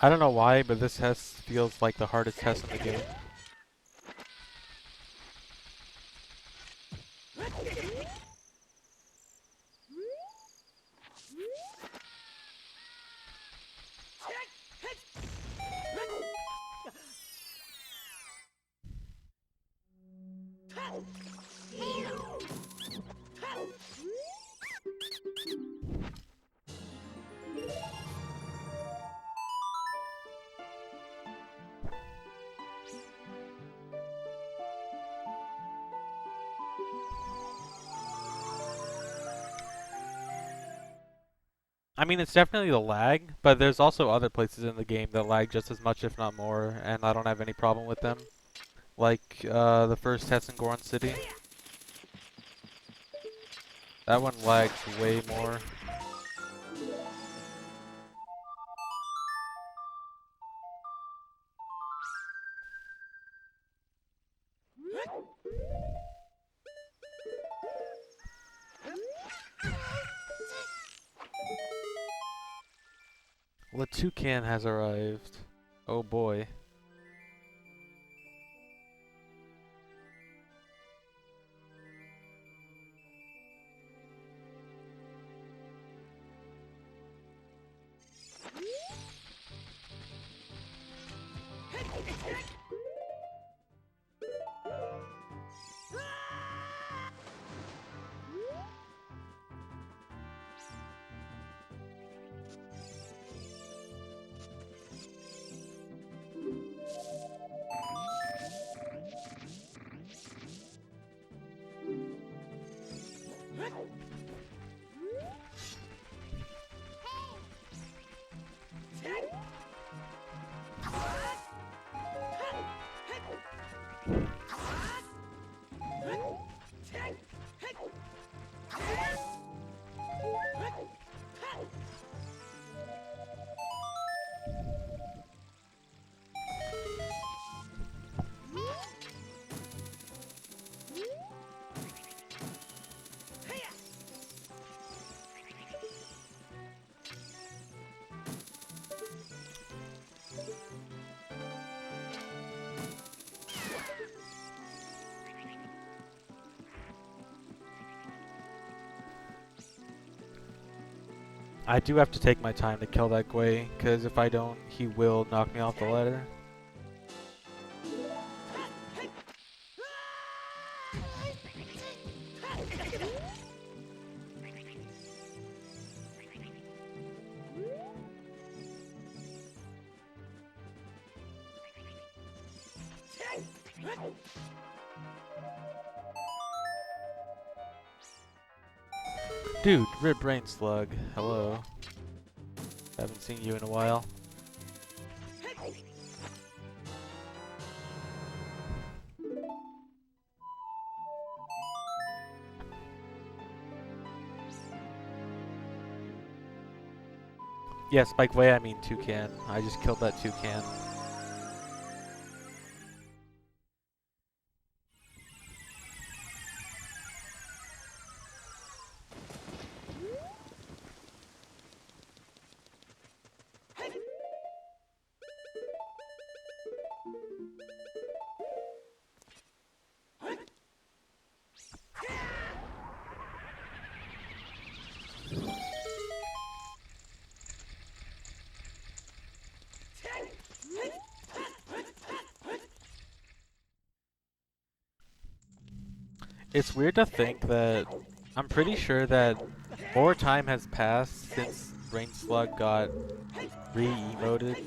I don't know why, but this test feels like the hardest test in the game. I mean, it's definitely the lag, but there's also other places in the game that lag just as much, if not more, and I don't have any problem with them. Like, the first Tessengoron City. That one lags way more. Well, the toucan has arrived. Oh boy. I do have to take my time to kill that Gwei, because if I don't, he will knock me off the ladder. Dude, Rip Brain Slug, hello. Haven't seen you in a while. Yes, by Gwei I mean toucan. I just killed that toucan. It's weird to think that I'm pretty sure that more time has passed since Brain Slug got re-emoted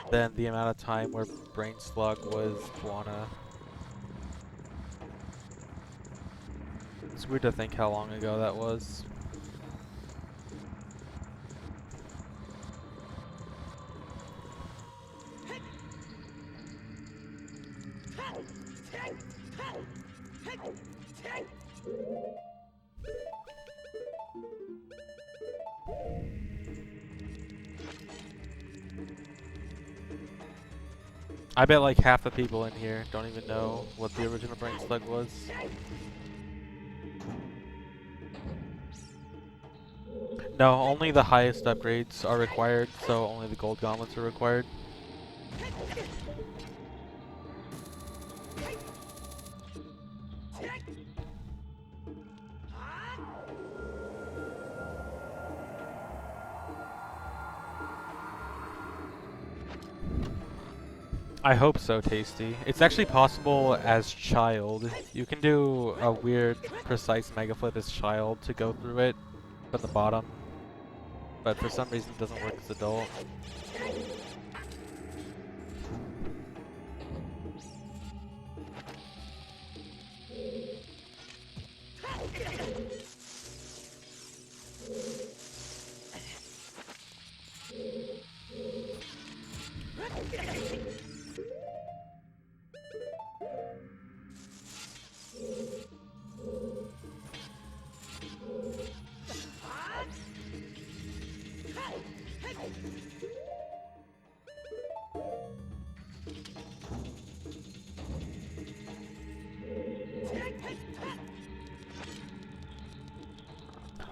than the amount of time where Brain Slug was Guana. It's weird to think how long ago that was. I bet like half the people in here don't even know what the original Brain Slug was. No, only the highest upgrades are required, so only the gold gauntlets are required. I hope so, Tasty. It's actually possible as child. You can do a weird, precise mega flip as child to go through it from the bottom, but for some reason it doesn't work as adult.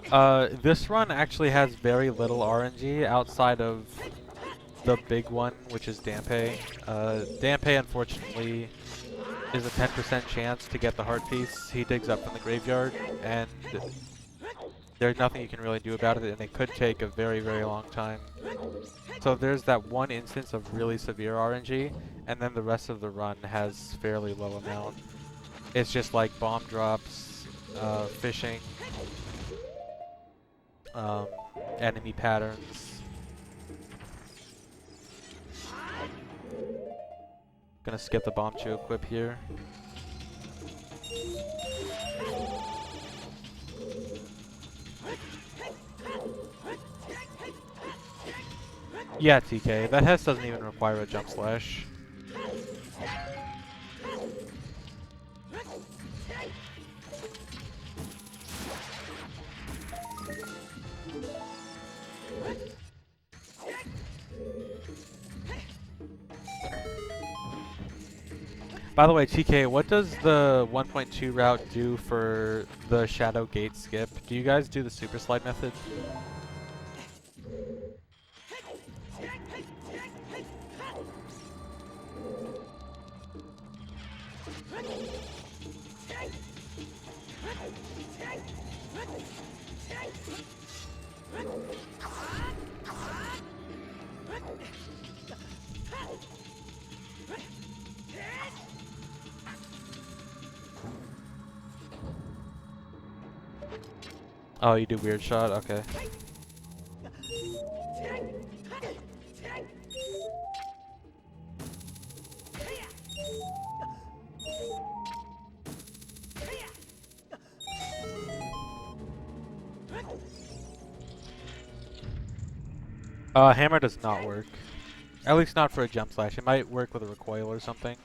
This run actually has very little RNG outside of the big one, which is Dampe. Dampe, unfortunately, is a 10% chance to get the heart piece he digs up from the graveyard, and there's nothing you can really do about it, and it could take a very, very long time. So there's that one instance of really severe RNG, and then the rest of the run has fairly low amount. It's just like bomb drops, fishing, um, enemy patterns. Gonna skip the bomb to equip here. Yeah, TK. That Hess doesn't even require a jump slash. By the way, TK, what does the 1.2 route do for the Shadow Gate skip? Do you guys do the super slide method? Oh, you do weird shot? Okay. Hammer does not work. At least not for a jump slash. It might work with a recoil or something.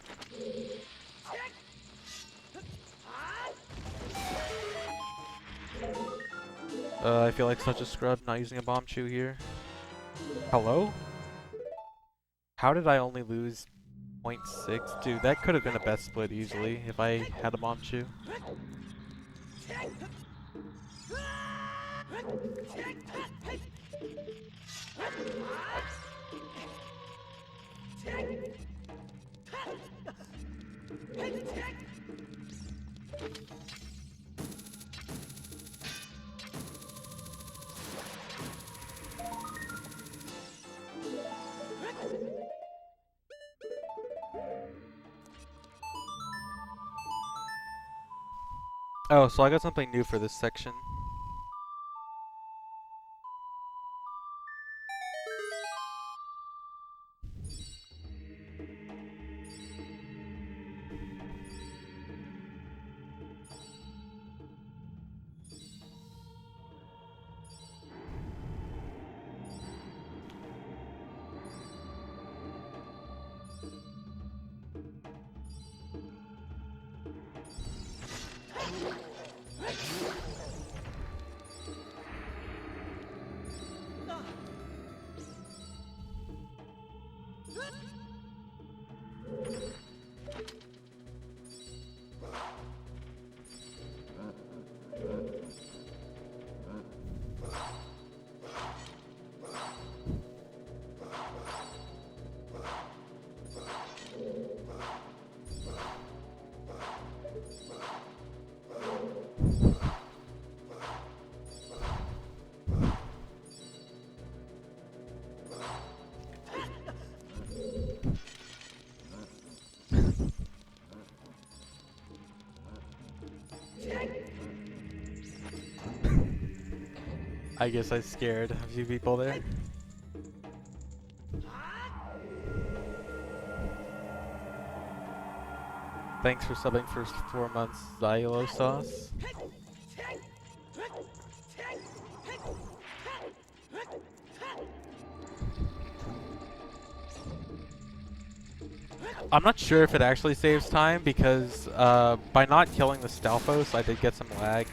I feel like such a scrub not using a bomb chew here. Hello? How did I only lose 0.6? Dude, that could have been a best split easily if I had a bomb chew. Oh, so I got something new for this section. I guess I scared a few people there. Thanks for subbing for 4 months, Zylo Sauce. I'm not sure if it actually saves time because by not killing the Stalfos, I did get some lag.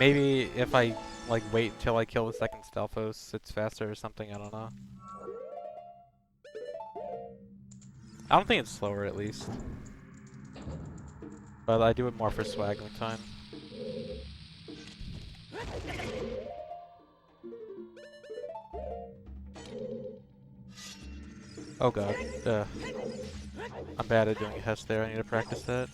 Maybe if I like wait until I kill the second Stalfos, it's faster or something, I don't know. I don't think it's slower at least. But I do it more for swaggling time. Oh god. I'm bad at doing a hest there. I need to practice that.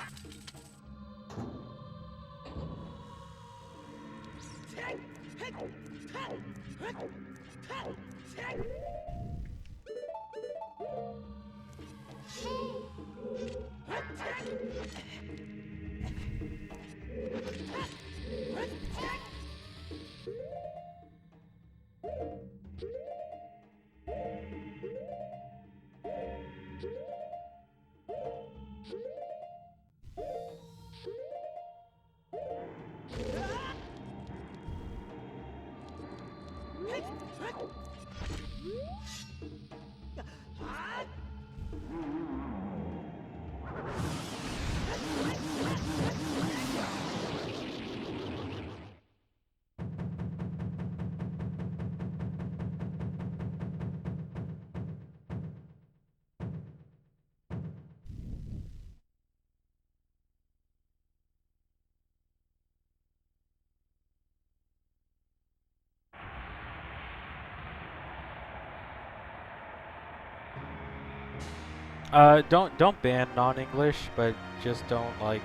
Don't ban non-English, but just don't like,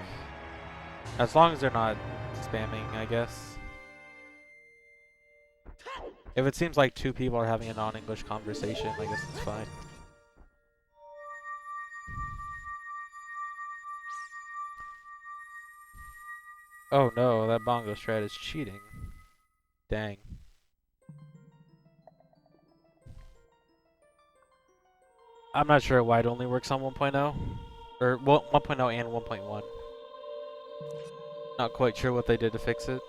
as long as they're not spamming, I guess. If it seems like two people are having a non-English conversation, I guess it's fine. Oh no, that bongo strat is cheating. Dang. I'm not sure why it only works on 1.0. Or, well, 1.0 and 1.1. Not quite sure what they did to fix it.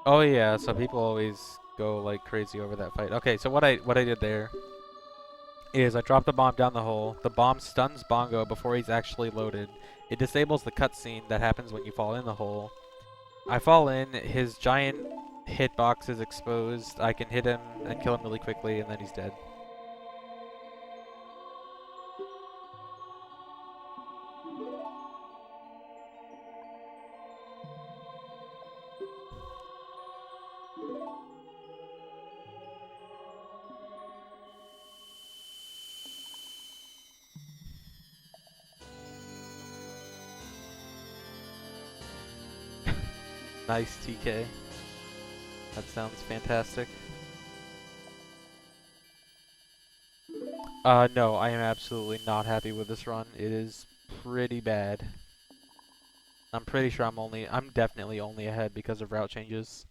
Oh yeah, so people always go like crazy over that fight. Okay, so what I did there is I dropped the bomb down the hole. The bomb stuns Bongo before he's actually loaded. It disables the cutscene that happens when you fall in the hole. I fall in, his giant hitbox is exposed. I can hit him and kill him really quickly, and then he's dead. Nice, TK. That sounds fantastic. No, I am absolutely not happy with this run. It is pretty bad. I'm pretty sure I'm definitely only ahead because of route changes.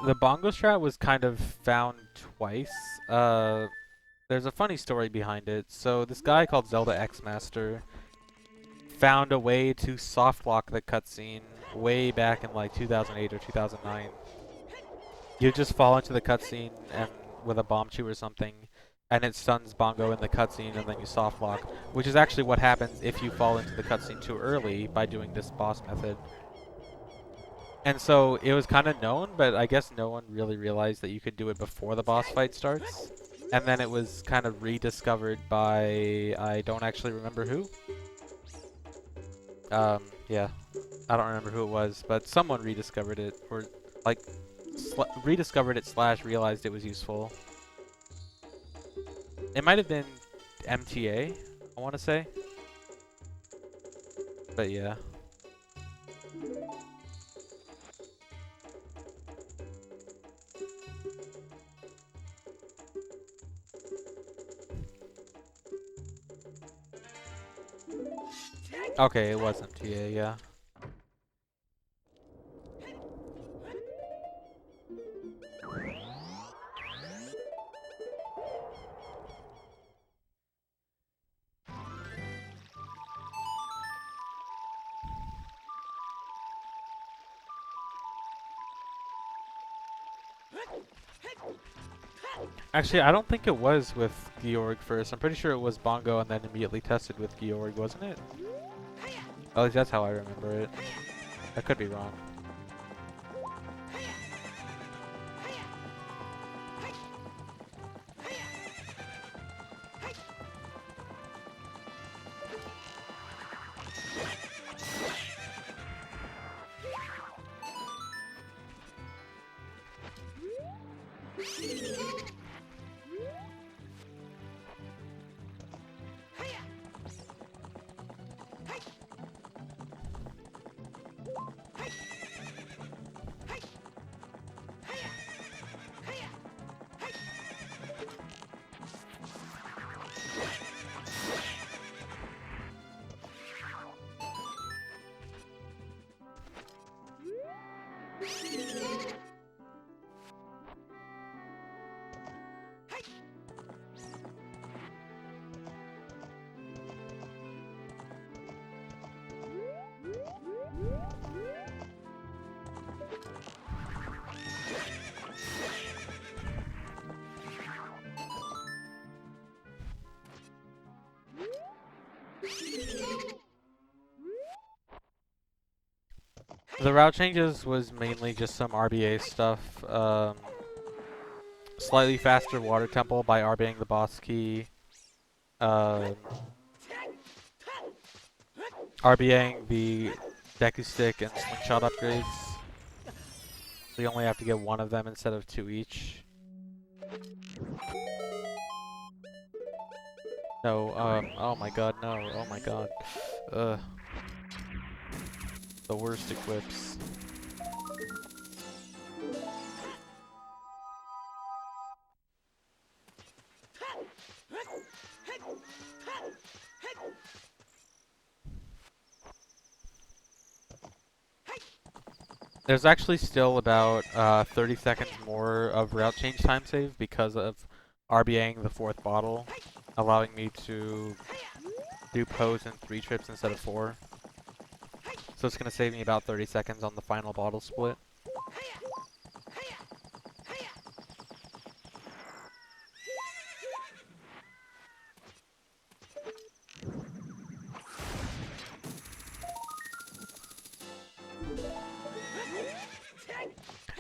The bongo strat was kind of found twice. There's a funny story behind it. So this guy called Zelda X Master found a way to soft lock the cutscene way back in like 2008 or 2009. You just fall into the cutscene and with a bomb chew or something, and it stuns Bongo in the cutscene, and then you soft lock, which is actually what happens if you fall into the cutscene too early by doing this boss method. And so it was kind of known, but I guess no one really realized that you could do it before the boss fight starts. And then it was kind of rediscovered by, I don't actually remember who. Yeah, I don't remember who it was, but someone rediscovered it, or like rediscovered it / realized it was useful. It might have been MTA, I want to say. But yeah. Okay, it was MTA, yeah. Actually, I don't think it was with Georg first. I'm pretty sure it was Bongo and then immediately tested with Georg, wasn't it? At least that's how I remember it. I could be wrong. The route changes was mainly just some RBA stuff. Slightly faster water temple by RBAing the boss key. RBAing the Deku Stick and Slingshot upgrades. So you only have to get one of them instead of two each. No, oh my god, no, oh my god. Ugh. The worst equips. There's actually still about 30 seconds more of route change time save because of RBAing the fourth bottle, allowing me to do pose in 3 trips instead of 4. So it's going to save me about 30 seconds on the final bottle split.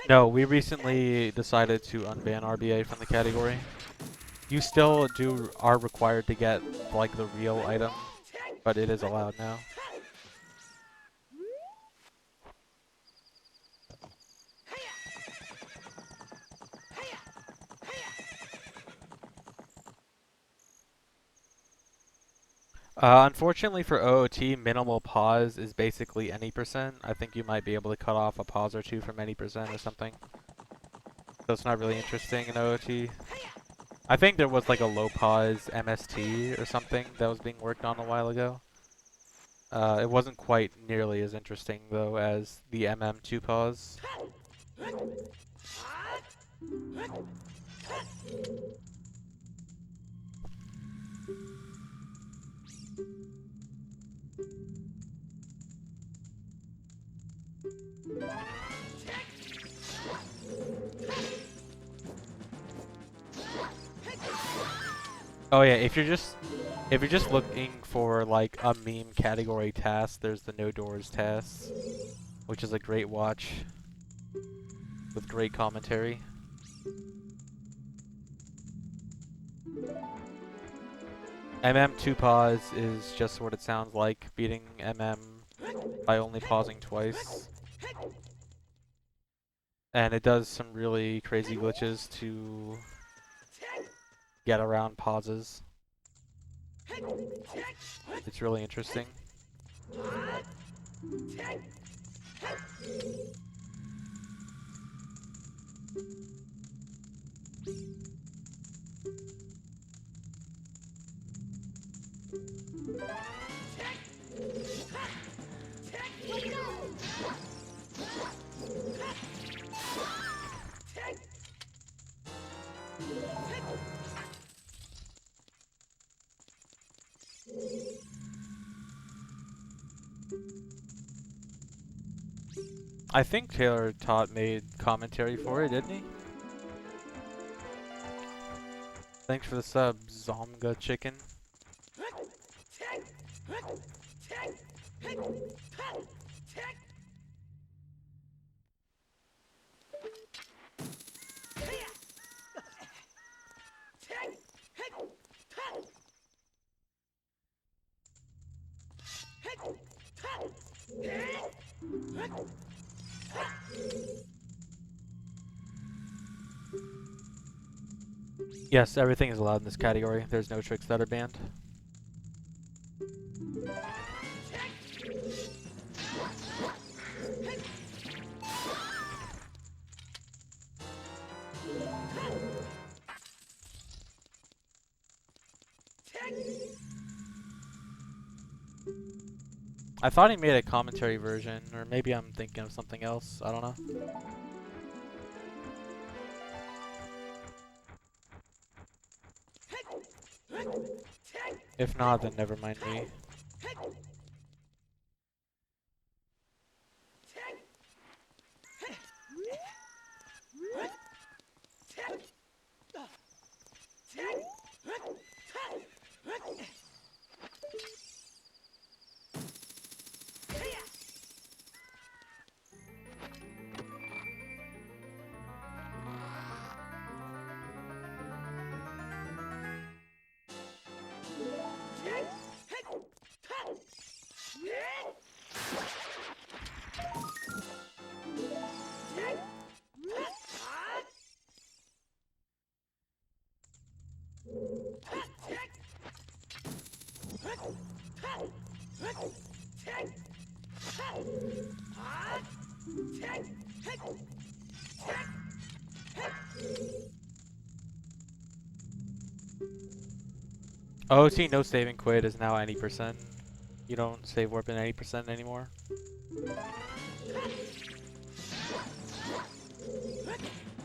No, we recently decided to unban RBA from the category. You still are required to get like the real item, but it is allowed now. Unfortunately for OOT, minimal pause is basically any percent. I think you might be able to cut off a pause or two from any percent or something. So it's not really interesting in OOT. I think there was like a low pause MST or something that was being worked on a while ago. It wasn't quite nearly as interesting though as the MM2 pause. Oh yeah, if you're just looking for like a meme category task, there's the No Doors task, which is a great watch with great commentary. MM2 pause is just what it sounds like, beating MM by only pausing twice. And it does some really crazy glitches to get around pauses. It's really interesting. I think Taylor Tot made commentary for it, didn't he? Thanks for the sub, Zomga Chicken. Yes, everything is allowed in this category. There's no tricks that are banned. I thought he made a commentary version, or maybe I'm thinking of something else. I don't know. If not, then never mind me. OT no saving quit is now any percent. You don't save warp in any percent anymore.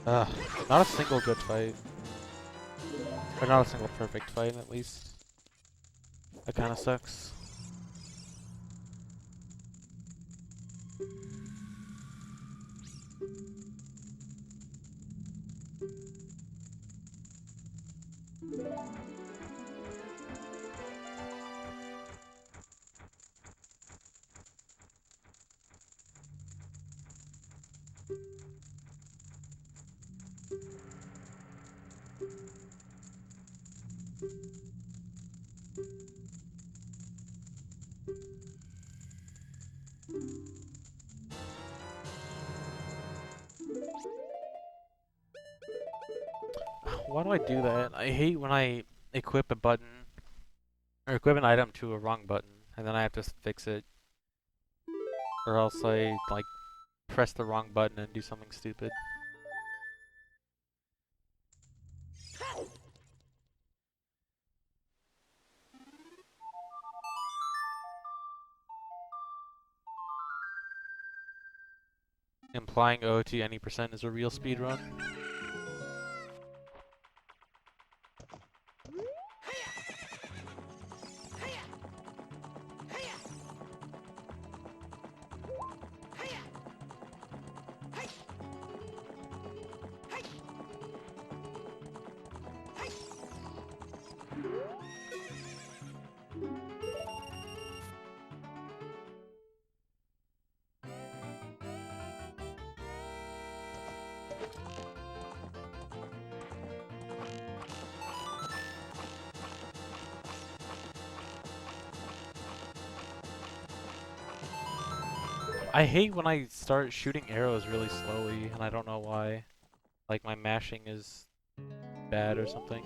Ugh, not a single good fight. Or not a single perfect fight, at least. That kinda sucks. Why do I do that? I hate when I equip a button, or equip an item to a wrong button, and then I have to fix it. Or else I, like, press the wrong button and do something stupid. Implying OT any percent is a real speedrun. I hate when I start shooting arrows really slowly, and I don't know why. Like my mashing is bad or something.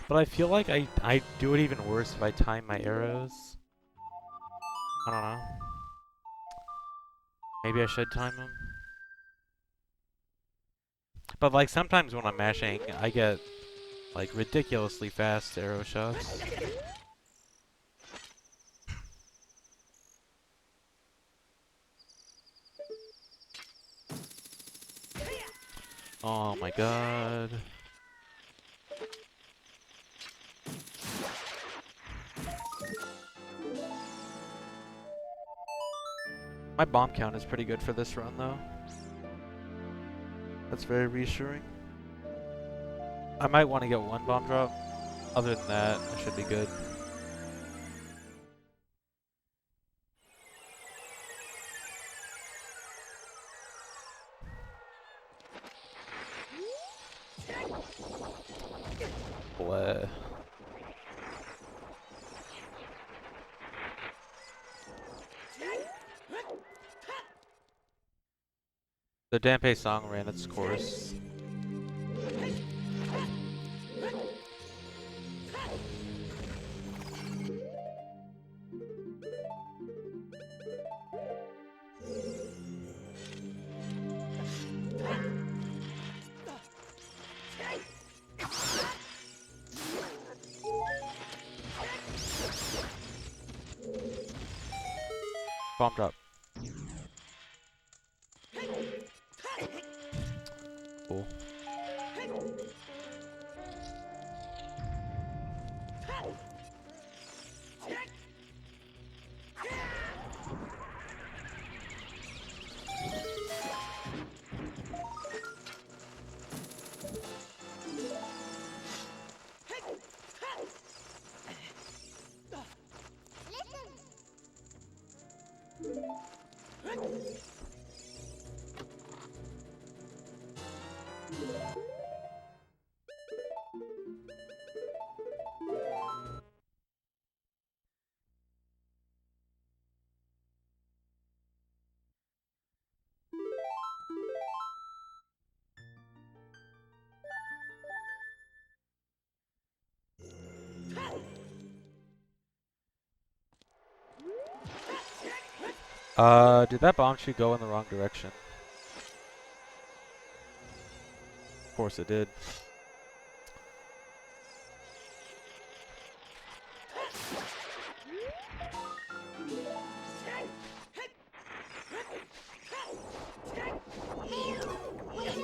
But I feel like I do it even worse if I time my arrows. I don't know. Maybe I should time them. But like sometimes when I'm mashing, I get Like ridiculously fast arrow shots. Oh my god. My bomb count is pretty good for this run though. That's very reassuring. I might want to get one bomb drop. Other than that, I should be good. Bleh. The Dampe song ran its course. Bomb drop. Cool. Did that bomb shoot go in the wrong direction? Of course it did.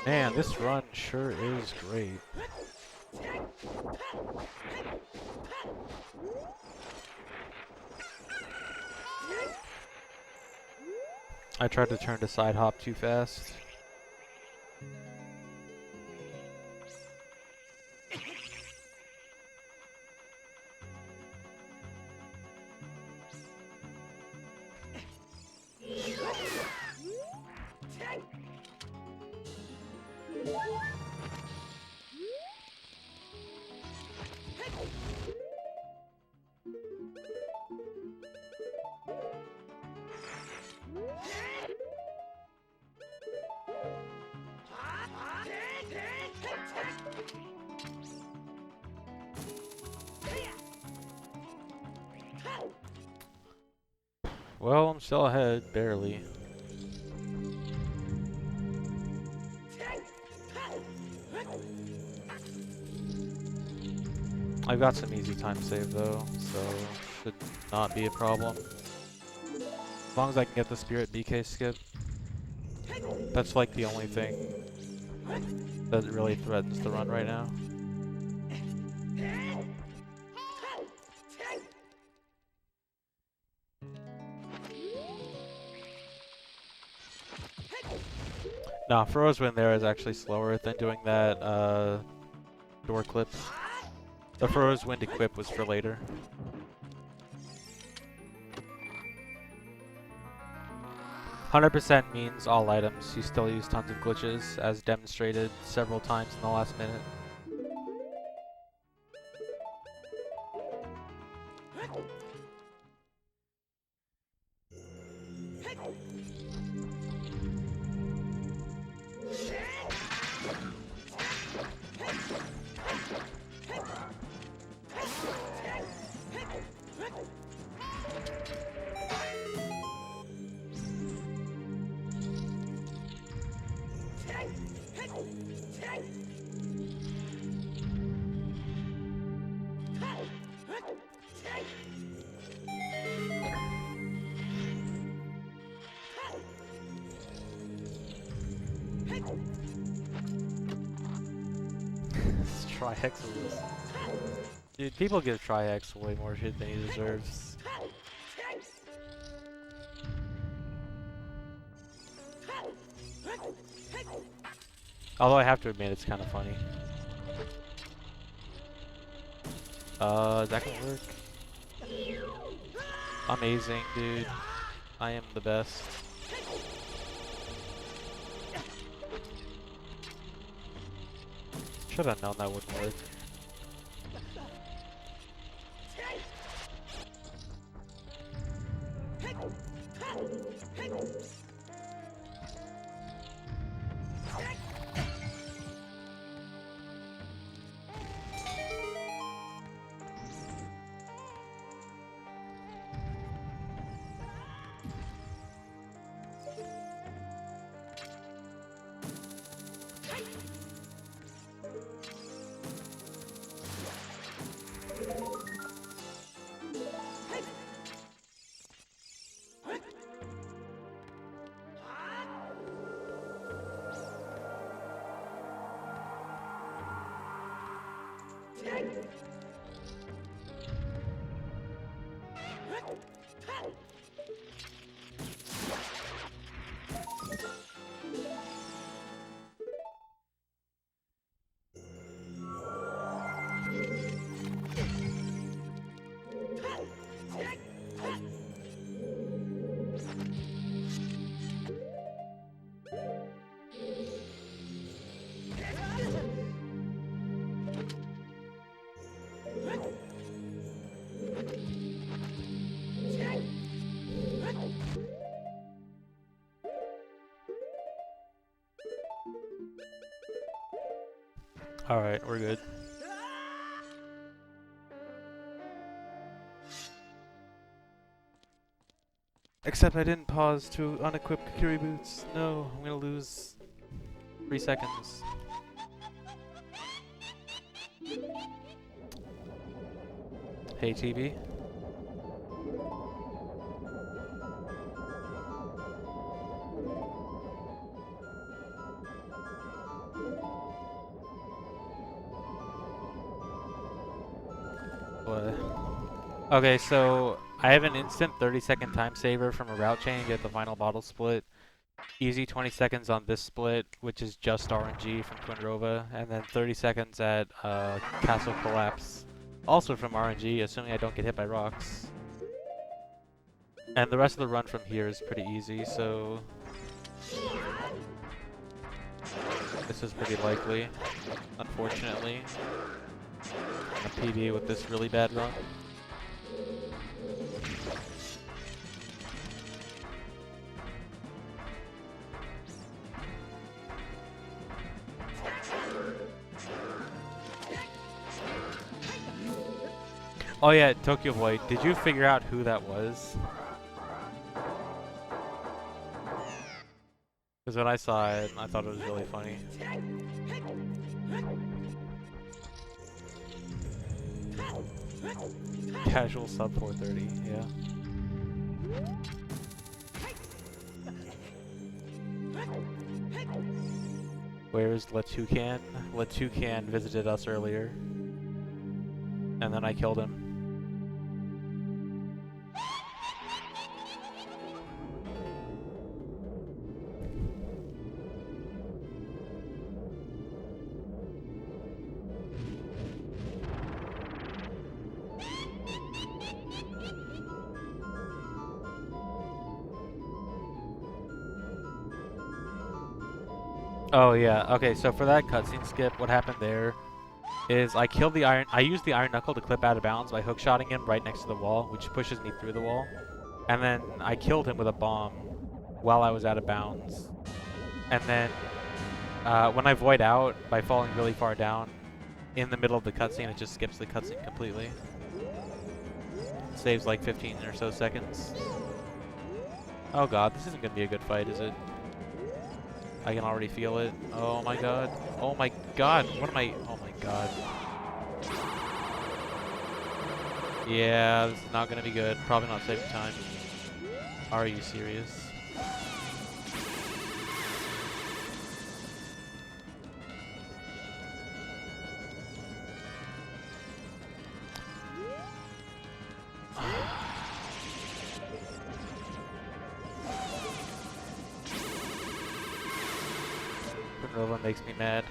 Man, this run sure is great. I tried to turn to side hop too fast. Well, I'm still ahead, barely. I've got some easy time save though, so should not be a problem. As long as I can get the Spirit BK skip. That's like the only thing that really threatens the run right now. Nah, Fro's win there is actually slower than doing that door clip. The Fro's wind equip was for later. %, means all items. You still use tons of glitches, as demonstrated several times in the last minute. Tri-Hexalis. Dude, people give Tri-Hex way more shit than he deserves. Although I have to admit, it's kind of funny. Is that gonna work? Amazing, dude. I am the best. Should have known that wouldn't work. Alright, we're good. Except I didn't pause to unequip Kukuri boots. No, I'm gonna lose 3 seconds. Hey TV. Okay, so I have an instant 30-second time saver from a route chain to get the final bottle split. Easy 20 seconds on this split, which is just RNG from Twin Rova, and then 30 seconds at Castle Collapse, also from RNG, assuming I don't get hit by rocks. And the rest of the run from here is pretty easy, so this is pretty likely, unfortunately. A PB with this really bad run. Oh yeah, Tokyo Boy, did you figure out who that was? Because when I saw it, I thought it was really funny. Casual sub 430, yeah. Where's Latoucan? Latoucan visited us earlier. And then I killed him. Oh yeah, okay, so for that cutscene skip, what happened there is I killed the iron. I used the iron knuckle to clip out of bounds by hookshotting him right next to the wall, which pushes me through the wall. And then I killed him with a bomb while I was out of bounds. And then when I void out by falling really far down in the middle of the cutscene, it just skips the cutscene completely. Saves like 15 or so seconds. Oh god, this isn't gonna be a good fight, is it? I can already feel it. Oh my god. Oh my god. What am I? Oh my god. Yeah, this is not gonna be good. Probably not saving time. Are you serious? Twinrova makes me mad.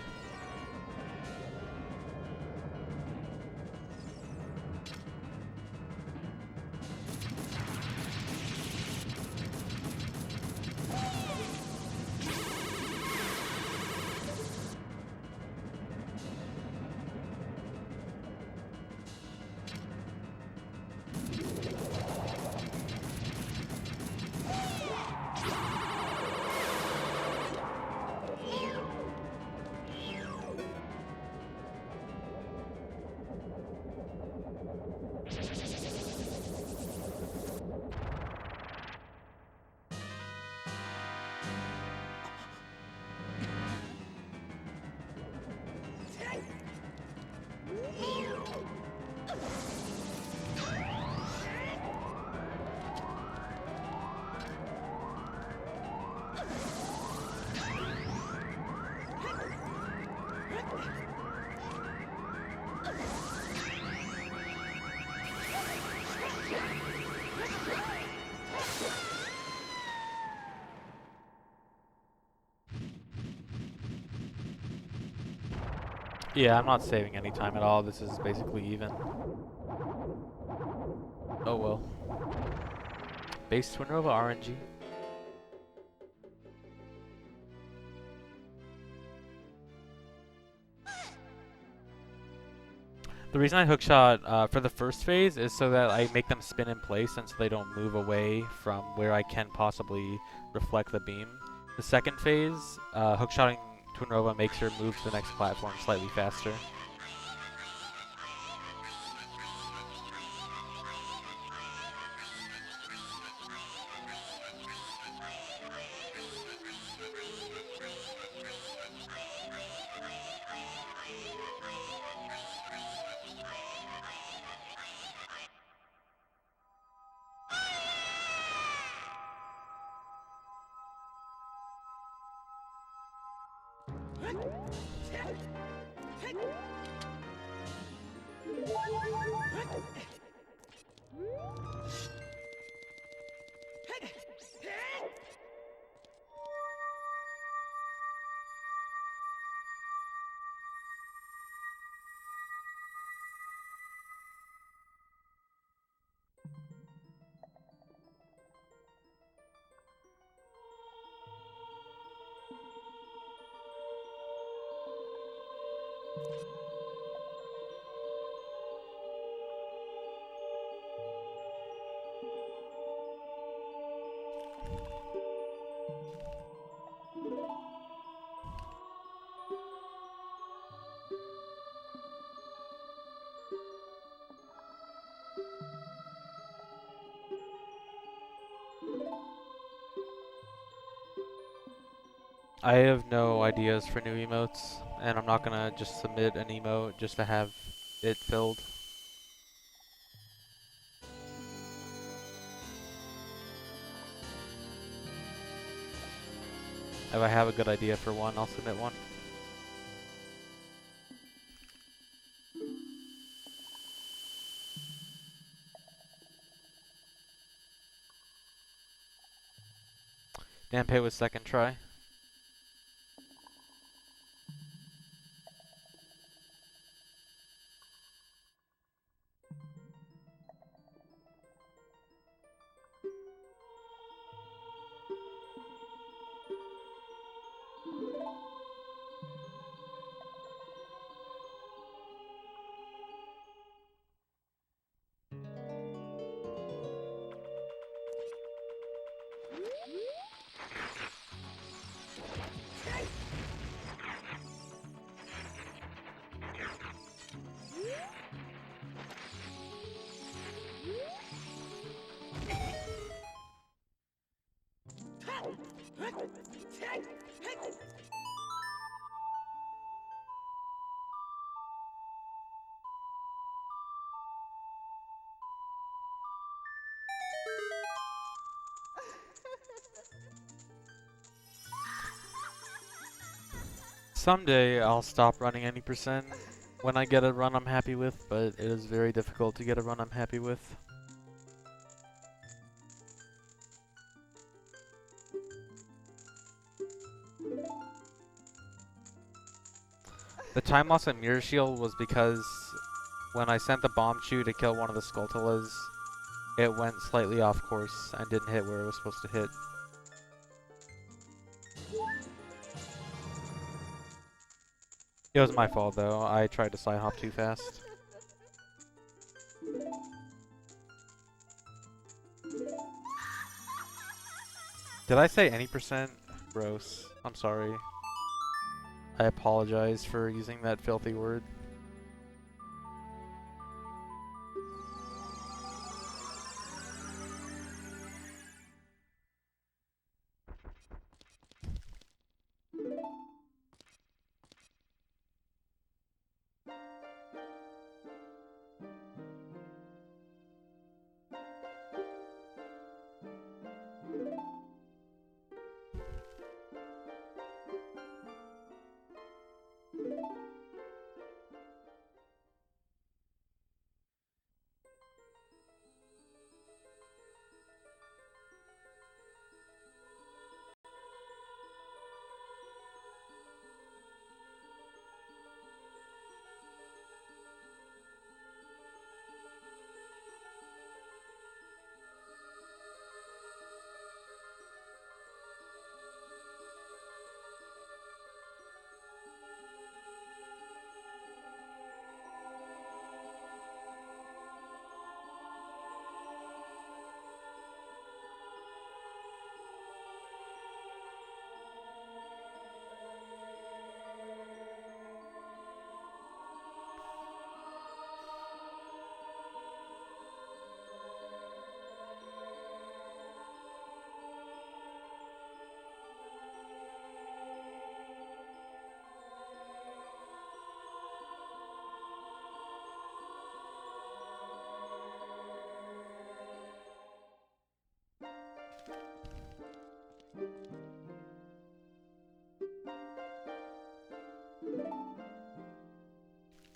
Yeah, I'm not saving any time at all. This is basically even. Oh well. Base Twinrova RNG. The reason I hookshot for the first phase is so that I make them spin in place and so they don't move away from where I can possibly reflect the beam. The second phase, hookshotting Twinrova makes her move to the next platform slightly faster. I have no ideas for new emotes, and I'm not gonna just submit an emote just to have it filled. If I have a good idea for one, I'll submit one. Dampé was second try. Someday I'll stop running any percent when I get a run I'm happy with, but it is very difficult to get a run I'm happy with. The time loss at Mirror Shield was because when I sent the bomb chew to kill one of the Skulltulas, it went slightly off course and didn't hit where it was supposed to hit. It was my fault though, I tried to side hop too fast. Did I say any percent? Gross. I'm sorry. I apologize for using that filthy word.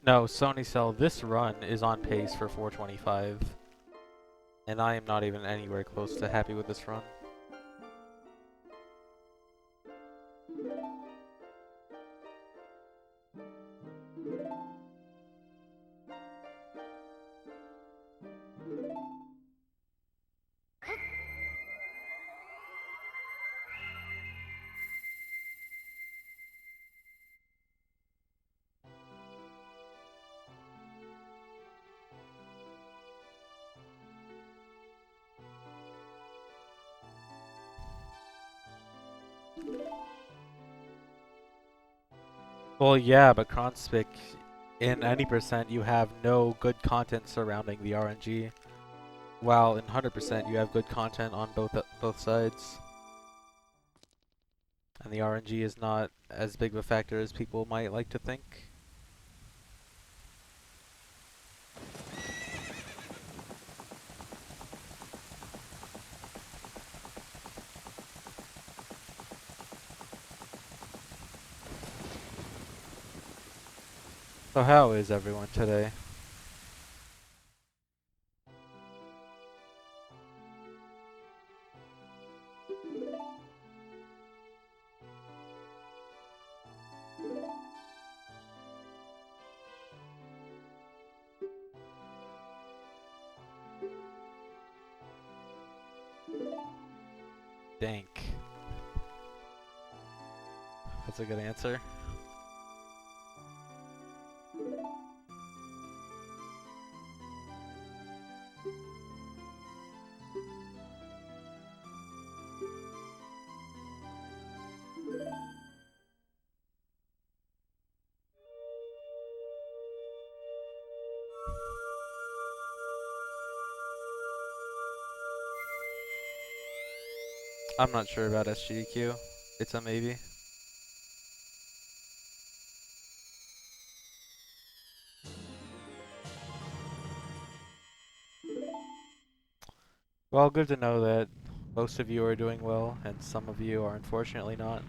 No, Sony Cell, this run is on pace for 425. And I am not even anywhere close to happy with this run. Well, yeah, but Kronspick, in any percent, you have no good content surrounding the RNG, while in 100% you have good content on both sides. And the RNG is not as big of a factor as people might like to think. So how is everyone today? Dank. That's a good answer. I'm not sure about SGDQ. It's a maybe. Well, good to know that most of you are doing well, and some of you are unfortunately not.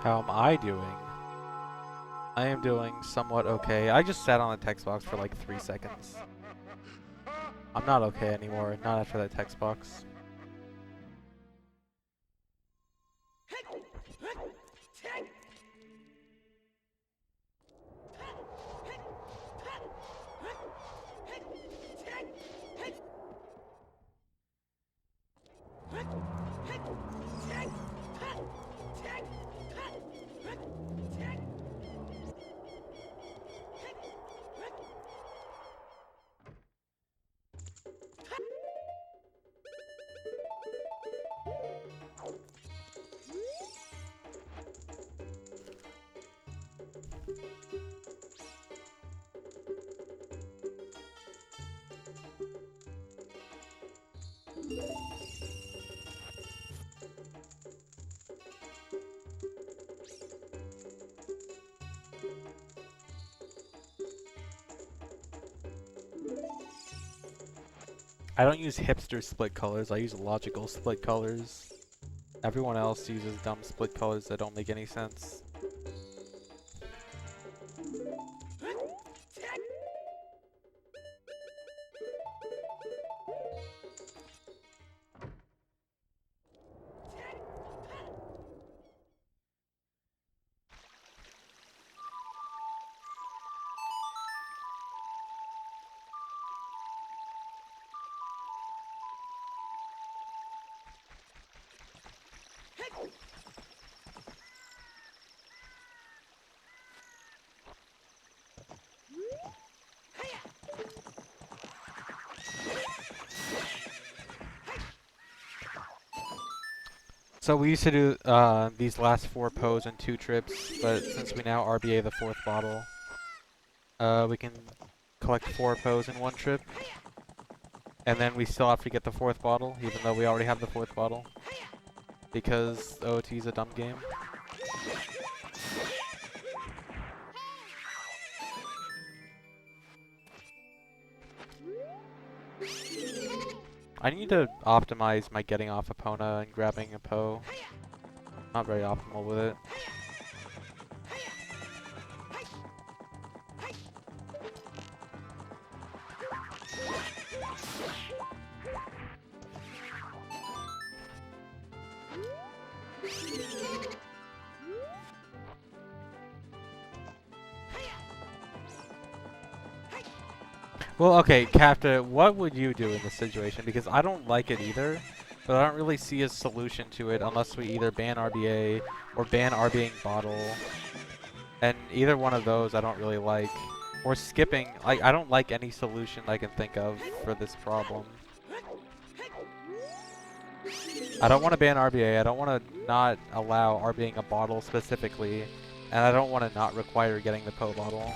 How am I doing? I am doing somewhat okay. I just sat on the text box for like 3 seconds. I'm not okay anymore, not after that text box. I don't use hipster split colors, I use logical split colors. Everyone else uses dumb split colors that don't make any sense. So we used to do these last 4 pos in 2 trips, but since we now RBA the 4th bottle, we can collect 4 pos in 1 trip. And then we still have to get the 4th bottle, even though we already have the 4th bottle. Because OOT is a dumb game. I need to optimize my getting off Epona and grabbing a Po. Not very optimal with it. Well, okay, Captain, what would you do in this situation? Because I don't like it either, but I don't really see a solution to it unless we either ban RBA or ban RBAing bottle. And either one of those I don't really like. Or skipping, like, I don't like any solution I can think of for this problem. I don't want to ban RBA, I don't want to not allow RBAing a bottle specifically, and I don't want to not require getting the Po bottle.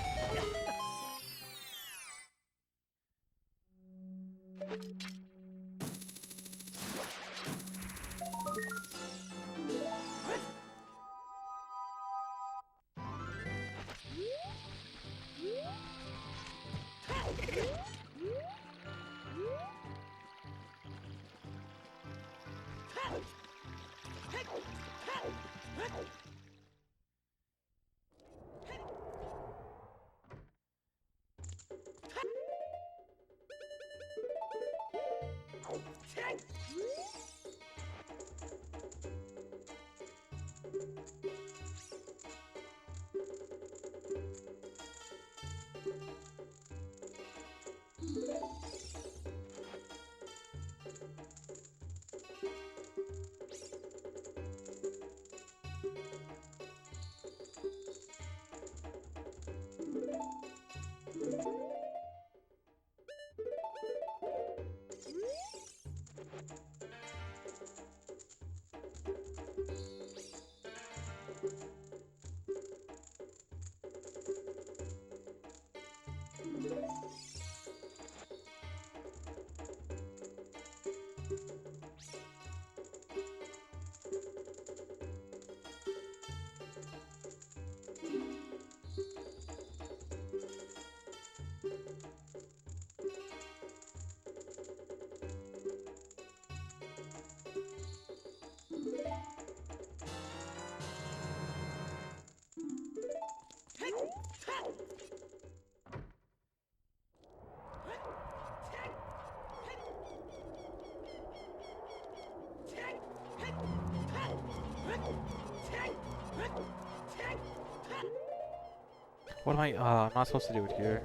What am I? I'm not supposed to do it here.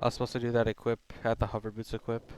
I was supposed to do that equip at the hover boots equip.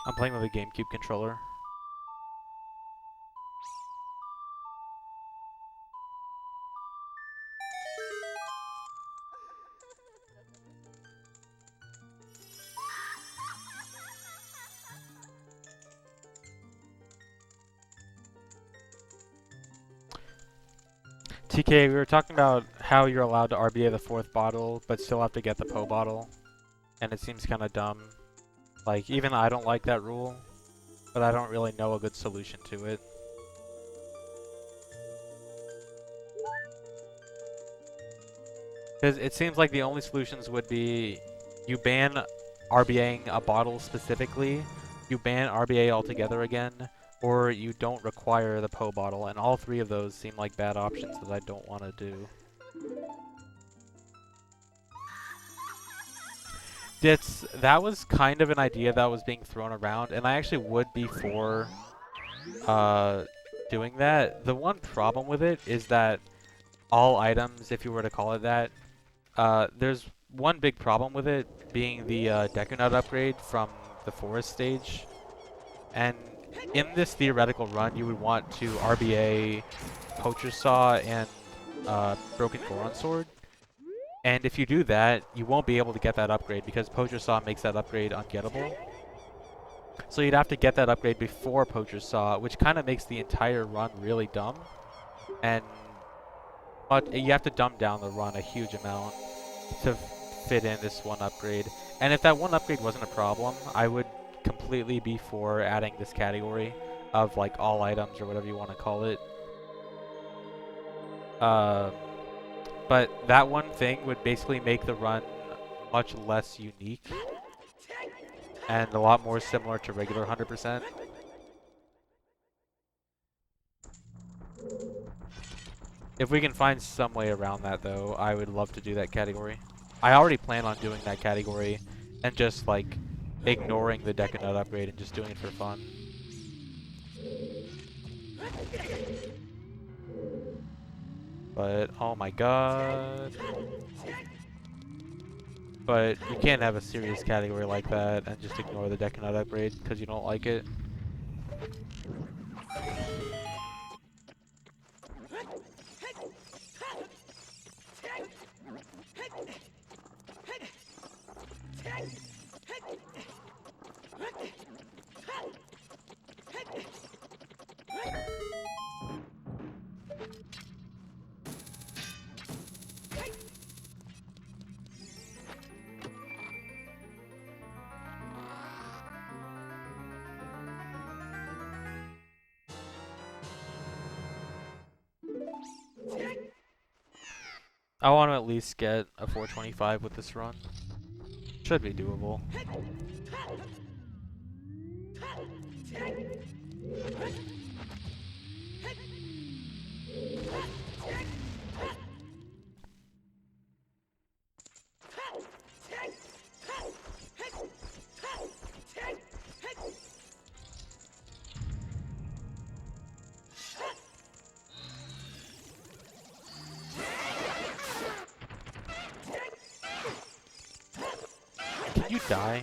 I'm playing with a GameCube controller. TK, we were talking about how you're allowed to RBA the 4th bottle, but still have to get the PO bottle. And it seems kind of dumb. Like, even I don't like that rule, but I don't really know a good solution to it. Because it seems like the only solutions would be you ban RBAing a bottle specifically, you ban RBA altogether again, or you don't require the PO bottle, and all three of those seem like bad options that I don't want to do. That was kind of an idea that was being thrown around, and I actually would be for doing that. The one problem with it is that all items, if you were to call it that, there's one big problem with it being the Deku Nut upgrade from the forest stage. And in this theoretical run, you would want to RBA Poacher Saw and Broken Goron Sword. And if you do that, you won't be able to get that upgrade because Poacher Saw makes that upgrade ungettable. So you'd have to get that upgrade before Poacher Saw, which kind of makes the entire run really dumb. And you have to dumb down the run a huge amount to fit in this one upgrade. And if that one upgrade wasn't a problem, I would completely be for adding this category of like all items or whatever you want to call it. But that one thing would basically make the run much less unique and a lot more similar to regular 100%. If we can find some way around that though, I would love to do that category. I already plan on doing that category and just like ignoring the Deku Nut upgrade and just doing it for fun. But, oh my god. But you can't have a serious category like that and just ignore the Deku Nut upgrade because you don't like it. I want to at least get a 425 with this run. Should be doable. Can you die?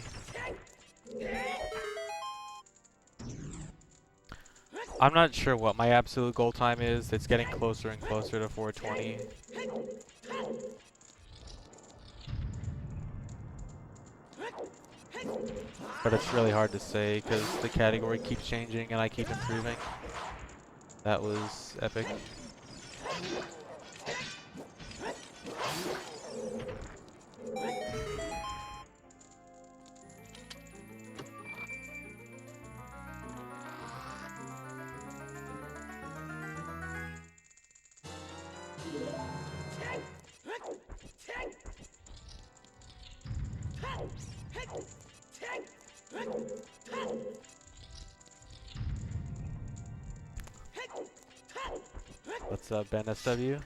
I'm not sure what my absolute goal time is. It's getting closer and closer to 420. But it's really hard to say because the category keeps changing and I keep improving. That was epic. What's up, Ben SW?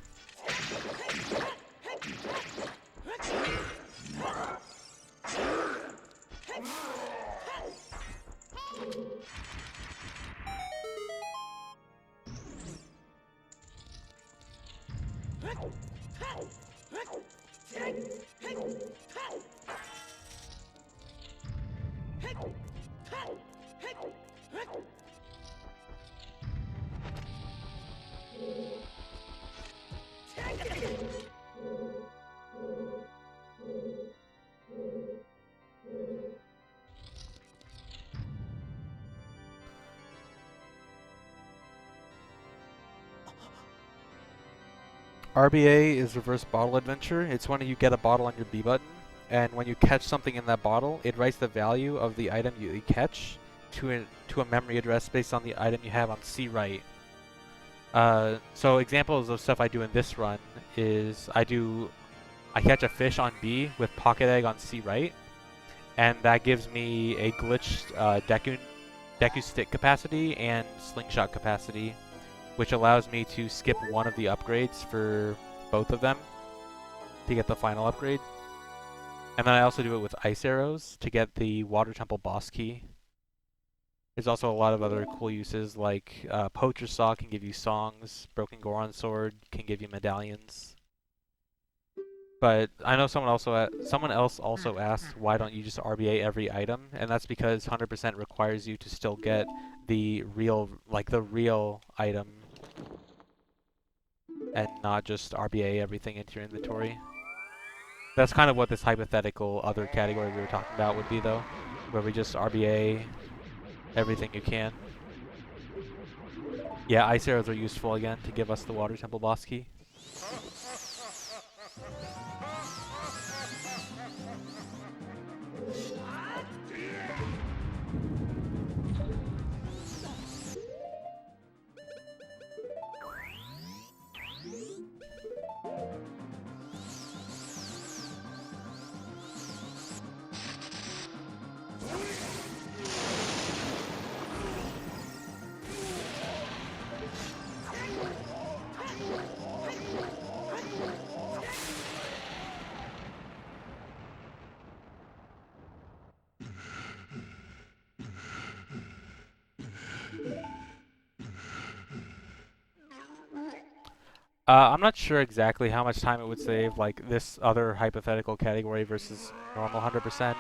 RBA is reverse bottle adventure. It's when you get a bottle on your B button, and when you catch something in that bottle, it writes the value of the item you catch to a memory address based on the item you have on C right. So examples of stuff I do in this run is I catch a fish on B with pocket egg on C right, and that gives me a glitched Deku stick capacity and slingshot capacity, which allows me to skip one of the upgrades for both of them to get the final upgrade. And then I also do it with ice arrows to get the water temple boss key. There's also a lot of other cool uses, like Poacher Saw can give you songs, Broken Goron Sword can give you medallions. But I know someone else also asked, why don't you just RBA every item? And that's because 100% requires you to still get the real item, and not just RBA everything into your inventory. That's kind of what this hypothetical other category we were talking about would be, though, where we just RBA everything you can. Yeah, ice arrows are useful again to give us the water temple boss key. I'm not sure exactly how much time it would save, like this other hypothetical category versus normal 100%.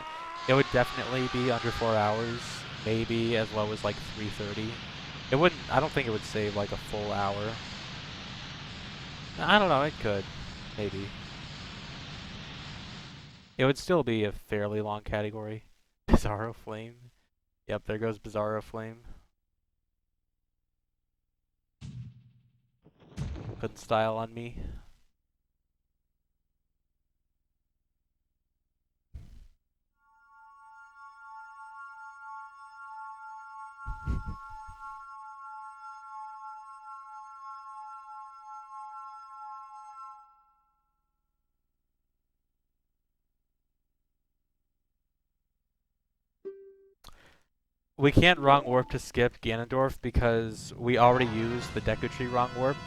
It would definitely be under 4 hours, maybe as low as like 3:30. It wouldn't, I don't think it would save like a full hour. I don't know, it could, maybe. It would still be a fairly long category. Bizarro Flame. Yep, there goes Bizarro Flame. Put style on me. We can't wrong warp to skip Ganondorf because we already used the Deku Tree wrong warp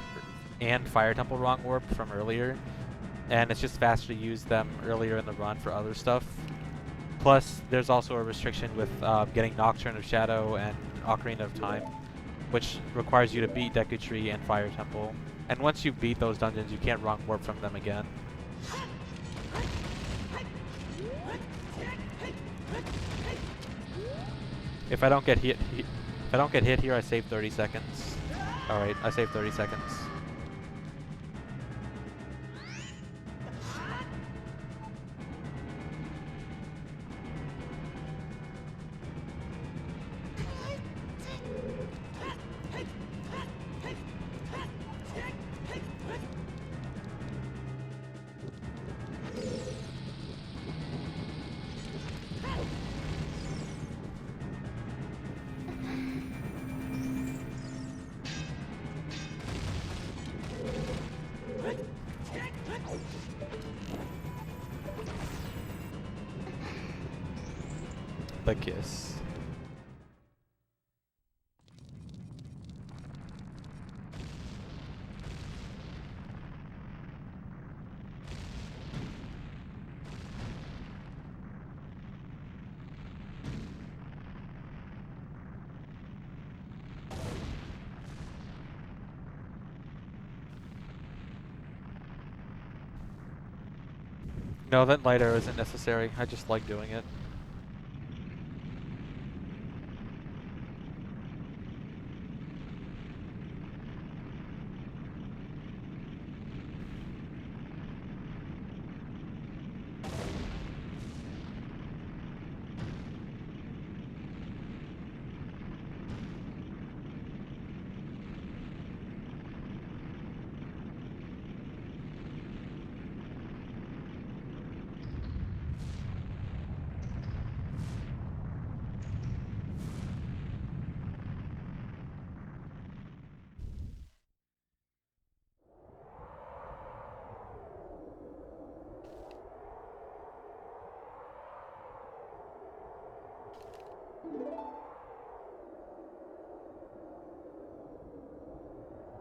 and Fire Temple wrong warp from earlier, and it's just faster to use them earlier in the run for other stuff. Plus, there's also a restriction with getting Nocturne of Shadow and Ocarina of Time, which requires you to beat Deku Tree and Fire Temple. And once you beat those dungeons, you can't wrong warp from them again. If I don't get hit here, I save 30 seconds. All right, I saved 30 seconds. The kiss. No, that light arrow isn't necessary. I just like doing it.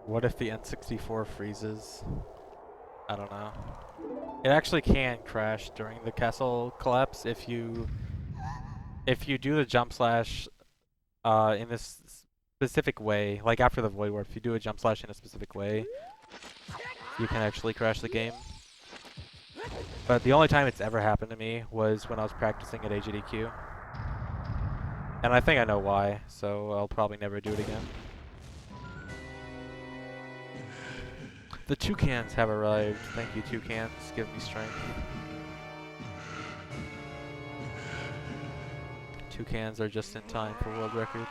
What if the N64 freezes? I don't know. It actually can crash during the castle collapse if you do the jump slash in this specific way, like after the void warp, if you do a jump slash in a specific way, you can actually crash the game. But the only time it's ever happened to me was when I was practicing at AGDQ. And I think I know why, so I'll probably never do it again. The toucans have arrived. Thank you, toucans. Give me strength. Toucans are just in time for world record.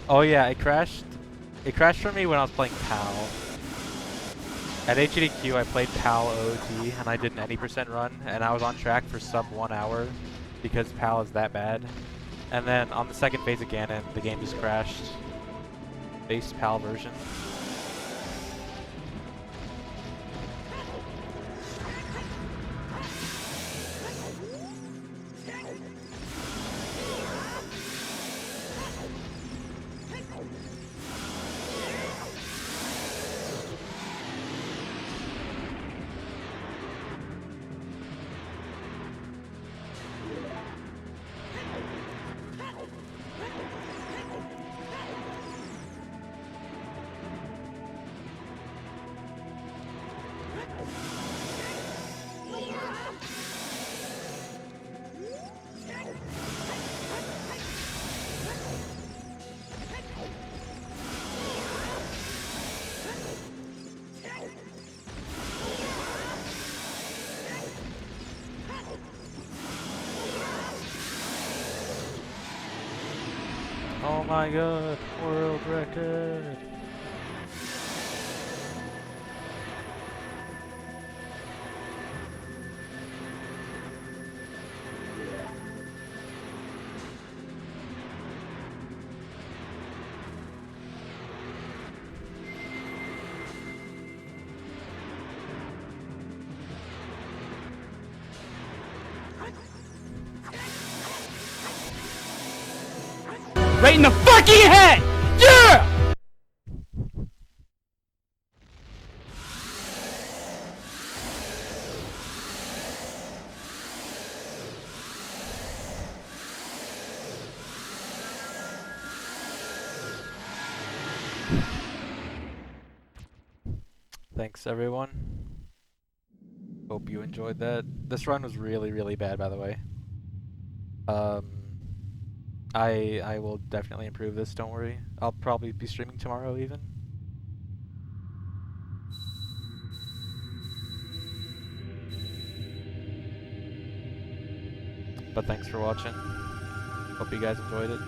Oh yeah, it crashed. It crashed for me when I was playing PAL. At HDQ, I played PAL OT, and I did an 80% run, and I was on track for sub 1 hour because PAL is that bad. And then on the second phase of Ganon, the game just crashed. Base PAL version. Oh my god, world record! Right in the fucking head! Yeah! Thanks everyone. Hope you enjoyed that. This run was really, really bad, by the way. I will definitely improve this, don't worry. I'll probably be streaming tomorrow even. But thanks for watching. Hope you guys enjoyed it.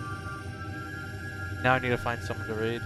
Now I need to find someone to raid.